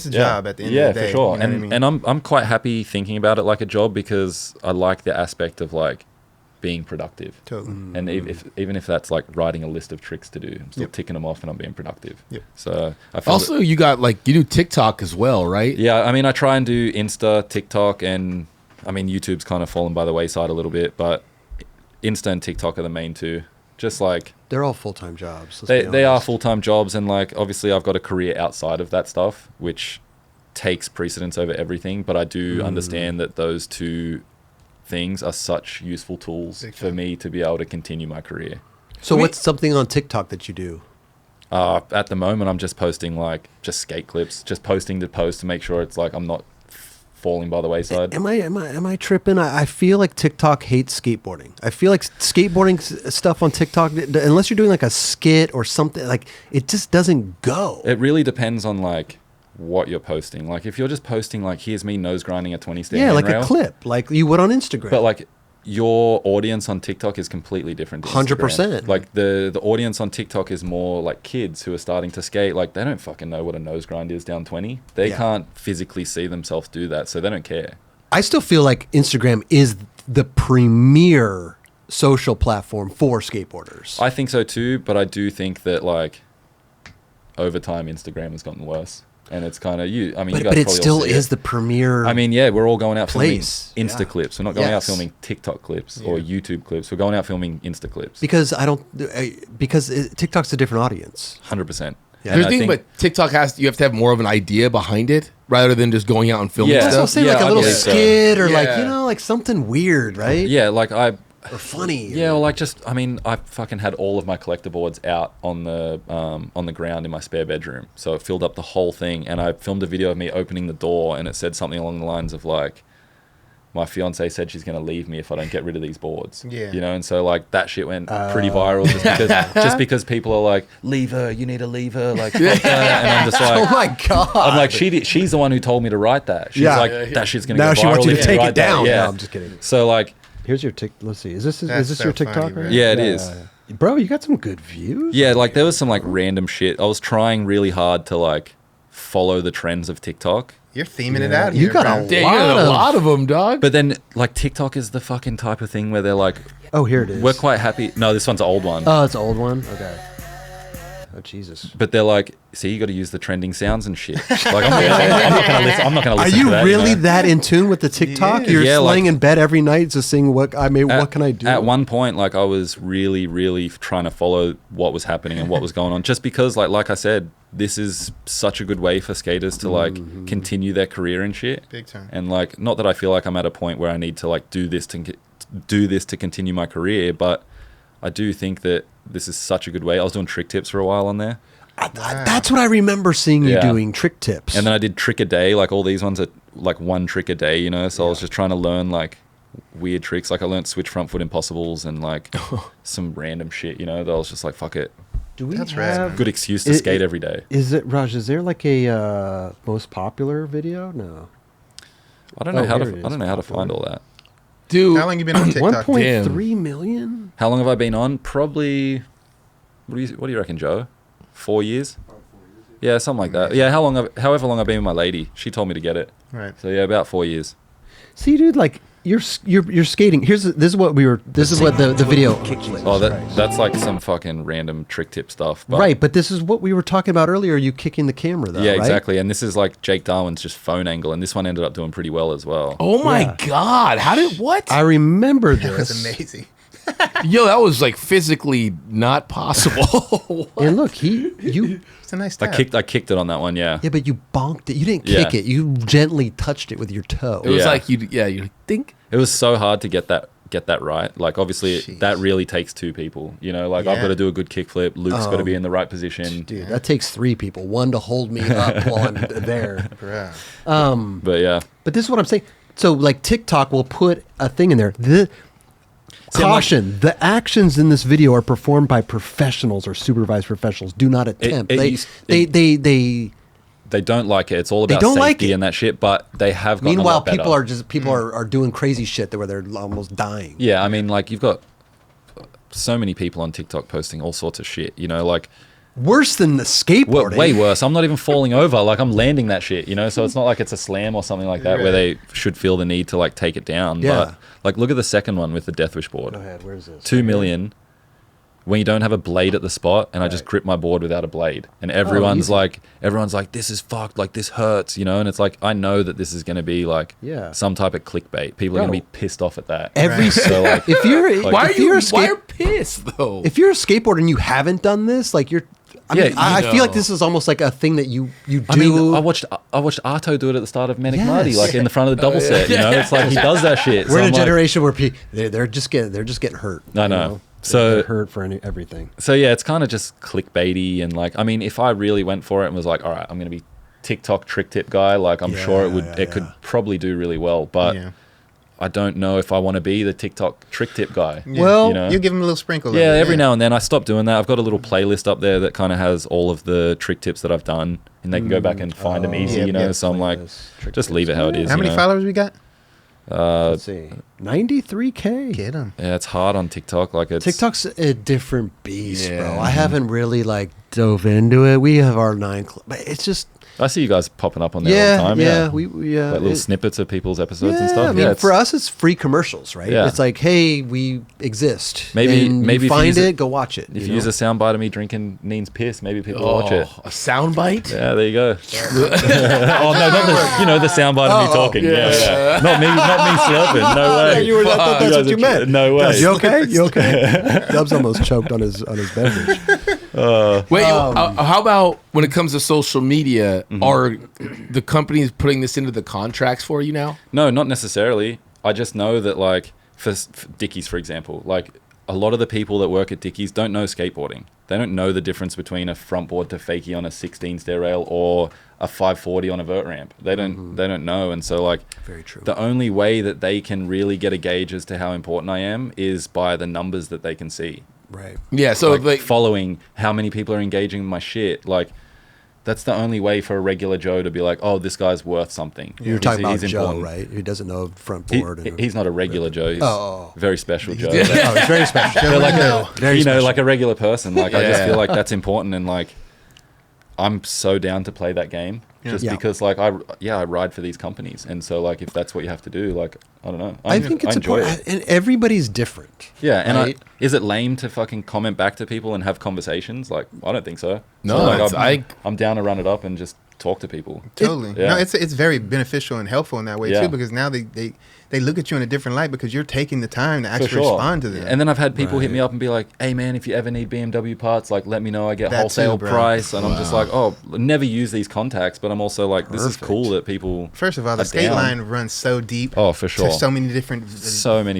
a yeah. job at the end of the day. for sure. You know what And I mean? and I'm quite happy thinking about it like a job, because I like the aspect of like being productive. Totally. And even if that's like writing a list of tricks to do, I'm still ticking them off and I'm being productive. Yep. So I feel Also, you got like you do TikTok as well, right? yeah, I mean, I try and do Insta, TikTok, and I mean, YouTube's kind of fallen by the wayside a little bit, but Insta and TikTok are the main two. Just like They're all full-time jobs. they are full-time jobs, and like obviously I've got a career outside of that stuff, which takes precedence over everything. But I do understand that those two things are such useful tools Big for time. me to be able to continue my career. So what's something on TikTok that you do? At the moment, I'm just posting like just skate clips, just posting to post to make sure it's like I'm not falling by the wayside. Am I tripping? I feel like TikTok hates skateboarding. I feel like skateboarding stuff on TikTok, unless you're doing like a skit or something, like it just doesn't go. It really depends on like what you're posting. Like if you're just posting like here's me nose grinding a 20 stand Yeah, like handrail, a clip, like you would on Instagram. but like your audience on TikTok is completely different to 100%. Instagram. Like the audience on TikTok is more like kids who are starting to skate. Like they don't fucking know what a nose grind is down 20. They Yeah. can't physically see themselves do that, so they don't care. I still feel like Instagram is the premier social platform for skateboarders. I think so too, but I do think that like over time Instagram has gotten worse. And it's kind of you. I mean, you guys but it probably all still see is it. the premier. I mean, yeah, we're all going out place. filming Insta Yeah. clips. We're not going out Yes. filming TikTok clips or YouTube clips. We're going out filming Insta clips. because TikTok's a different audience. 100%. Yeah. There's a thing, but TikTok you have to have more of an idea behind it rather than just going out and filming Yeah. That's what I'm stuff. saying, Yeah, like a I little believe so. skit or like Yeah. like something weird, right? yeah, like Or funny. yeah, or like just, I mean, I fucking had all of my collector boards out on the ground in my spare bedroom. So it filled up the whole thing. And I filmed a video of me opening the door and it said something along the lines of like, my fiance said she's going to leave me if I don't get rid of these boards. Yeah. You know, and so like that shit went pretty viral just because people are like, leave her, you need to leave her, like, fuck her. And I'm just Oh like, my god. I'm like, she's the one who told me to write that. She's Yeah. like, Yeah, that shit's going to now get viral. she wants you if to take write it that." down. Yeah. No, I'm just kidding. So like, Here's your Let's see. Is this That's your so TikTok? funny, right? bro. yeah, it is. Bro, you got some good views. Yeah, like there was some like random shit. I was trying really hard to like follow the trends of TikTok. You're theming it out You here. got bro. a Damn, you got a lot of them, dog. But then like TikTok is the fucking type of thing where they're like, Oh, here it is. we're quite happy. No, this one's an old one. Oh, it's an old one. Okay. Oh Jesus. But they're like, see, you got to use the trending sounds and shit. Like I'm not gonna listen. I'm not gonna Are listen. you to that, really know? that in tune with the TikTok? Yeah. You're Yeah, laying like- in bed every night just seeing what can I do? At one point, like I was really, really trying to follow what was happening and what was going on, just because, like I said, this is such a good way for skaters to like continue their career and shit. Big time. And like, not that I feel like I'm at a point where I need to like do this to continue my career, but I do think that this is such a good way. I was doing trick tips for a while on there, That's what I remember seeing you Yeah. doing, trick tips. and then I did trick a day. Like all these ones are like one trick a day, you know. So I was just trying to learn like weird tricks. Like I learned switch front foot impossibles and like some random shit, you know. That I was just like, fuck it, do we That's rad, have? man. good excuse to skate every day. Is it Raj? Is there like a most popular video? No. I don't know Oh, how here to. it I don't is, know how to popular. find all that. Dude, How long you been on TikTok? 1.3 million. How long have I been on? Probably. What do you reckon, Joe? 4 years? Yeah, something like that. Yeah, however long I've been with my lady, she told me to get it. Right. So yeah, about 4 years. See, dude, like you're skating. This is what the video. Oh, that's like some fucking random trick tip stuff. But Right, but this is what we were talking about earlier. You kicking the camera, though. yeah, right? exactly. And this is like Jake Darwin's just phone angle, and this one ended up doing pretty well as well. oh my Yeah. God. How did, what? I remember That was this. amazing. Yo, that was like physically not possible. And look, you. It's a nice I tap. kicked it on that one. Yeah. Yeah, but you bonked it. You didn't kick Yeah. it. You gently touched it with your toe. It was Yeah. like you think. It was so hard to get that right. Like obviously Jeez. that really takes two people. You know, like I've Yeah. got to do a good kickflip. Luke's got to be in the right position. Dude, that takes 3 people. One to hold me up while I'm there. Bro. But yeah. But this is what I'm saying. So, like, TikTok will put a thing in there. Caution: the actions in this video are performed by professionals or supervised professionals. Do not attempt. They don't like it. It's all about don't like safety it. and that shit. But they have gotten a Meanwhile, lot better. people are doing crazy shit where they're almost dying. Yeah, I mean, like you've got so many people on TikTok posting all sorts of shit. You know, like worse than the skateboarding. Way worse. I'm not even falling over. Like, I'm landing that shit, you know? So it's not like it's a slam or something like that where they should feel the need to, like, take it down. Yeah. But, like, look at the second one with the Deathwish board. Go ahead. Where's this? 2 million when you don't have a blade at the spot, and I just grip my board without a blade. And everyone's like, this is fucked. Like, this hurts, you know? And it's like, I know that this is going to be, like, some type of clickbait. People are going to be pissed off at that. So, like, if you're... Why if you're why are pissed, though? If you're a skateboarder and you haven't done this, like, you're... I feel like this is almost like a thing that you do. I mean, I watched Arto do it at the start of Manic Marty, like in the front of the double set. You know, it's like he does that shit. We're in a generation where they're just getting hurt. I know. You know? So they're hurt for everything. So yeah, it's kind of just clickbaity, and like, I mean, if I really went for it and was like, all right, I'm gonna be TikTok trick tip guy, like I'm sure it could probably do really well, but. Yeah. I don't know if I want to be the TikTok trick tip guy. Yeah. Well, you know? You give them a little sprinkle. Yeah, every now and then I stop doing that. I've got a little playlist up there that kind of has all of the trick tips that I've done, and they can go back and find them easy, you know. So I'm like, just leave it how it is. How many followers we got? Let's see, 93K. Get them. Yeah, it's hard on TikTok. Like, TikTok's a different beast, bro. I haven't really like dove into it. We have our but it's just. I see you guys popping up on there all the time. We like little snippets of people's episodes and stuff. I mean, for us, it's free commercials, right? Yeah. It's like, hey, we exist. Maybe you find it, go watch it. If you use a soundbite of me drinking Neen's piss, maybe people will watch it. A soundbite? Yeah, there you go. Oh no, not the soundbite of me talking. Yeah. Not me slurping. No way. I thought that's what you meant. No way. You okay? You okay? Dubs almost choked on his beverage. Wait, how about when it comes to social media? Are the companies putting this into the contracts for you now? No, not necessarily. I just know that, like, for Dickies, for example, like, a lot of the people that work at Dickies don't know skateboarding. They don't know the difference between a front board to fakie on a 16 stair rail or a 540 on a vert ramp. They don't know. And so, like, very true. The only way that they can really get a gauge as to how important I am is by the numbers that they can see. Right. Yeah, so like following how many people are engaging with my shit. Like, that's the only way for a regular Joe to be like, oh, this guy's worth something. You're talking about Joe, right? Who doesn't know front board. He's not a regular Joe. He's very special Joe. He's very special. They're like like a regular person. Like, I just feel like that's important, and like, I'm so down to play that game. Just because, like, I ride for these companies, and so, like, if that's what you have to do, like, I don't know. I think it's enjoy important, and everybody's different. Yeah, and right? Is it lame to fucking comment back to people and have conversations? Like, I don't think so. No, so, like, I'm down to run it up and just talk to people. Totally. No, it's very beneficial and helpful in that way too, because now they look at you in a different light because you're taking the time to actually respond to them. And then I've had people hit me up and be like, hey man, if you ever need BMW parts, like, let me know. I get That wholesale too, bro. price. And I'm just like, oh, never use these contacts, but I'm also like, this is cool that people First of all, the skate line runs so deep. Oh, for sure. To so many different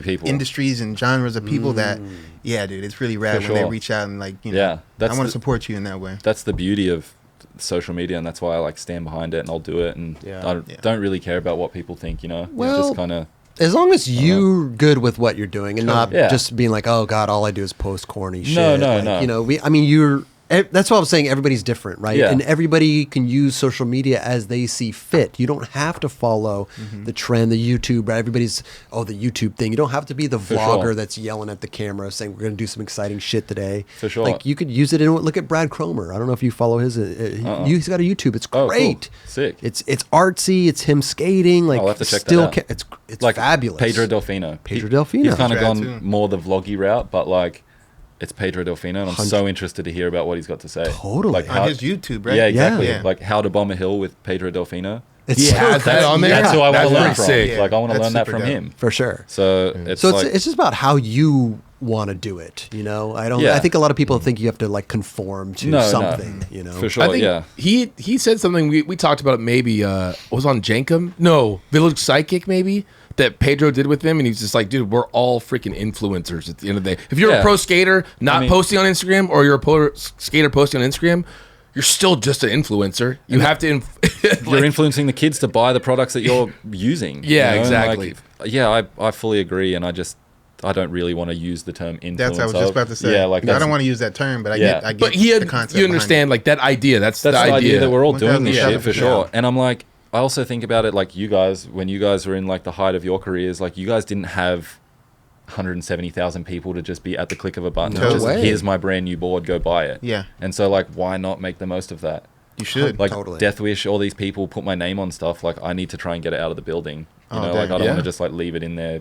people, industries and genres of people that dude, it's really rad when they reach out and, like, you know, I want to support you in that way. That's the beauty of social media, and that's why I, like, stand behind it and I'll do it, and I don't really care about what people think, you know. Well, it's just kind of, as long as you're good with what you're doing and not just being like, oh god, all I do is post corny shit. No. You know, that's what I'm saying. Everybody's different, right? Yeah. And everybody can use social media as they see fit. You don't have to follow the trend, the YouTube, right? Everybody's, the YouTube thing. You don't have to be the vlogger that's yelling at the camera saying, we're going to do some exciting shit today. For sure. Like, you could use it in, look at Brad Cromer. I don't know if you follow his, he's got a YouTube. It's great. Cool. Sick. It's artsy. It's him skating. Like, I'll have to check that out. It's like fabulous. Pedro Delfino. He's kind of gone more the vloggy route, but, like, it's Pedro Delfino, and I'm so interested to hear about what he's got to say. Totally. Like, on his YouTube, right? Yeah, exactly. Yeah. Like, how to bomb a hill with Pedro Delfino. It's that on there. That's who I want to learn from. Sick. Yeah. Like, I want to learn that from dope. him. For sure. So it's just about how you want to do it, you know. I think a lot of people think you have to, like, conform to something, you know. For sure. I think he said something we talked about it, maybe was on Jenkum? No, Village Psychic maybe, that Pedro did with him, and he's just like, dude, we're all freaking influencers at the end of the day. If you're a pro skater not posting on Instagram, or you're a pro skater posting on Instagram, you're still just an influencer. You have to you're influencing the kids to buy the products that you're using. Yeah, you know? exactly. Like, I fully agree, and I don't really want to use the term influencer. That's what I was just about to say. Yeah, like, I don't want to use that term, but I get but the concept. You understand, like, that idea. That's the idea that we're all doing this 1000%. shit, for sure. And I'm like, I also think about it, like, you guys, when you guys were in, like, the height of your careers, like, you guys didn't have 170,000 people to just be at the click of a button. No just, way. here's my brand new board, go buy it. Yeah. And so like, why not make the most of that? You should. Like Totally. Deathwish, all these people put my name on stuff. Like I need to try and get it out of the building. You know, like I don't want to just like leave it in there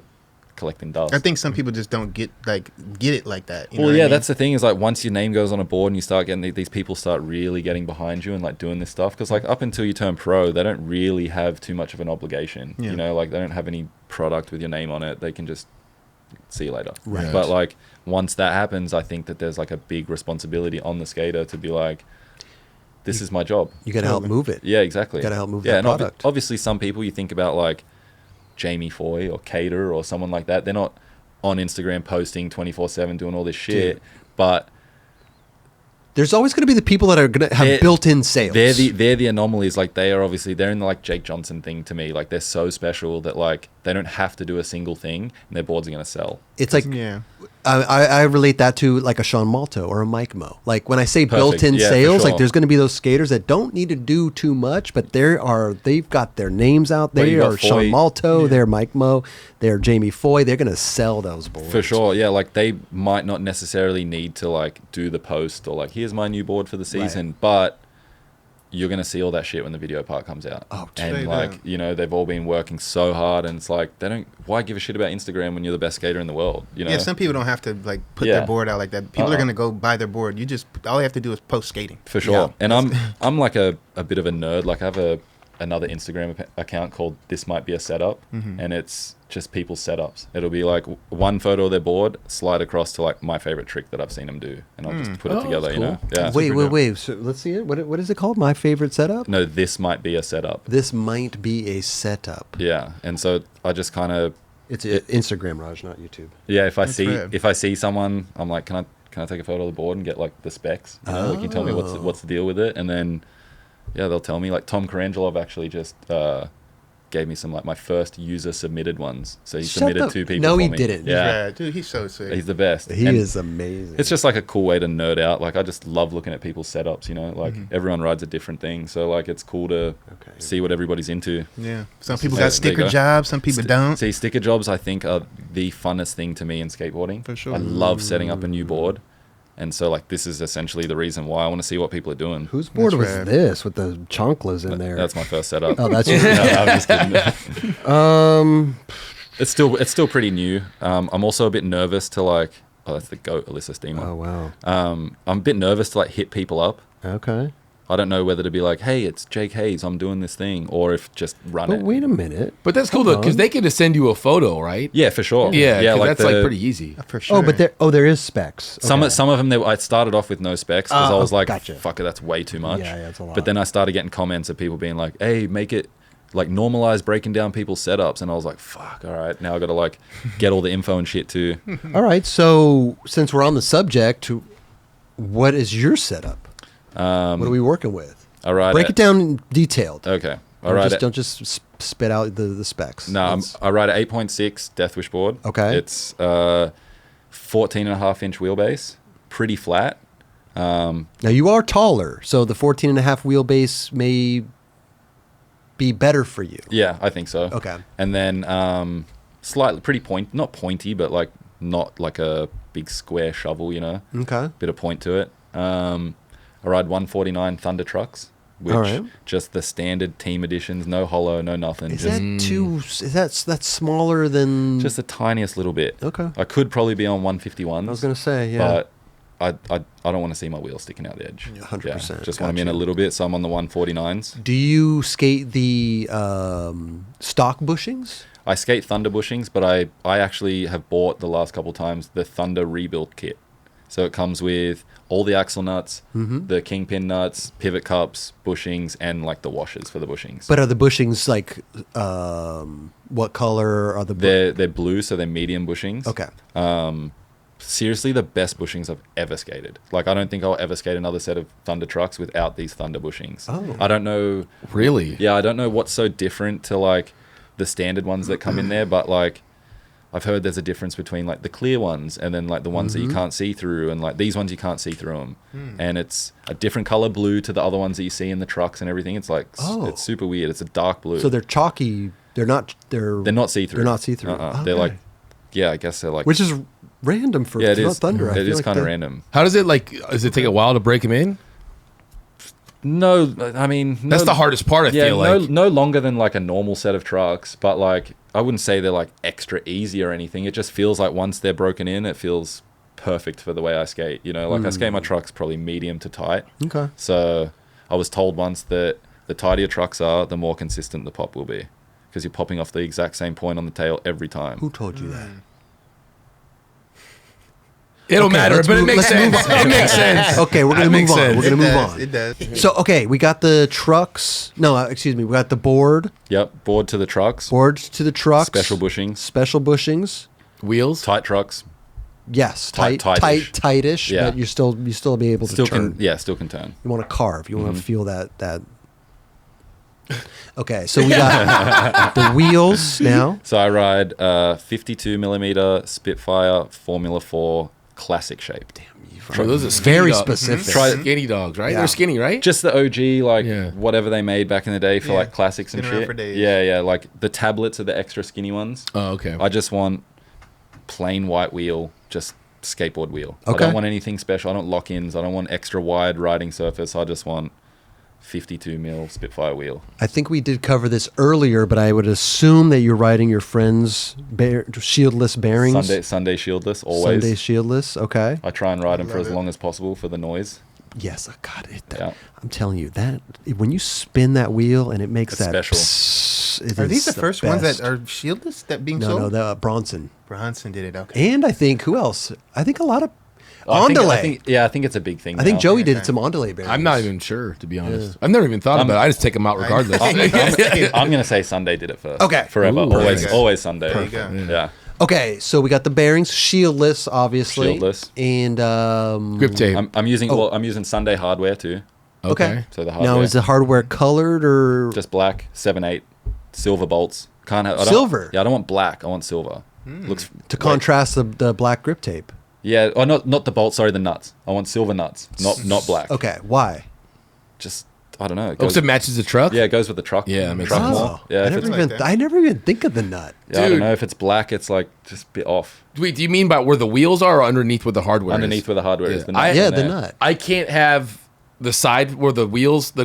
collecting dust. I think some people just don't get it like that. You know Well, what yeah, I mean? that's the thing is like once your name goes on a board and you start getting these people start really getting behind you and like doing this stuff, because like up until you turn pro, they don't really have too much of an obligation. Yeah. You know, like they don't have any product with your name on it. They can just see you later. Right. But like once that happens, I think that there's like a big responsibility on the skater to be like, this is my job. You got to help move it. Yeah, exactly. You got to help move yeah, that and product. obviously some people you think about like Jamie Foy or KOTR or someone like that, they're not on Instagram posting 24/7 doing all this shit, but There's always going to be the people that are going to have built-in sales. they're the anomalies. Like they're in the like Jake Johnson thing to me. Like they're so special that like they don't have to do a single thing and their boards are going to sell. It's like Yeah. I relate that to like a Sean Malto or a Mike Mo. Like when I say Perfect. built-in Yeah, for sales, like sure. there's going to be those skaters that don't need to do too much, but they've got their names out Well, you there. got Or Sean Foy. Malto, they're Mike Mo, they're Jamie Foy. They're going to sell those boards For sure, yeah. Like they might not necessarily need to like do the post or like here's my new board for the season, but you're gonna see all that shit when the video part comes out. Oh, and straight like up. you know they've all been working so hard, and it's like they don't. Why give a shit about Instagram when you're the best skater in the world? You know. Yeah, some people don't have to like put Yeah. their board out like that. People are gonna go buy their board. You just all you have to do is post skating. For sure. And I'm like a bit of a nerd. Like I have another Instagram account called ThisMightBeASetup, and it's just people's setups. It'll be like one photo of their board, slide across to like my favorite trick that I've seen them do, and I'll just put it together. that's You know. cool. Yeah. Wait. So let's see it. What is it called? My favorite setup? No, this might be a setup. This might be a setup. Yeah. And so I just kind of It's Instagram, Raj, not YouTube. yeah. If That's rad. if I see someone, I'm like, can I take a photo of the board and get like the specs? You know, like you tell me what's the deal with it, and then yeah, they'll tell me. Like Tom Carangelov actually just gave me some like my first user submitted ones. So he submitted 2 people. No, for he me. didn't. Yeah, Yeah, dude, he's so sick. he's the best. He And is amazing. It's just like a cool way to nerd out. Like I just love looking at people's setups. You know, like everyone rides a different thing. So like it's cool to see what everybody's into. Yeah, some people There got you sticker go. jobs, some people don't. See, sticker jobs I think are the funnest thing to me in skateboarding. For sure. I love setting up a new board. And so like this is essentially the reason why I want to see what people are doing. Whose board That's was rad. this with the chonklas in there? That's my first setup. Oh, that's No, your, I'm just kidding. It's still pretty new. I'm also a bit nervous to like. Oh, that's the goat, Alyssa Steamer. Oh wow. I'm a bit nervous to like hit people up. Okay. I don't know whether to be like, hey, it's Jake Hayes, I'm doing this thing, or if just run But it. wait a minute. But that's cool though, because they can just send you a photo, right? Yeah, for sure. Yeah, yeah, that's like pretty easy. For sure. Oh, but there is specs. Okay. Some of them, I started off with no specs because I was like, gotcha. fuck it, that's way too much. Yeah, it's a lot. But then I started getting comments of people being like, hey, make it like normalize breaking down people's setups. And I was like, fuck, all right, now I got to like get all the info and shit too. All right. So since we're on the subject, what is your setup? What are we working with? All right. Break it down detailed. Okay. All right. Don't just spit out the specs. No, I ride a 8.6 Deathwish board. Okay. It's 14.5 inch wheelbase, pretty flat. Now you are taller, so the 14.5 wheelbase may be better for you. Yeah, I think so. Okay. And then slightly pretty not pointy, but like not like a big square shovel, you know. Okay. Bit of point to it. I ride 149 Thunder trucks, which All right. just the standard team editions, no hollow, no nothing. Is just that too? Is that's smaller than? just the tiniest little bit. Okay. I could probably be on 151s. I was gonna say, yeah. But I don't want to see my wheels sticking out the edge. 100%. Just want them in a little bit, so I'm on the 149s. Do you skate the stock bushings? I skate Thunder bushings, but I actually have bought the last couple times the Thunder rebuild kit. So it comes with all the axle nuts, the kingpin nuts, pivot cups, bushings, and like the washers for the bushings. But are the bushings like what color are the? They're blue, so they're medium bushings. Okay. Seriously, the best bushings I've ever skated. Like, I don't think I'll ever skate another set of Thunder trucks without these Thunder bushings. Oh. I don't know. Really? Yeah, I don't know what's so different to like the standard ones that come in there, but like I've heard there's a difference between like the clear ones and then like the ones that you can't see through, and like these ones you can't see through them, and it's a different color blue to the other ones that you see in the trucks and everything. It's like it's super weird. It's a dark blue. So they're chalky. They're not. They're not see through. They're not see-through. They're like yeah, I guess they're like which is random for it is. Thunder. I It feel is like kind of that- random. How does it does it take a while to break them in? No, I mean That's the hardest part. I feel like. no longer than like a normal set of trucks, but like I wouldn't say they're like extra easy or anything. It just feels like once they're broken in, it feels perfect for the way I skate. You know, like I skate my trucks probably medium to tight. Okay. So I was told once that the tighter your trucks are, the more consistent the pop will be, because you're popping off the exact same point on the tail every time. Who told you that? It don't Okay, matter, let's but it move- makes let's move sense. It makes sense. Okay, we're gonna That move makes on. sense. We're gonna move on. It does. So okay, we got the trucks. No, excuse me. We got the board. Yep, board to the trucks, Boards to the trucks. special bushings, Special bushings. Wheels. tight trucks. Yes, Tightish. tightish. Yeah. But you still be able Still to turn. still can turn. You want to carve. You want to feel that. Okay, so we got the wheels now. So I ride 52 millimeter Spitfire Formula 4 classic shape. Oh, those are skinny Very dogs. specific. Try- Skinny dogs, right? Yeah. They're skinny, right? Just the OG, like Yeah. whatever they made back in the day for Yeah. like classics and Been around shit. for days. Yeah, like the tablets are the extra skinny ones. Oh, okay. I just want plain white wheel, just skateboard wheel. Okay. I don't want anything special. I don't lock-ins. I don't want extra wide riding surface. I just want 52 mil Spitfire wheel. I think we did cover this earlier, but I would assume that you're riding your friend's shieldless bearings. Sunday shieldless, always. Sunday shieldless. Okay. I try and ride them for Love as it. long as possible for the noise. Yes, I got it. Yeah. I'm telling you that when you spin that wheel and it makes It's that. special. psst, it Are is these the first ones best. that are shieldless that being No, sold? no, the Bronson. Bronson did it. Okay. And I think who else? I think a lot of I think- Ondale. I think it's a big thing. I think now. Joey did Okay. some Ondale bearings. I'm not even sure, to be honest. I've never even thought about it. I just take them out regardless. I'm gonna say Sunday did it first. Okay. Forever. Ooh, always, right. always Sunday. There you go. Yeah. Okay, so we got the bearings, shieldless, obviously. Shieldless. And Grip tape. I'm using Sunday hardware too. okay. So the hardware. Now is the hardware colored or just black 7/8 silver bolts. Can't have I don't- Silver? Yeah, I don't want black. I want silver. Looks to contrast the black grip tape? Yeah, or not the bolts. Sorry, the nuts. I want silver nuts, not black. Okay, why? Just I don't know. It Oh, goes, so it matches the truck? yeah, it goes with the truck. Yeah, that makes truck sense. more. Yeah, if it's, like that. I never even think of the nut. yeah, I don't Dude. know if it's black. It's like just a bit off Wait, do you mean by where the wheels are or underneath where the hardware underneath is? where the hardware is. Yeah. The nuts I- Yeah, on the there. nut. I can't have the side where the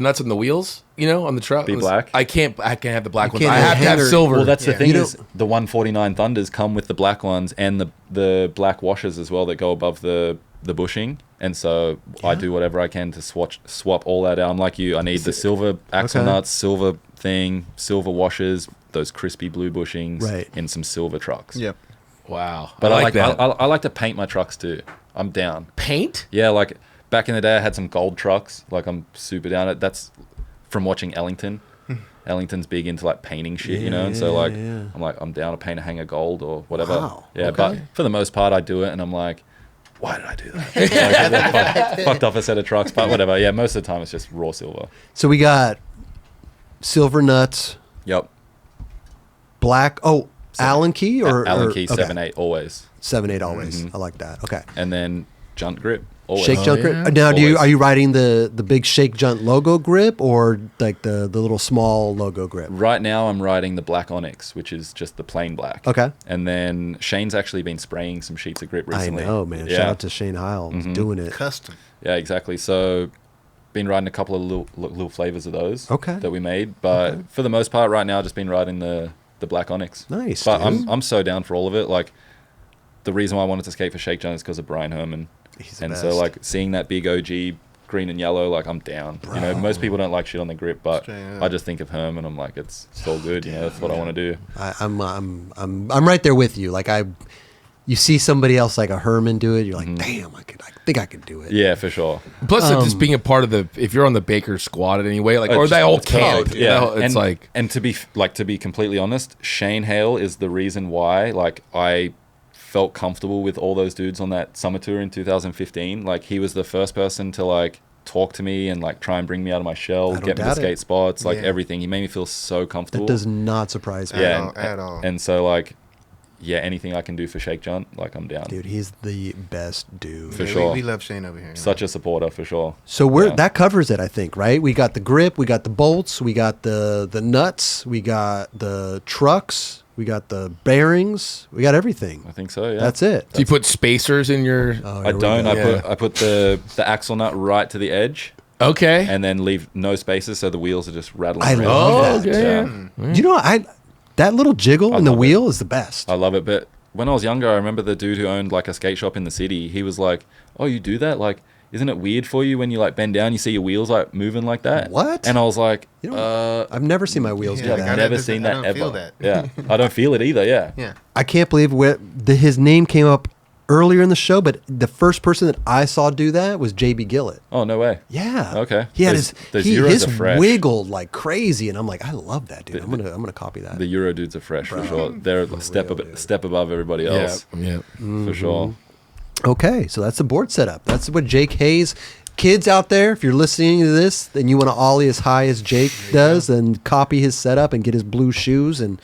nuts and the wheels, on the truck. Be black? I can't have the black You ones. can't I have have to have hanger- silver. Well, that's the Yeah. thing You is the 149 Thunders come with the black ones and the black washers as well that go above the bushing. And so I do whatever I can to swap all that out. I'm like you. I need the silver axle Okay. nuts, silver thing, silver washers, those crispy blue bushings, Right. and some silver trucks. Yep. Wow. But I like that. I like to paint my trucks too. I'm down. Paint? Yeah, like back in the day, I had some gold trucks. Like I'm super down it. That's from watching Ellington. Ellington's big into like painting shit, and so like yeah. I'm like I'm down to paint a hanger gold or whatever. Wow, Yeah, okay. but for the most part, I do it, and I'm like, why did I do that? Like, fucked off a set of trucks, but whatever. Yeah, most of the time it's just raw silver. So we got silver nuts, Yep. black. Oh, Allen key or Allen or- key okay. 7/8 always, 7/8 always. I like that. Okay. and then junt grip always. Shake junk yeah. grip. Now, Always. are you riding the big shake junt logo grip or like the little small logo grip? Right now, I'm riding the black Onyx, which is just the plain black. Okay. And then Shane's actually been spraying some sheets of grip recently. I know, man. Yeah. Shout out to Shane Heil doing it. Custom. Yeah, exactly. So, been riding a couple of little flavors of those. Okay. That we made, but for the most part, right now, just been riding the black Onyx. Nice, But dude. I'm so down for all of it. Like, the reason why I wanted to skate for Shake Jump is because of Brian Herman. He's the And best. so, like, seeing that big OG green and yellow, like, I'm down. Most people don't like shit on the grip, but Straight up. I just think of Herman. I'm like, it's all good. That's what I want to do. I'm right there with you. Like you see somebody else like a Herman do it, you're like, damn, I think I could do it. Yeah, for sure. Plus, just being a part of if you're on the Baker squad in any way, like, or It's they all it's camp, perfect. Yeah, it's like, and to be completely honest, Shane Hale is the reason why like I felt comfortable with all those dudes on that summer tour in 2015. Like he was the first person to like talk to me and like try and bring me out of my shell, don't get me to doubt it. skate spots, like Yeah. everything. He made me feel so comfortable. That does not surprise me. yeah, At all. And so like, yeah, anything I can do for Shake Junt, like I'm down. Dude, he's the best dude. For Yeah, sure. We love Shane over here. Such a supporter for sure. So Yeah. that covers it, I think, right? We got the grip, we got the bolts, we got the nuts, we got the trucks. We got the bearings. We got everything. I think so. Yeah. That's it. Do you put spacers in your? I don't. I put the axle nut right to the edge. Okay. And then leave no spaces, so the wheels are just rattling. I around. love that. Okay. You know, that little jiggle in the wheel is the best. I love it. But when I was younger, I remember the dude who owned like a skate shop in the city. He was like, "Oh, you do that? Like, isn't it weird for you when you like bend down, you see your wheels like moving like that?" What? And I was like, I've never seen my wheels do like, that. I've never seen that I don't ever. feel that. Yeah, I don't feel it either. Yeah. Yeah. I can't believe his name came up earlier in the show, but the first person that I saw do that was JB Gillett. Oh, no way. Yeah. Okay. He had Those his Euros are fresh. wiggled like crazy, and I'm like, I love that dude. I'm gonna copy that. The Euro dudes are fresh for sure. They're a step above everybody Yeah. else Yeah. for sure. Okay, so that's the board setup. That's what Jake Hayes. Kids out there, if you're listening to this and you want to ollie as high as Jake does, then copy his setup and get his blue shoes, and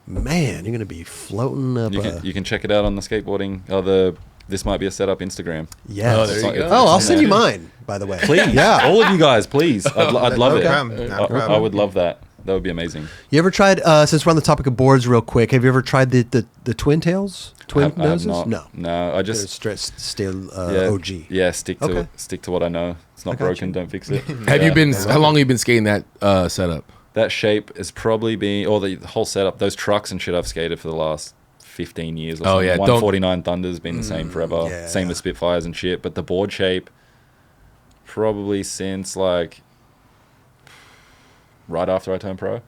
man, you're gonna be floating up. You can check it out on the skateboarding. the This Might Be a Setup Instagram. Yes. Oh, there you go. Oh, I'll send you mine, by the way. Please, Yeah. all of you guys, please. I'd love No it. problem. Not a problem. I would love that. That would be amazing. You ever tried? Since we're on the topic of boards, real quick, have you ever tried the twin tails, twin I have noses? not. No. No, I just Still yeah, OG. Yeah, stick Okay. to what I know. It's not got broken. you. Don't fix it. Have Yeah. you been? How long have you been skating that setup? That shape is probably been, or the whole setup. Those trucks and shit I've skated for the last 15 years. Or Oh, something. yeah, 149 Thunder's been the same forever. yeah. Same with Spitfires and shit. But the board shape, probably since like right after I turned pro.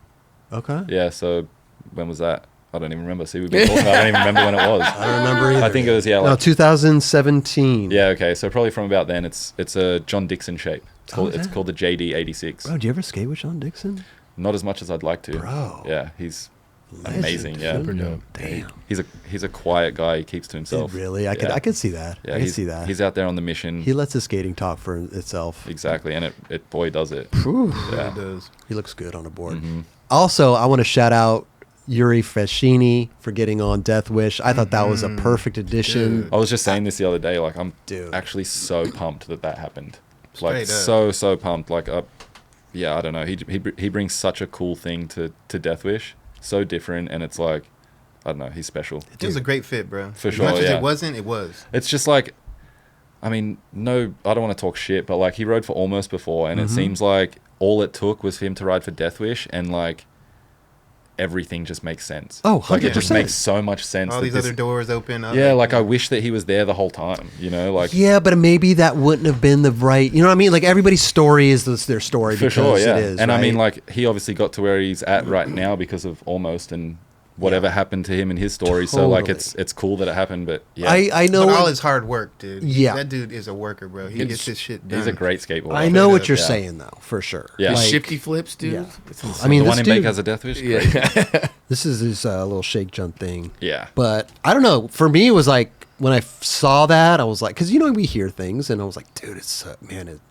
Okay. Yeah. So when was that? I don't even remember. See, we've been talking. I don't even remember when it was. I don't remember either. I think it was No, 2017. Yeah. Okay. So probably from about then, it's a John Dixon shape. It's called the JD86. Bro, do you ever skate with Sean Dixon? Not as much as I'd like to. Bro. Yeah, he's Legend, amazing. Yeah, dude. dope. Damn. he's a quiet guy. He keeps to himself. Really? I could see that. Yeah, I could he's, see that. He's out there on the mission. He lets his skating talk for itself. Exactly, and it boy does it. Whew. Yeah. It does. He looks good on a board. Mm-hmm. Also, I want to shout out Yuri Facchini for getting on Deathwish. I thought that was a perfect addition. Dude. I was just saying this the other day. Like, I'm Dude. actually so pumped that happened. Like, Straight up. so pumped. Like, yeah, I don't know. He brings such a cool thing to Deathwish. So different, and it's like, I don't know. He's special. It was a great fit, bro. For As sure, much as yeah. it wasn't, it was. It's just like, I mean, no, I don't want to talk shit, but like he rode for Almost before, and it seems like all it took was for him to ride for Deathwish, and like everything just makes sense. Oh, like it just 100%. makes so much sense. All that these this- other doors open up. Yeah, like I wish that he was there the whole time. You know, like Yeah, but maybe that wouldn't have been the right. You know what I mean? Like everybody's story is their story for because sure, yeah. it is. And I mean, right? like he obviously got to where he's at right now because of Almost and whatever happened to him in his story. So like Totally. it's cool that it happened, but yeah, I know. But all his hard work, dude. Yeah. That dude is a worker, bro. He gets his shit done. he's a great skateboarder. I know what you're Yeah. saying though, for sure. Yeah. The Like- shifty flips, dude. Yeah. It's insane. I mean, the this one in dude, Bake has a Deathwish. Great. yeah. this is his little shake jump thing. Yeah. But I don't know. For me, it was like when I saw that, I was like, because we hear things, and I was like, dude, it's man,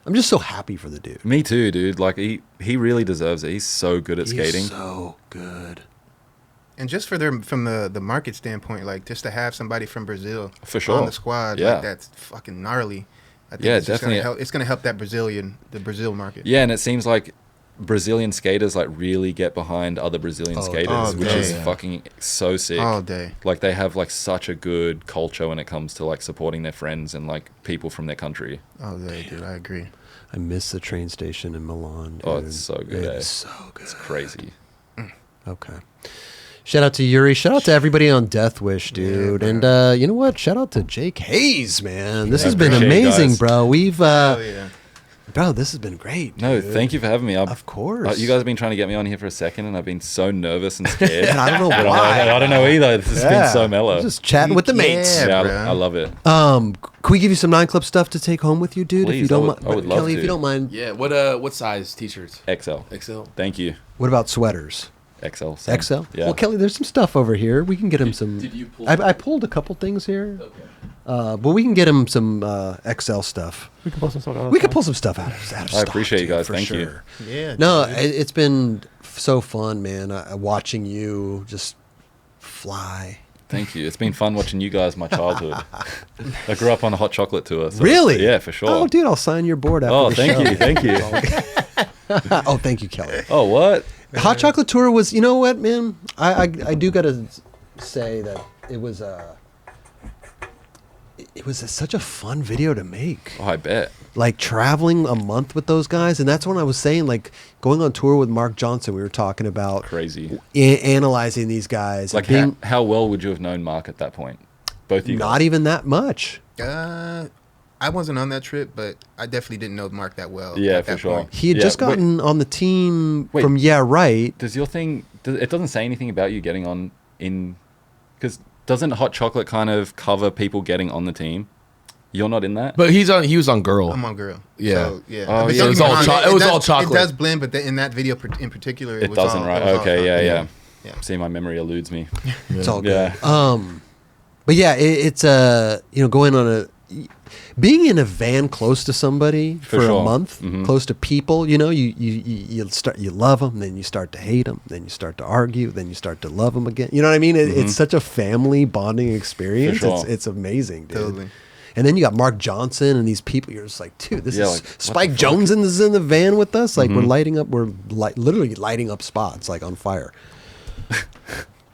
I'm just so happy for the dude. Me too, dude. Like he really deserves it. He's so good at skating. He's so good. And just from the market standpoint, like just to have somebody from Brazil For sure. on the squad, Yeah. like that's fucking gnarly. I think Yeah, it's just definitely. Gonna help, it's gonna help that the Brazil market. Yeah, and it seems like Brazilian skaters like really get behind other Brazilian skaters, oh, which is yeah. fucking so sick. All day. Like they have like such a good culture when it comes to like supporting their friends and like people from their country. All day, dude. I agree. I miss the train station in Milan. Dude. Oh, it's so good, It eh? is so good. It's crazy. Okay. Shout out to Yuri. Shout out to everybody on Deathwish, dude. Yeah, and you know what? Shout out to Jake Hayes, man. This has been appreciate you amazing, guys. bro. We've Oh yeah. bro, this has been great. No, dude. thank you for having me. Of course. You guys have been trying to get me on here for a second, and I've been so nervous and scared. And I don't know But I'm why. like, I don't know either. This has been so mellow. I'm just chatting with the mates. Yeah. Yeah, bro. I love it. Can we give you some 9 Club stuff to take home with you, dude? If you Please, don't I mind, would- I would love Kelly, if to. you don't mind. Yeah. What size t-shirts? XL. XL. Thank you. What about sweaters? XL. same. XL. Yeah. Well, Kelly, there's some stuff over here. We can get him some. Did you pull? I pulled a couple things here. Okay. But we can get him some XL stuff. We can pull some stuff out. We can pull some stuff out of stock. I appreciate you dude, guys. for Thank you. sure. Yeah. No, dude. it's been so fun, man. Watching you just fly. Thank you. It's been fun watching you guys my childhood. I grew up on a hot chocolate tour. So Really? Yeah, for sure. Oh, dude, I'll sign your board after Oh, the thank show. you. Thank you. Oh, thank you, Kelly. Oh, what? Hot Chocolate Tour was, you know what, man? I do gotta say that it was such a fun video to make. Oh, I bet. Like traveling a month with those guys, and that's when I was saying, like, going on tour with Mark Johnson. We were talking about Crazy analyzing these guys. Like, how well would you have known Mark at that point? Both of you. Not even that much. I wasn't on that trip, but I definitely didn't know Mark that well. Yeah, at for that sure. point. He had just gotten on the team from Yeah Right. Does your thing? It doesn't say anything about you getting on in, because doesn't Hot Chocolate kind of cover people getting on the team? You're not in that. But he was on Girl. I'm on Girl. Yeah. So, yeah. Oh, But yeah. don't It was get me all wrong, it was all chocolate. It does blend, but in that video in particular, it was doesn't, all, right? it was all Okay, chocolate. yeah. See, my memory eludes me. It's all good. Yeah. But yeah, it's going on being in a van close to somebody for sure. a month, Mhm. close to people. You know, you love them, then you start to hate them, then you start to argue, then you start to love them again. You know what I mean? It's such a family bonding experience. For sure. It's amazing, dude. Totally. And then you got Mark Johnson and these people. You're just like, dude, this Yeah, is like, what Spike the fuck? Jones is in the van with us. Like we're literally lighting up spots like on fire.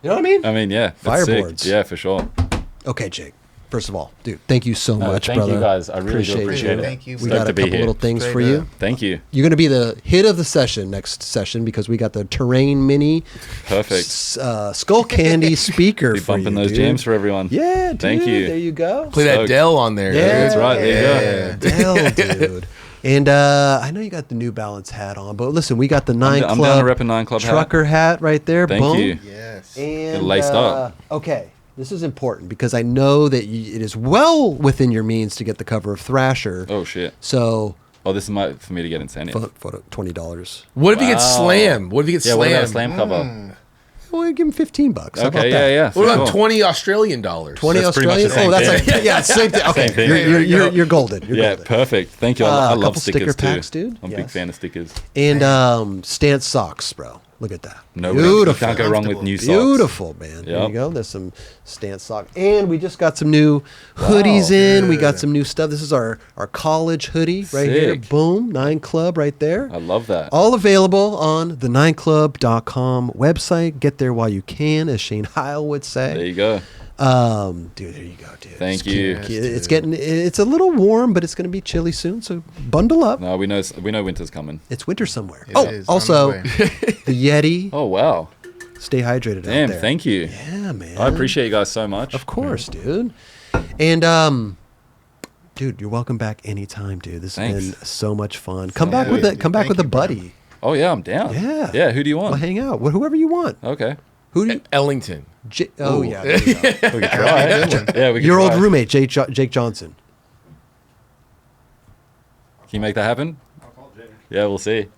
You know what I mean? I mean, yeah. That's sick. Fireboards. Yeah, for sure. Okay, Jake. First of all, dude, thank you so much, thank brother. you guys. I really do appreciate it. Thank you. We Stoked got a to be couple here. little things Straight for you. up. Thank you. You're going to be the hit of the session next session because we got the Terrain Mini Perfect. Skull Candy speaker Be for you, bumping those dude. jams for everyone. Yeah, dude. Thank you. There you go. Play that Stoked. Dell on there. Yeah, That's right. There you go. Dell, dude. And I know you got the New Balance hat on, but listen, we got the Nine I'm Club down to rep a 9 Club hat. trucker hat right there. Thank Boom. you. Yes. And laced up. Okay, this is important because I know that it is well within your means to get the cover of Thrasher. Oh, shit. So, Oh, this is for me to get incentive. photo $20. What if he gets Wow. Slam? What if he gets Yeah, Slam? what about a Slam cover? Well, give him $15. How about Okay, that? yeah. for What about sure. 20 Australian dollars? 20 That's pretty much the Australian. same That's thing. like, yeah, same thing. Okay, Same thing. you're golden. You're Yeah, golden. perfect. Thank you. I a love couple stickers sticker packs, too. dude. I'm a Yes. big fan of stickers. And stance socks, bro. Look at that. No, Beautiful. can't go wrong with new socks. Beautiful, man. There Yep. you go. There's some stance socks. And we just got some new hoodies in. We got some new stuff. This is our college hoodie right here. Sick. Boom. 9 Club right there. I love that. All available on the 9club.com website. Get there while you can, as Shane Heil would say. There you go. Dude, there you go, dude. Thank It's you. cute. It's a little warm, but it's going to be chilly soon. So bundle up. No, we know winter's coming. It's winter somewhere. It Oh, is, on also the way. the Yeti. Oh wow. Stay hydrated out Damn, there. thank you. Yeah, man. I appreciate you guys so much. Of course, dude. And dude, you're welcome back anytime, dude. This has Thanks. been so much fun. Come Yeah, back with dude. come back Thank with a you, bro. buddy. Oh yeah, I'm down. Yeah. Yeah. Who do you want? We'll hang out. Whoever you want. Okay. Who do you? Ellington. Oh yeah. There you go. We could try. Yeah, we could Your old try. roommate, Jake Johnson. Can you make that happen? Yeah, we'll see.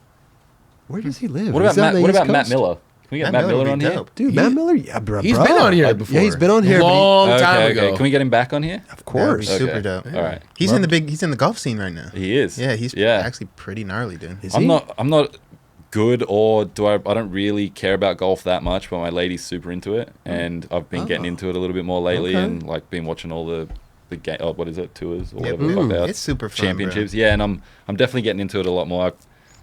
Where does he live? What He's about on the Matt? What East about Matt Coast. Miller? Can we get Matt Matt Miller Miller would on be here? dope. Dude, Matt Miller. Yeah, bro. He's been on here before. Yeah, he's been on here. but he- Long time Okay, ago. okay. Can we get him back on here? of That would course. be Okay. super dope. All right. He's in the golf scene right now. He is. Yeah, he's actually pretty gnarly, dude. Is I'm he? not good, or I don't really care about golf that much, but my lady's super into it, and I've been getting into it a little bit more lately, Okay. and like been watching all the game. Oh, what is it? Tours or Yeah, whatever the fuck they are. it's super fun, Championships. Yeah, and I'm definitely getting into it a lot more.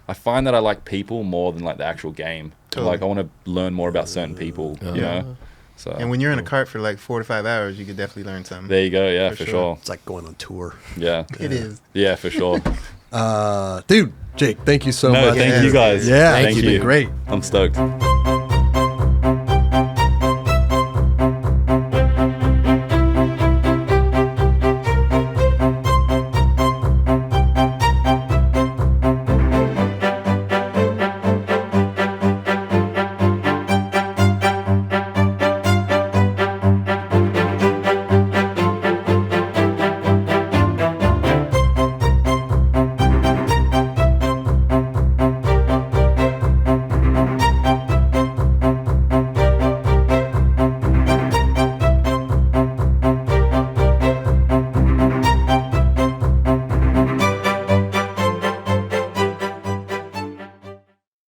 I find that I like people more than like the actual game. Totally. Like I want to learn more about certain people. You know. So And when you're in a cart for like 4 to 5 hours, you could definitely learn something. there you go. Yeah, For for sure. sure. It's like going on tour. Yeah. It is. Yeah, for sure. Dude, Jake, thank you so No, much. thank you guys. Yeah, thank you've you. been great. I'm stoked.